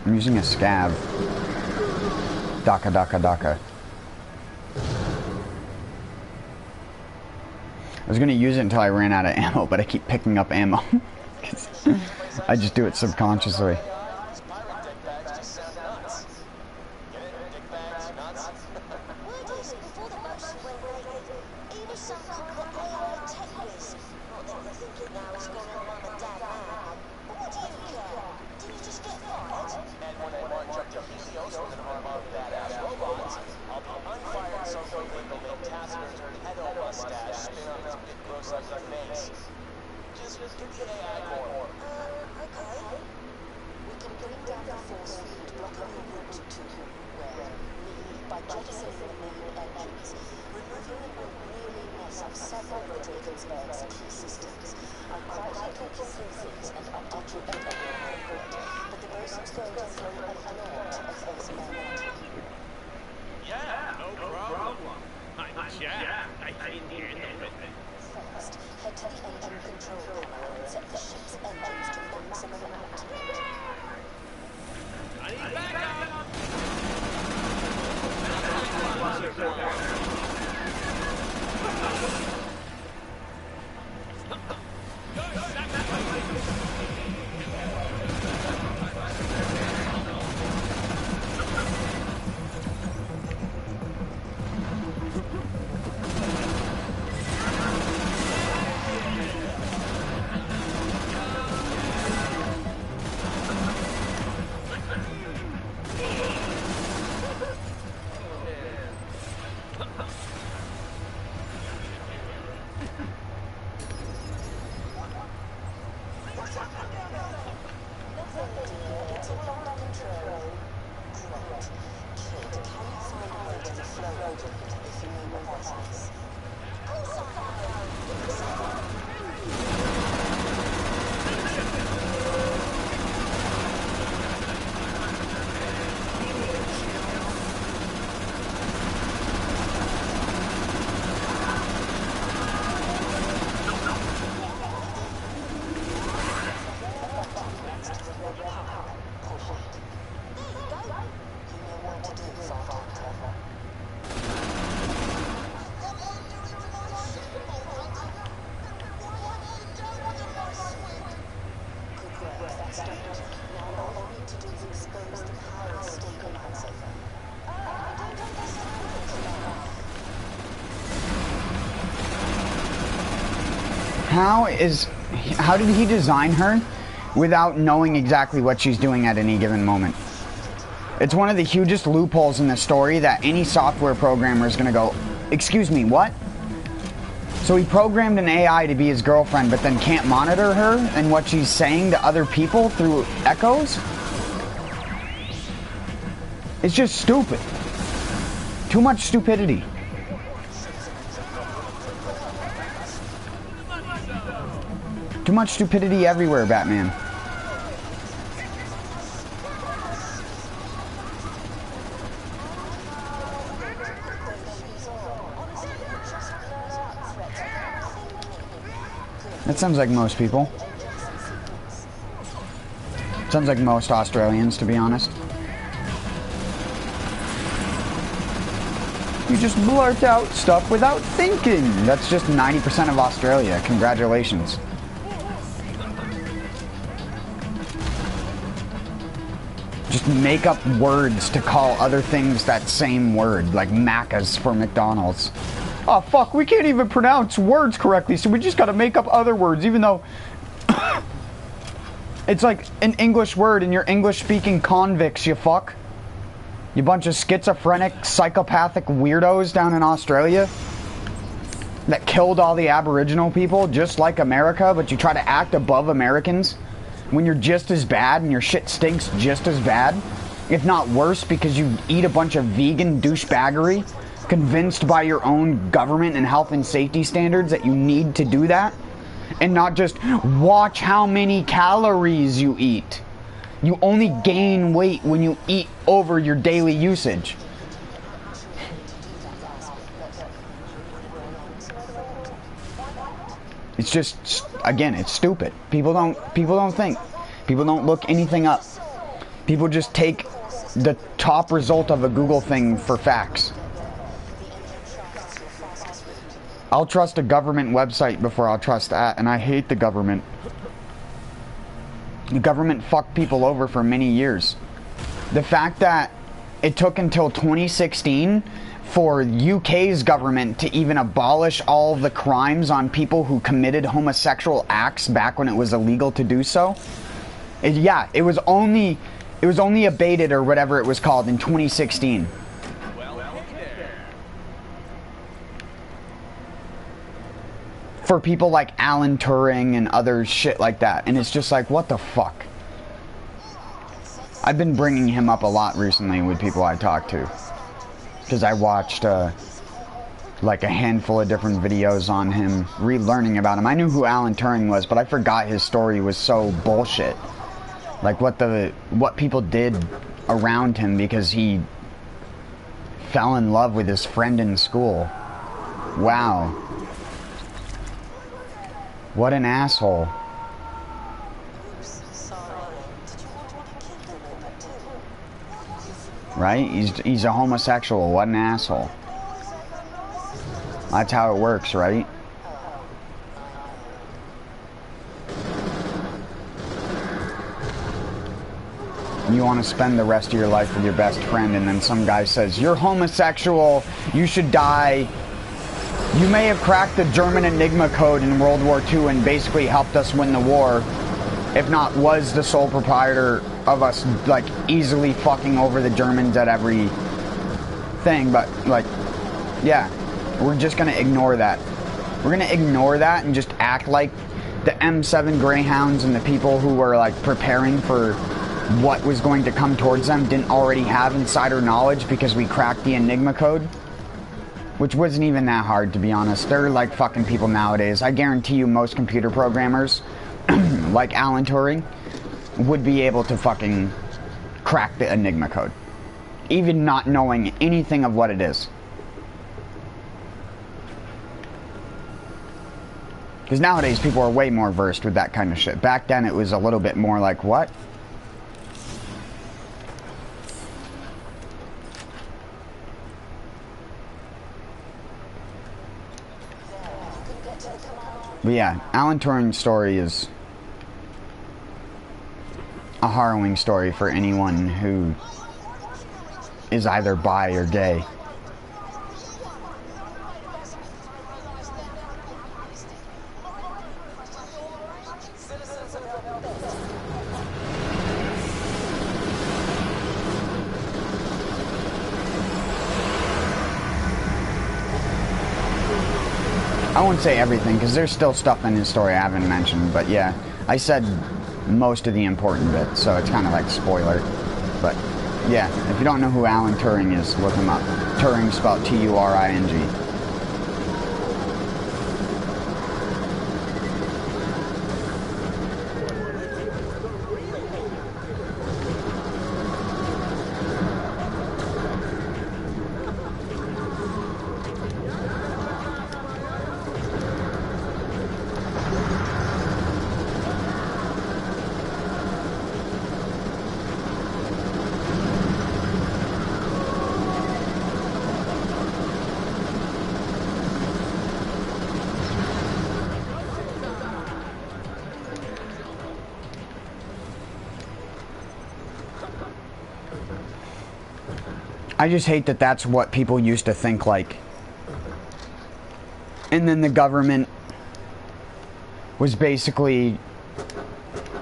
I'm using a scav. Daka daka daka. I was gonna use it until I ran out of ammo, but I keep picking up ammo. I just do it subconsciously. jettisoning the main engines, removing them will really mess up several of Drakensberg's key systems. I'm quite happy to talk you through things and update you on your grid, but the bosun's going to throw a lot of this moment. Yeah, no problem. I'm Jack. I didn't hear the First, head to the engine control panel and set the ship's engines to maximum output. I need backup. How did he design her without knowing exactly what she's doing at any given moment? It's one of the hugest loopholes in the story that any software programmer is going to go, excuse me, what? So he programmed an AI to be his girlfriend, but then can't monitor her and what she's saying to other people through echoes? It's just stupid. Too much stupidity. Too much stupidity everywhere, Batman. That sounds like most people. Sounds like most Australians, to be honest. You just blurt out stuff without thinking. That's just 90% of Australia. Congratulations. Just make up words to call other things that same word, like Macca's for McDonald's. Oh fuck, we can't even pronounce words correctly, so we just gotta make up other words, even though it's like an English word and you're English-speaking convicts, you fuck. You bunch of schizophrenic, psychopathic weirdos down in Australia that killed all the Aboriginal people, just like America, but you try to act above Americans when you're just as bad and your shit stinks just as bad, if not worse, because you eat a bunch of vegan douchebaggery, convinced by your own government and health and safety standards that you need to do that, and not just watch how many calories you eat. You only gain weight when you eat over your daily usage. It's just, again, it's stupid. People don't think. People don't look anything up. People just take the top result of a Google thing for facts. I'll trust a government website before I'll trust that, and I hate the government. The government fucked people over for many years. The fact that it took until 2016 for UK's government to even abolish all of the crimes on people who committed homosexual acts back when it was illegal to do so. It was only abated, or whatever it was called, in 2016. For people like Alan Turing and other shit like that. And it's just like, what the fuck? I've been bringing him up a lot recently with people I talk to. because I watched like a handful of different videos on him, relearning about him. I knew who Alan Turing was, but I forgot his story was so bullshit. Like what people did around him because he fell in love with his friend in school. Wow. What an asshole. Right? He's a homosexual. What an asshole. That's how it works, right? You want to spend the rest of your life with your best friend, and then some guy says, you're homosexual, you should die. You may have cracked the German Enigma code in World War II and basically helped us win the war, if not was the sole proprietor of us, like, easily fucking over the Germans at every thing. But, like, yeah, we're just gonna ignore that. We're gonna ignore that and just act like the M7 Greyhounds and the people who were, like, preparing for what was going to come towards them didn't already have insider knowledge because we cracked the Enigma code. Which wasn't even that hard, to be honest. They're like fucking people nowadays. I guarantee you most computer programmers, like Alan Turing, would be able to fucking crack the Enigma code. Even not knowing anything of what it is. Because nowadays people are way more versed with that kind of shit. Back then it was a little bit more like, what? But yeah, Alan Turing's story is a harrowing story for anyone who is either bi or gay. I won't say everything, because there's still stuff in his story I haven't mentioned, but yeah, I said most of the important bits, so it's kind of like spoiler. But yeah, if you don't know who Alan Turing is, look him up. Turing spelled T-U-R-I-N-G. I just hate that that's what people used to think like. And then the government was basically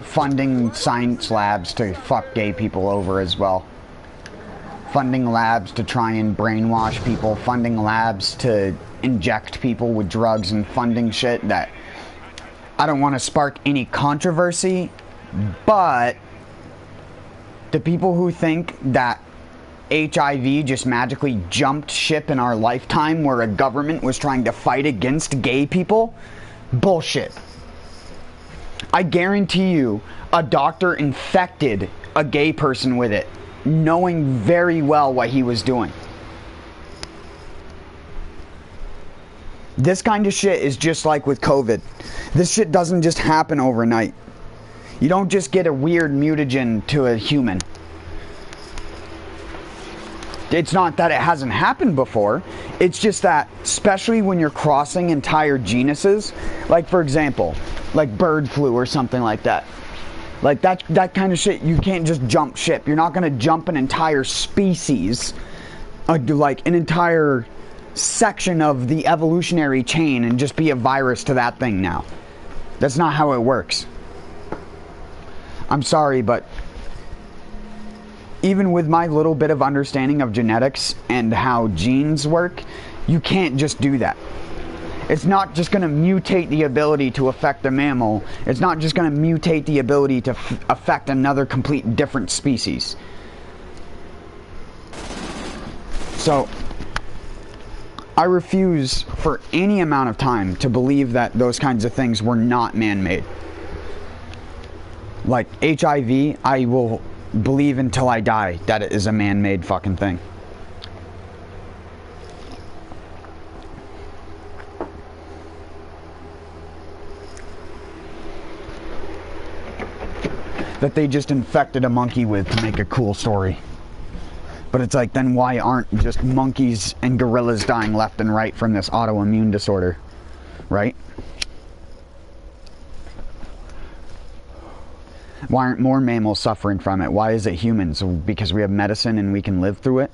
funding science labs to fuck gay people over as well. Funding labs to try and brainwash people, funding labs to inject people with drugs, and funding shit that I don't want to spark any controversy, but the people who think that HIV just magically jumped ship in our lifetime where a government was trying to fight against gay people, bullshit. I guarantee you a doctor infected a gay person with it, knowing very well what he was doing. This kind of shit is just like with COVID. This shit doesn't just happen overnight. You don't just get a weird mutagen to a human. It's not that it hasn't happened before. It's just that, especially when you're crossing entire genuses, like for example, like bird flu or something like that. Like that kind of shit, you can't just jump ship. You're not going to jump an entire species, like an entire section of the evolutionary chain and just be a virus to that thing now. That's not how it works. I'm sorry, but even with my little bit of understanding of genetics and how genes work, you can't just do that. It's not just going to mutate the ability to affect a mammal. It's not just going to mutate the ability to affect another complete different species. So, I refuse for any amount of time to believe that those kinds of things were not man-made. Like HIV, I will believe until I die that it is a man-made fucking thing. That they just infected a monkey with to make a cool story. But it's like, then why aren't just monkeys and gorillas dying left and right from this autoimmune disorder? Right? Why aren't more mammals suffering from it? Why is it humans? Because we have medicine and we can live through it?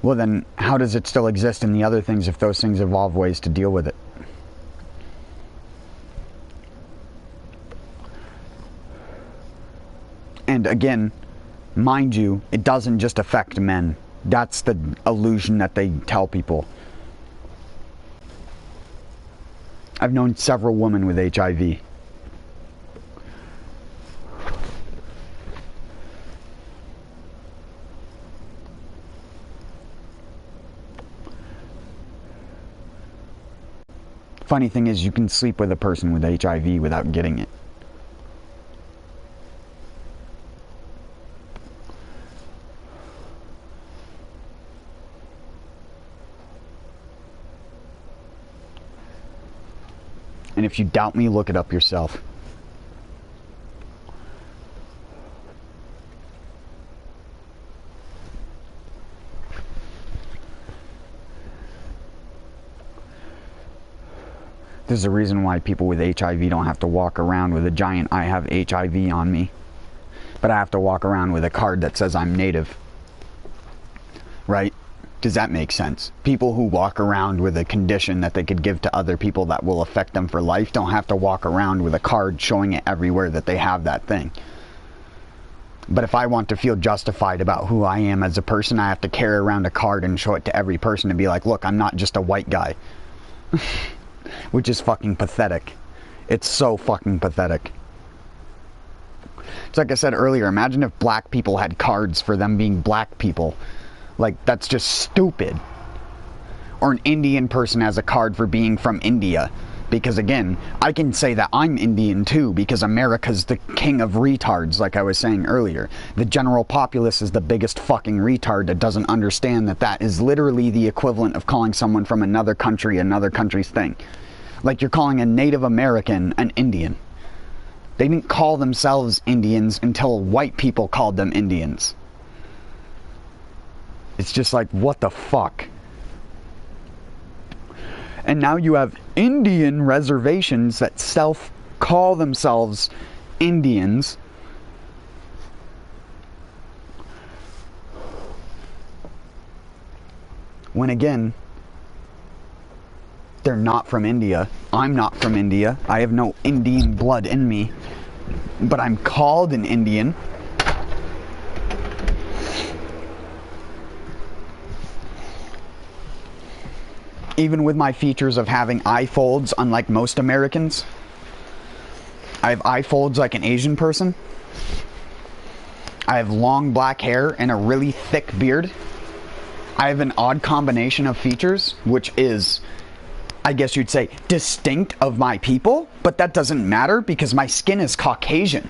Well then, how does it still exist in the other things if those things evolve ways to deal with it? And again, mind you, it doesn't just affect men. That's the illusion that they tell people. I've known several women with HIV. Funny thing is, you can sleep with a person with HIV without getting it. And if you doubt me, look it up yourself. There's a reason why people with HIV don't have to walk around with a giant "I have HIV" on me. But I have to walk around with a card that says I'm native. Right? Does that make sense? People who walk around with a condition that they could give to other people that will affect them for life don't have to walk around with a card showing it everywhere that they have that thing. But if I want to feel justified about who I am as a person, I have to carry around a card and show it to every person to be like, look, I'm not just a white guy. Which is fucking pathetic. It's so fucking pathetic. It's like I said earlier, imagine if black people had cards for them being black people. Like, that's just stupid. Or an Indian person has a card for being from India. Because again, I can say that I'm Indian too, because America's the king of retards, like I was saying earlier. The general populace is the biggest fucking retard that doesn't understand that that is literally the equivalent of calling someone from another country's thing. Like you're calling a Native American an Indian. They didn't call themselves Indians until white people called them Indians. It's just like, what the fuck? And now you have Indian reservations that self-call themselves Indians. When again, they're not from India. I'm not from India. I have no Indian blood in me. But I'm called an Indian. Even with my features of having eye folds, unlike most Americans. I have eye folds like an Asian person. I have long black hair and a really thick beard. I have an odd combination of features, which is, I guess you'd say, distinct of my people. But that doesn't matter because my skin is Caucasian.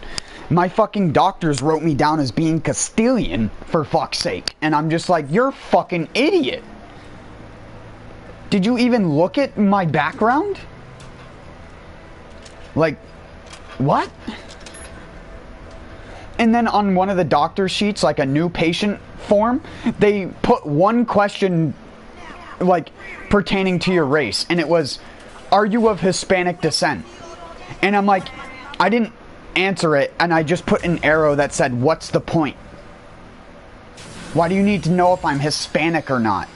My fucking doctors wrote me down as being Castilian, for fuck's sake. And I'm just like, you're a fucking idiot. Did you even look at my background? Like, what? And then on one of the doctor sheets, like a new patient form, they put one question, like, pertaining to your race. And it was, are you of Hispanic descent? And I'm like, I didn't answer it, and I just put an arrow that said, what's the point? Why do you need to know if I'm Hispanic or not?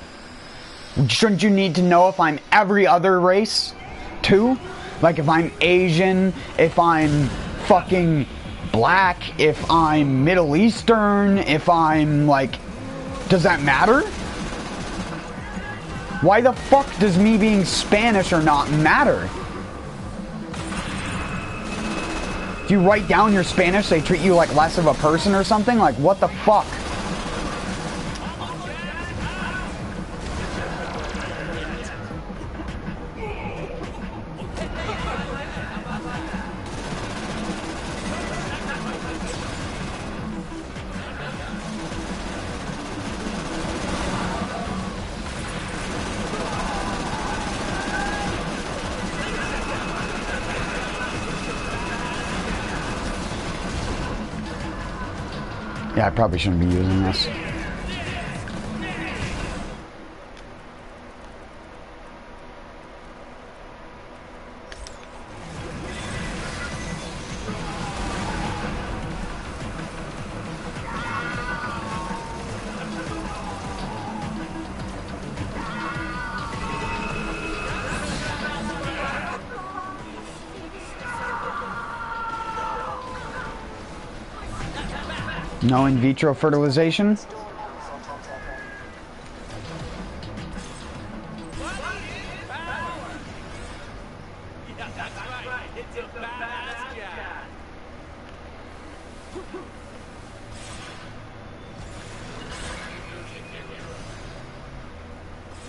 Shouldn't you need to know if I'm every other race, too? Like if I'm Asian, if I'm fucking black, if I'm Middle Eastern, if I'm like... Does that matter? Why the fuck does me being Spanish or not matter? If you write down your Spanish, they treat you like less of a person or something? Like, what the fuck? Yeah, I probably shouldn't be using this. No in vitro fertilization? Yeah, that's right. It's a badass cat.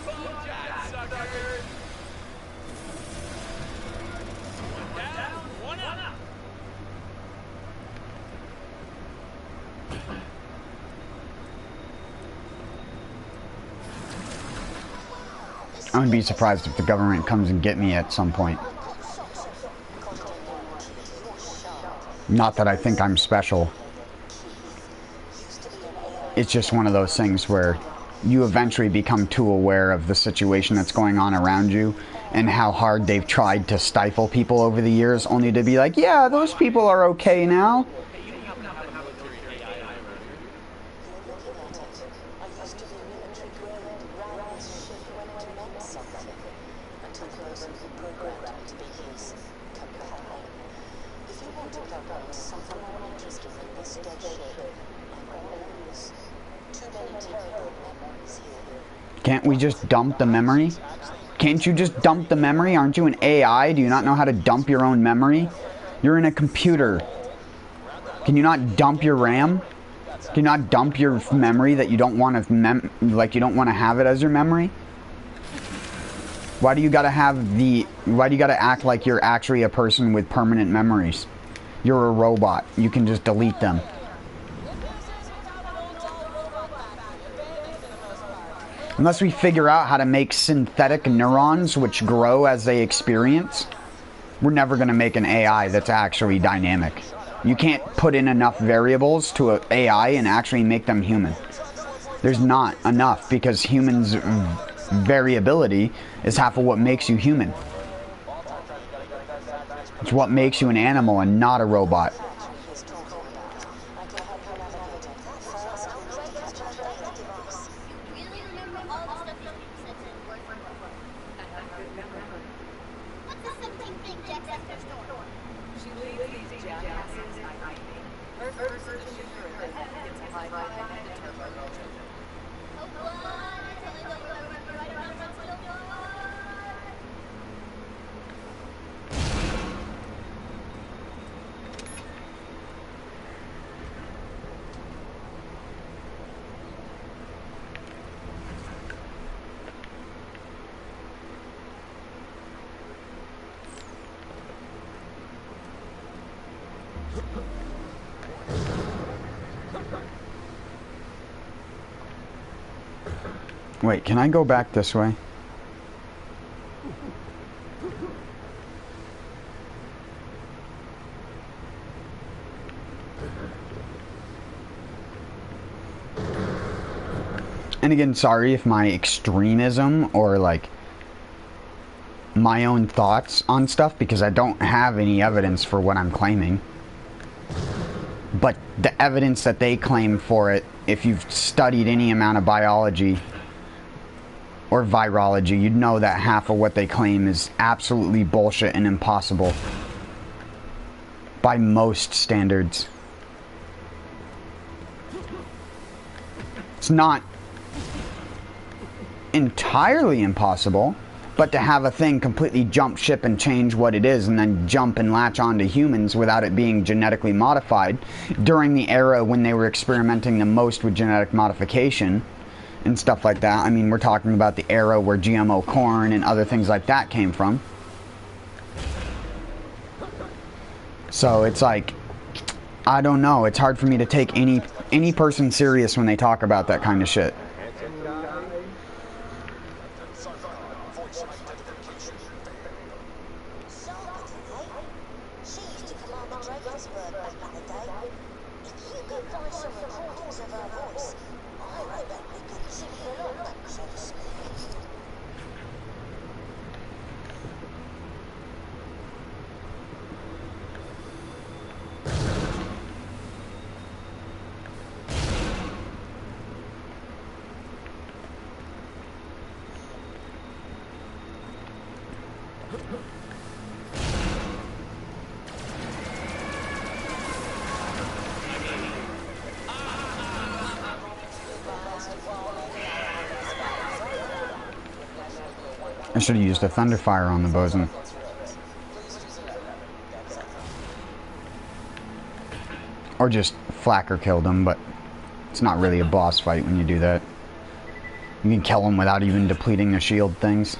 Come on, Jack, sucker. One down, one up. I wouldn't be surprised if the government comes and get me at some point. Not that I think I'm special. It's just one of those things where you eventually become too aware of the situation that's going on around you and how hard they've tried to stifle people over the years, only to be like, yeah, those people are okay now. Can't we just dump the memory? Can't you just dump the memory? Aren't you an AI? Do you not know how to dump your own memory? You're in a computer. Can you not dump your RAM? Can you not dump your memory that you don't want to you don't want to have it as your memory? Why do you gotta act like you're actually a person with permanent memories? You're a robot. You can just delete them. Unless we figure out how to make synthetic neurons which grow as they experience, we're never going to make an AI that's actually dynamic. You can't put in enough variables to an AI and actually make them human. There's not enough, because humans' variability is half of what makes you human. It's what makes you an animal and not a robot. Wait, can I go back this way? And again, sorry if my extremism or like my own thoughts on stuff, because I don't have any evidence for what I'm claiming. But the evidence that they claim for it, if you've studied any amount of biology or virology, you'd know that half of what they claim is absolutely bullshit and impossible by most standards. It's not entirely impossible, but to have a thing completely jump ship and change what it is and then jump and latch onto humans without it being genetically modified during the era when they were experimenting the most with genetic modification and stuff like that. I mean, we're talking about the era where GMO corn and other things like that came from. So it's like, I don't know. It's hard for me to take any person serious when they talk about that kind of shit. She used to command the Dragonsburg back in the day. If you could find some recordings I should have used a Thunderfire on the bosun. Or just flacker killed him, but it's not really a boss fight when you do that. You can kill him without even depleting the shield things.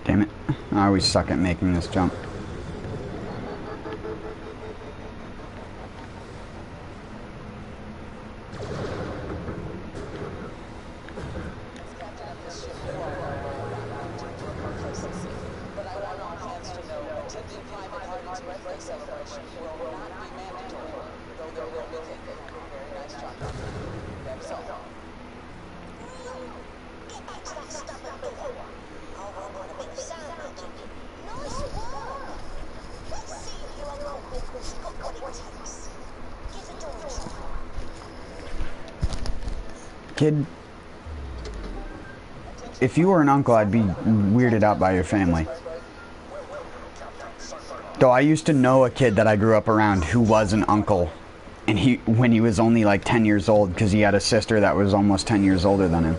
Damn it. I always suck at making this jump. Kid, if you were an uncle, I'd be weirded out by your family. Though I used to know a kid that I grew up around who was an uncle, and when he was only like 10 years old, because he had a sister that was almost 10 years older than him.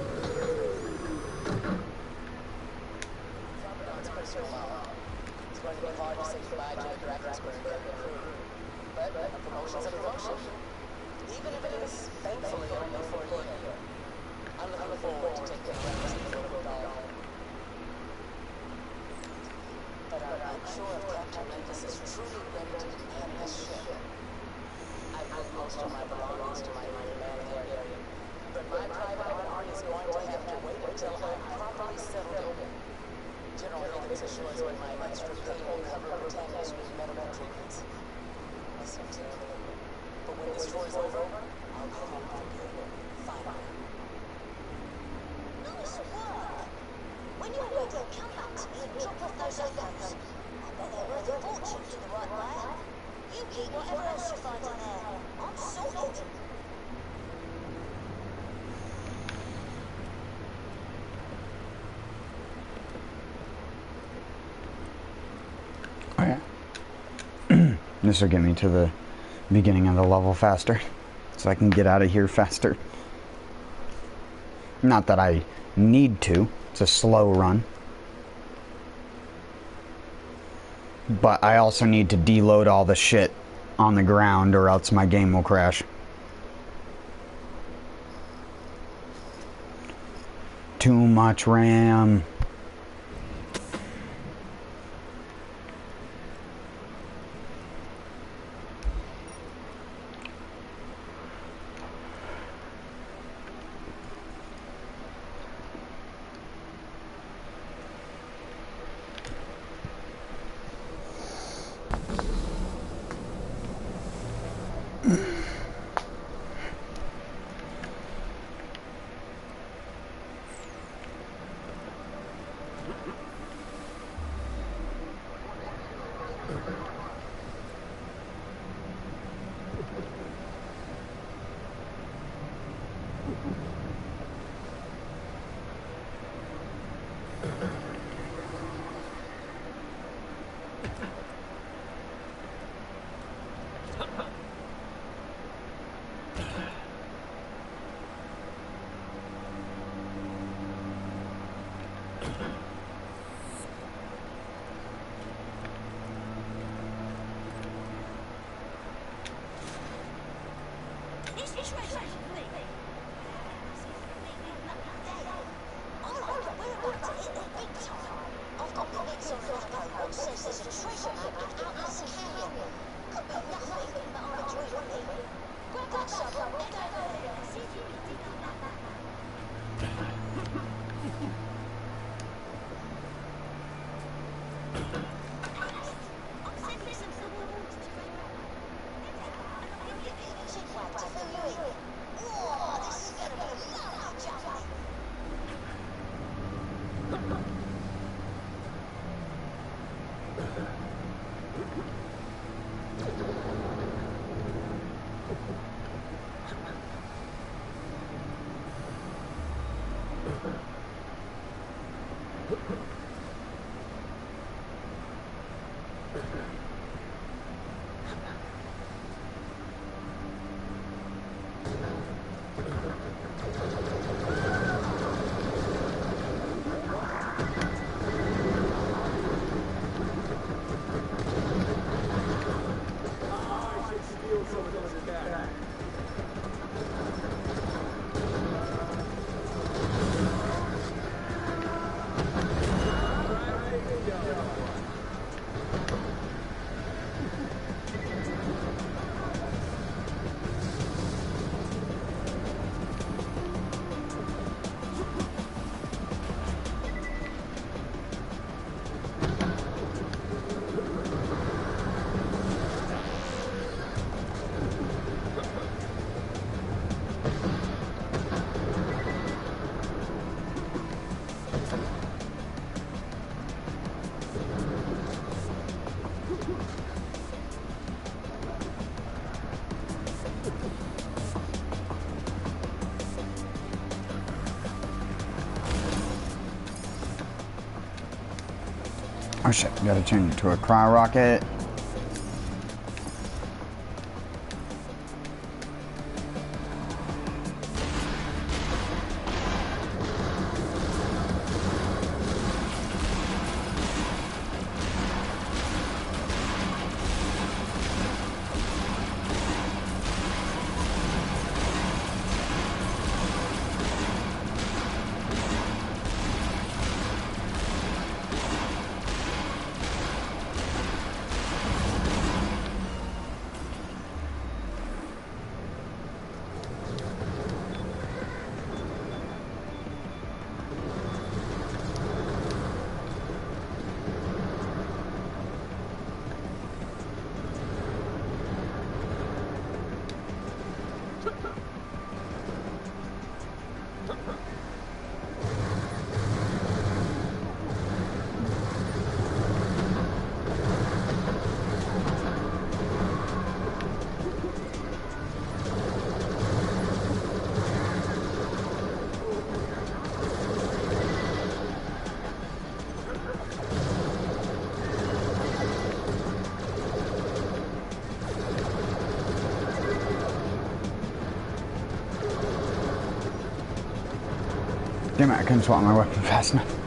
This will get me to the beginning of the level faster, so I can get out of here faster. Not that I need to, it's a slow run. But I also need to deload all the shit on the ground or else my game will crash. Too much RAM. Oh shit, gotta change it to a cryo rocket. Damn it, I couldn't swap my weapon fast enough.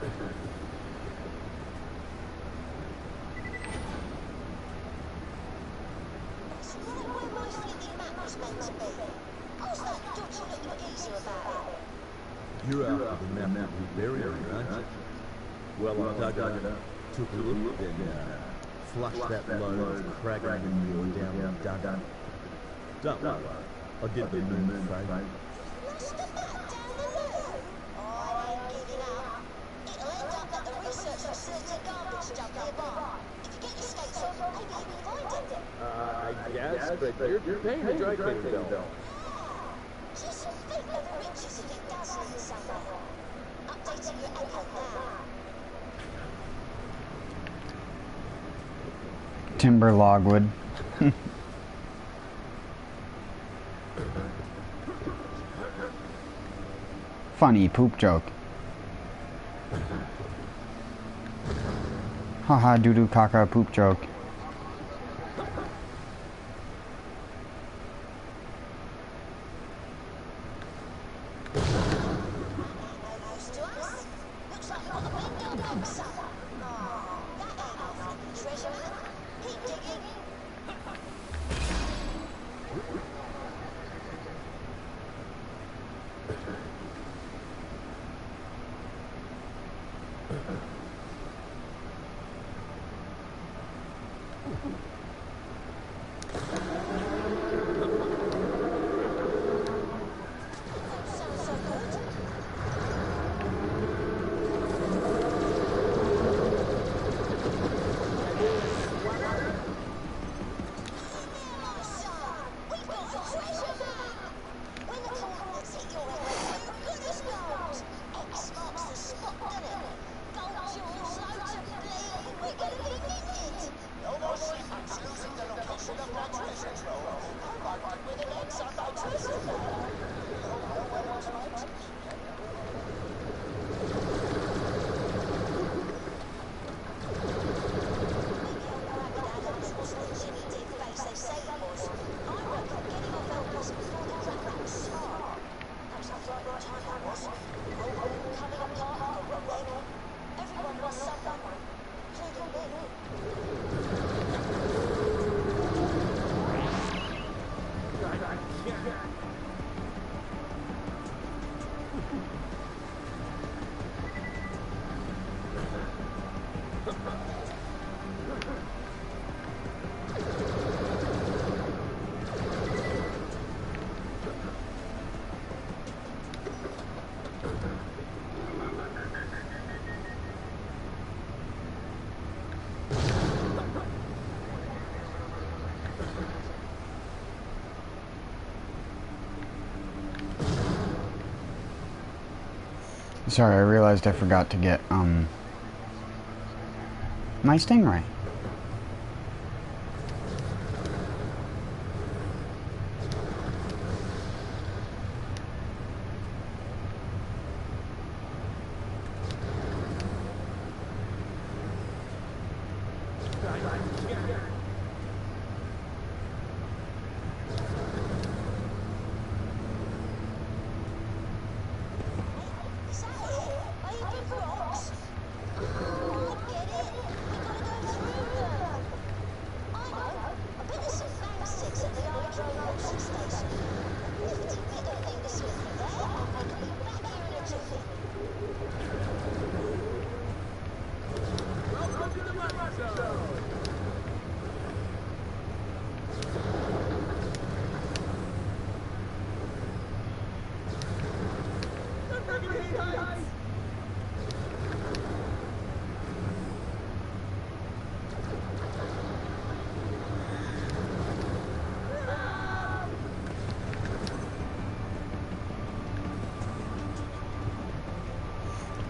It's right where my flipping map was meant to be. How's that dodgy little geezer about it? You're after the map we buried, aren't you? Well, I dug it up, took a look, then flushed that load of cracking manure down and dug it. Don't worry, I did the moon a favour. Flushed the map down the loo? I ain't giving up. It'll end up at the research facility garbage dump nearby. If you get your skates off, maybe you can find it. I guess, but you're paying the dry cleaning bill. Just think of the riches if it does lead somewhere. Updating your echo now. Timber logwood. Funny poop joke. Haha, doo-doo caca poop joke. Looks like we've got a bingo box up. Oh, that ain't our flipping treasure hunt. Keep digging. Sounds so good. We've got a treasure map! When the coordinates hit your head, you're good as gold! X marks the spot, doesn't it? Gold jewels, loads of bling, we're gonna be minted! No more shepherds losing the location of my treasure trove. I'm marked with an X on my treasure map. You'll know where it's marked. Everyone was someone, including me. Sorry, I realized I forgot to get, my stingray. Is that it? Baby rocks? Oh, I get it. We gotta go through them. I know. I bet there's some fang sticks at the hydro watering station. A nifty bit of fingersmithing there. I could be back here in a jiffy. Welcome to the Mud Zone!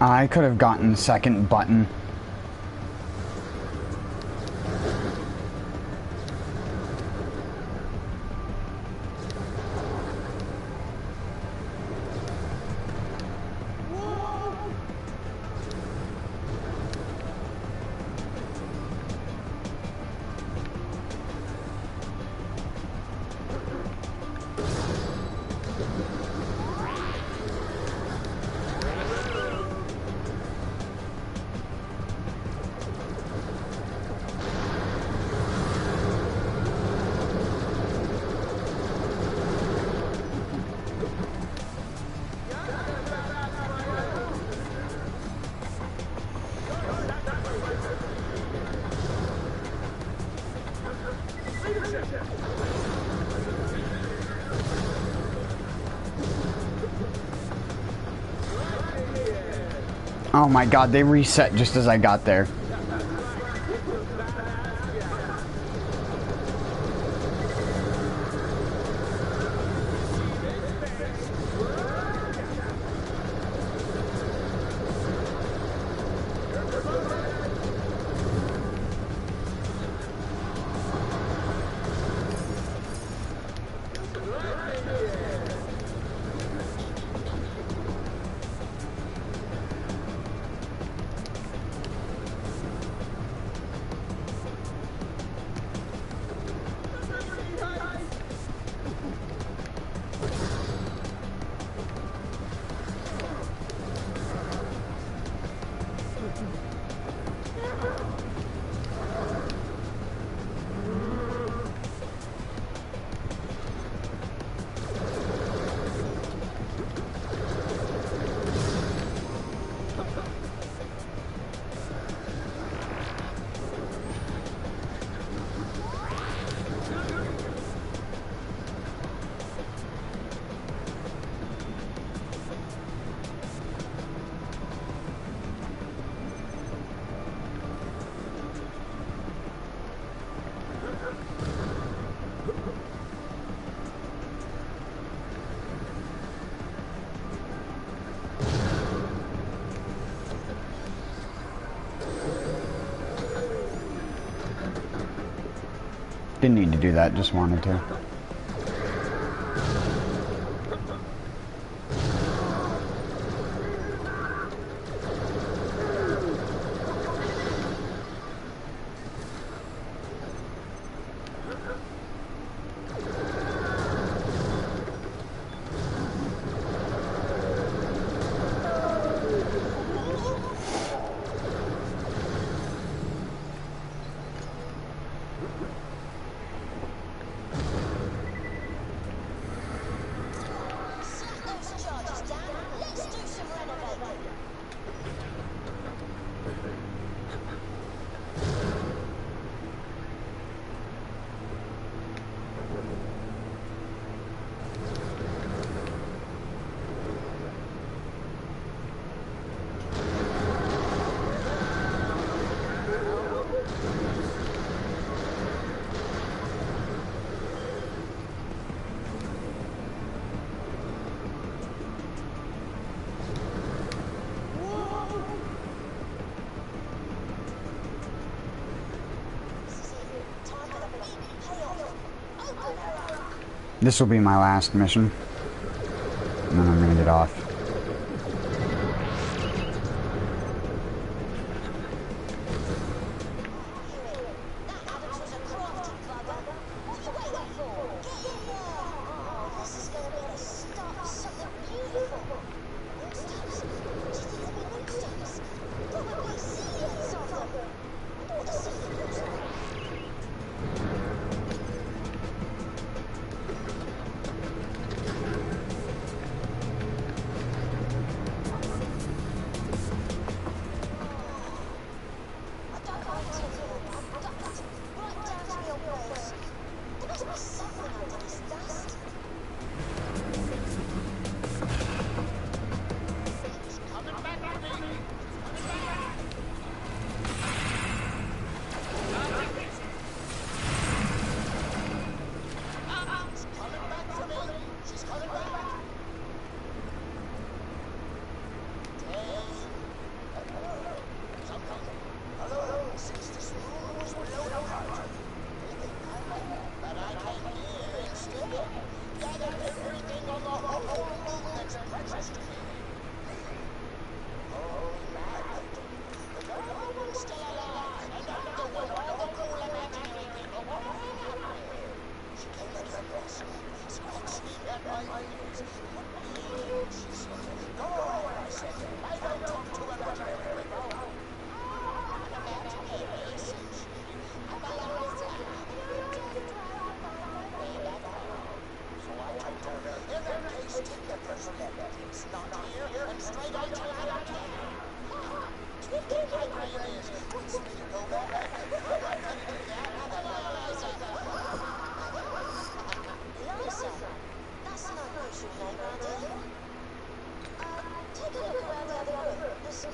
I could have gotten second button. Oh my god, they reset just as I got there. Didn't need to do that, just wanted to. This will be my last mission, and then I'm gonna get off. Take a look around down the other room. There's some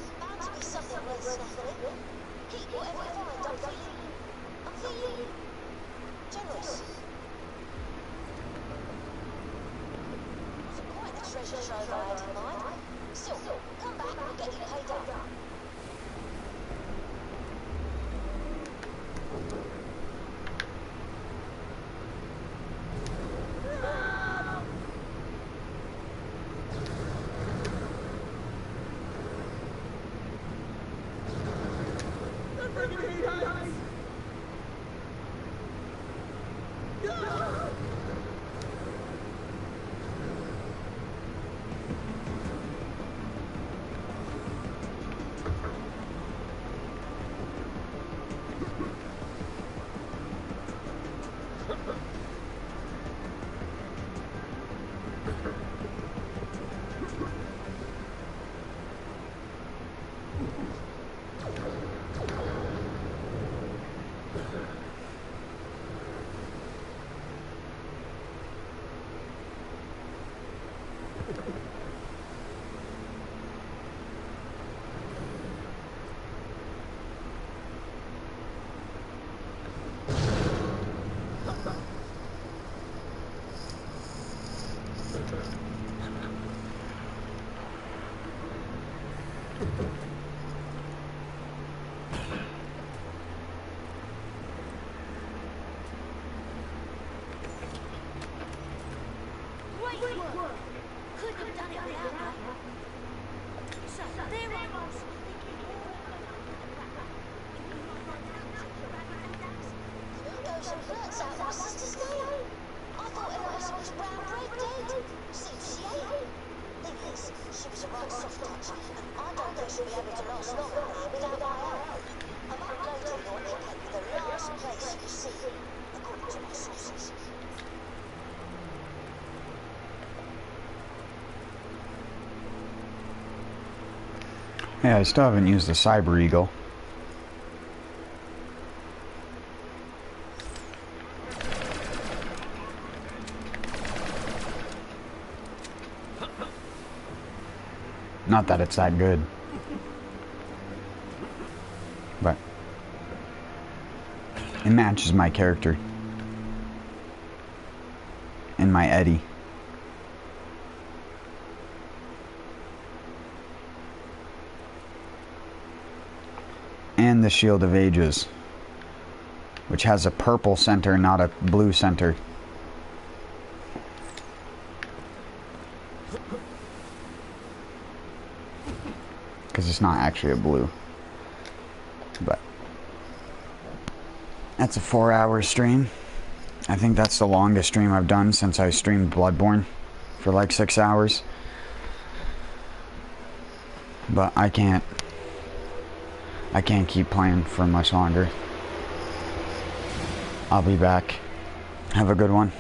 could have done it without her. So, there I was, thinking who goes and flirts out my sister's name? I thought Eliza was brown bread dead. Seems she ain't. Thing is, she was a right soft toucher, and I don't think she'll be able to last long without my help. I'm uploading your epic the last place you see, according to my sources. Yeah, I still haven't used the Cyber Eagle. Not that it's that good. But it matches my character. And my Eddie. And the Shield of Ages, which has a purple center, not a blue center. Because it's not actually a blue. But that's a 4-hour stream. I think that's the longest stream I've done since I streamed Bloodborne for like 6 hours. But I can't keep playing for much longer. I'll be back. Have a good one.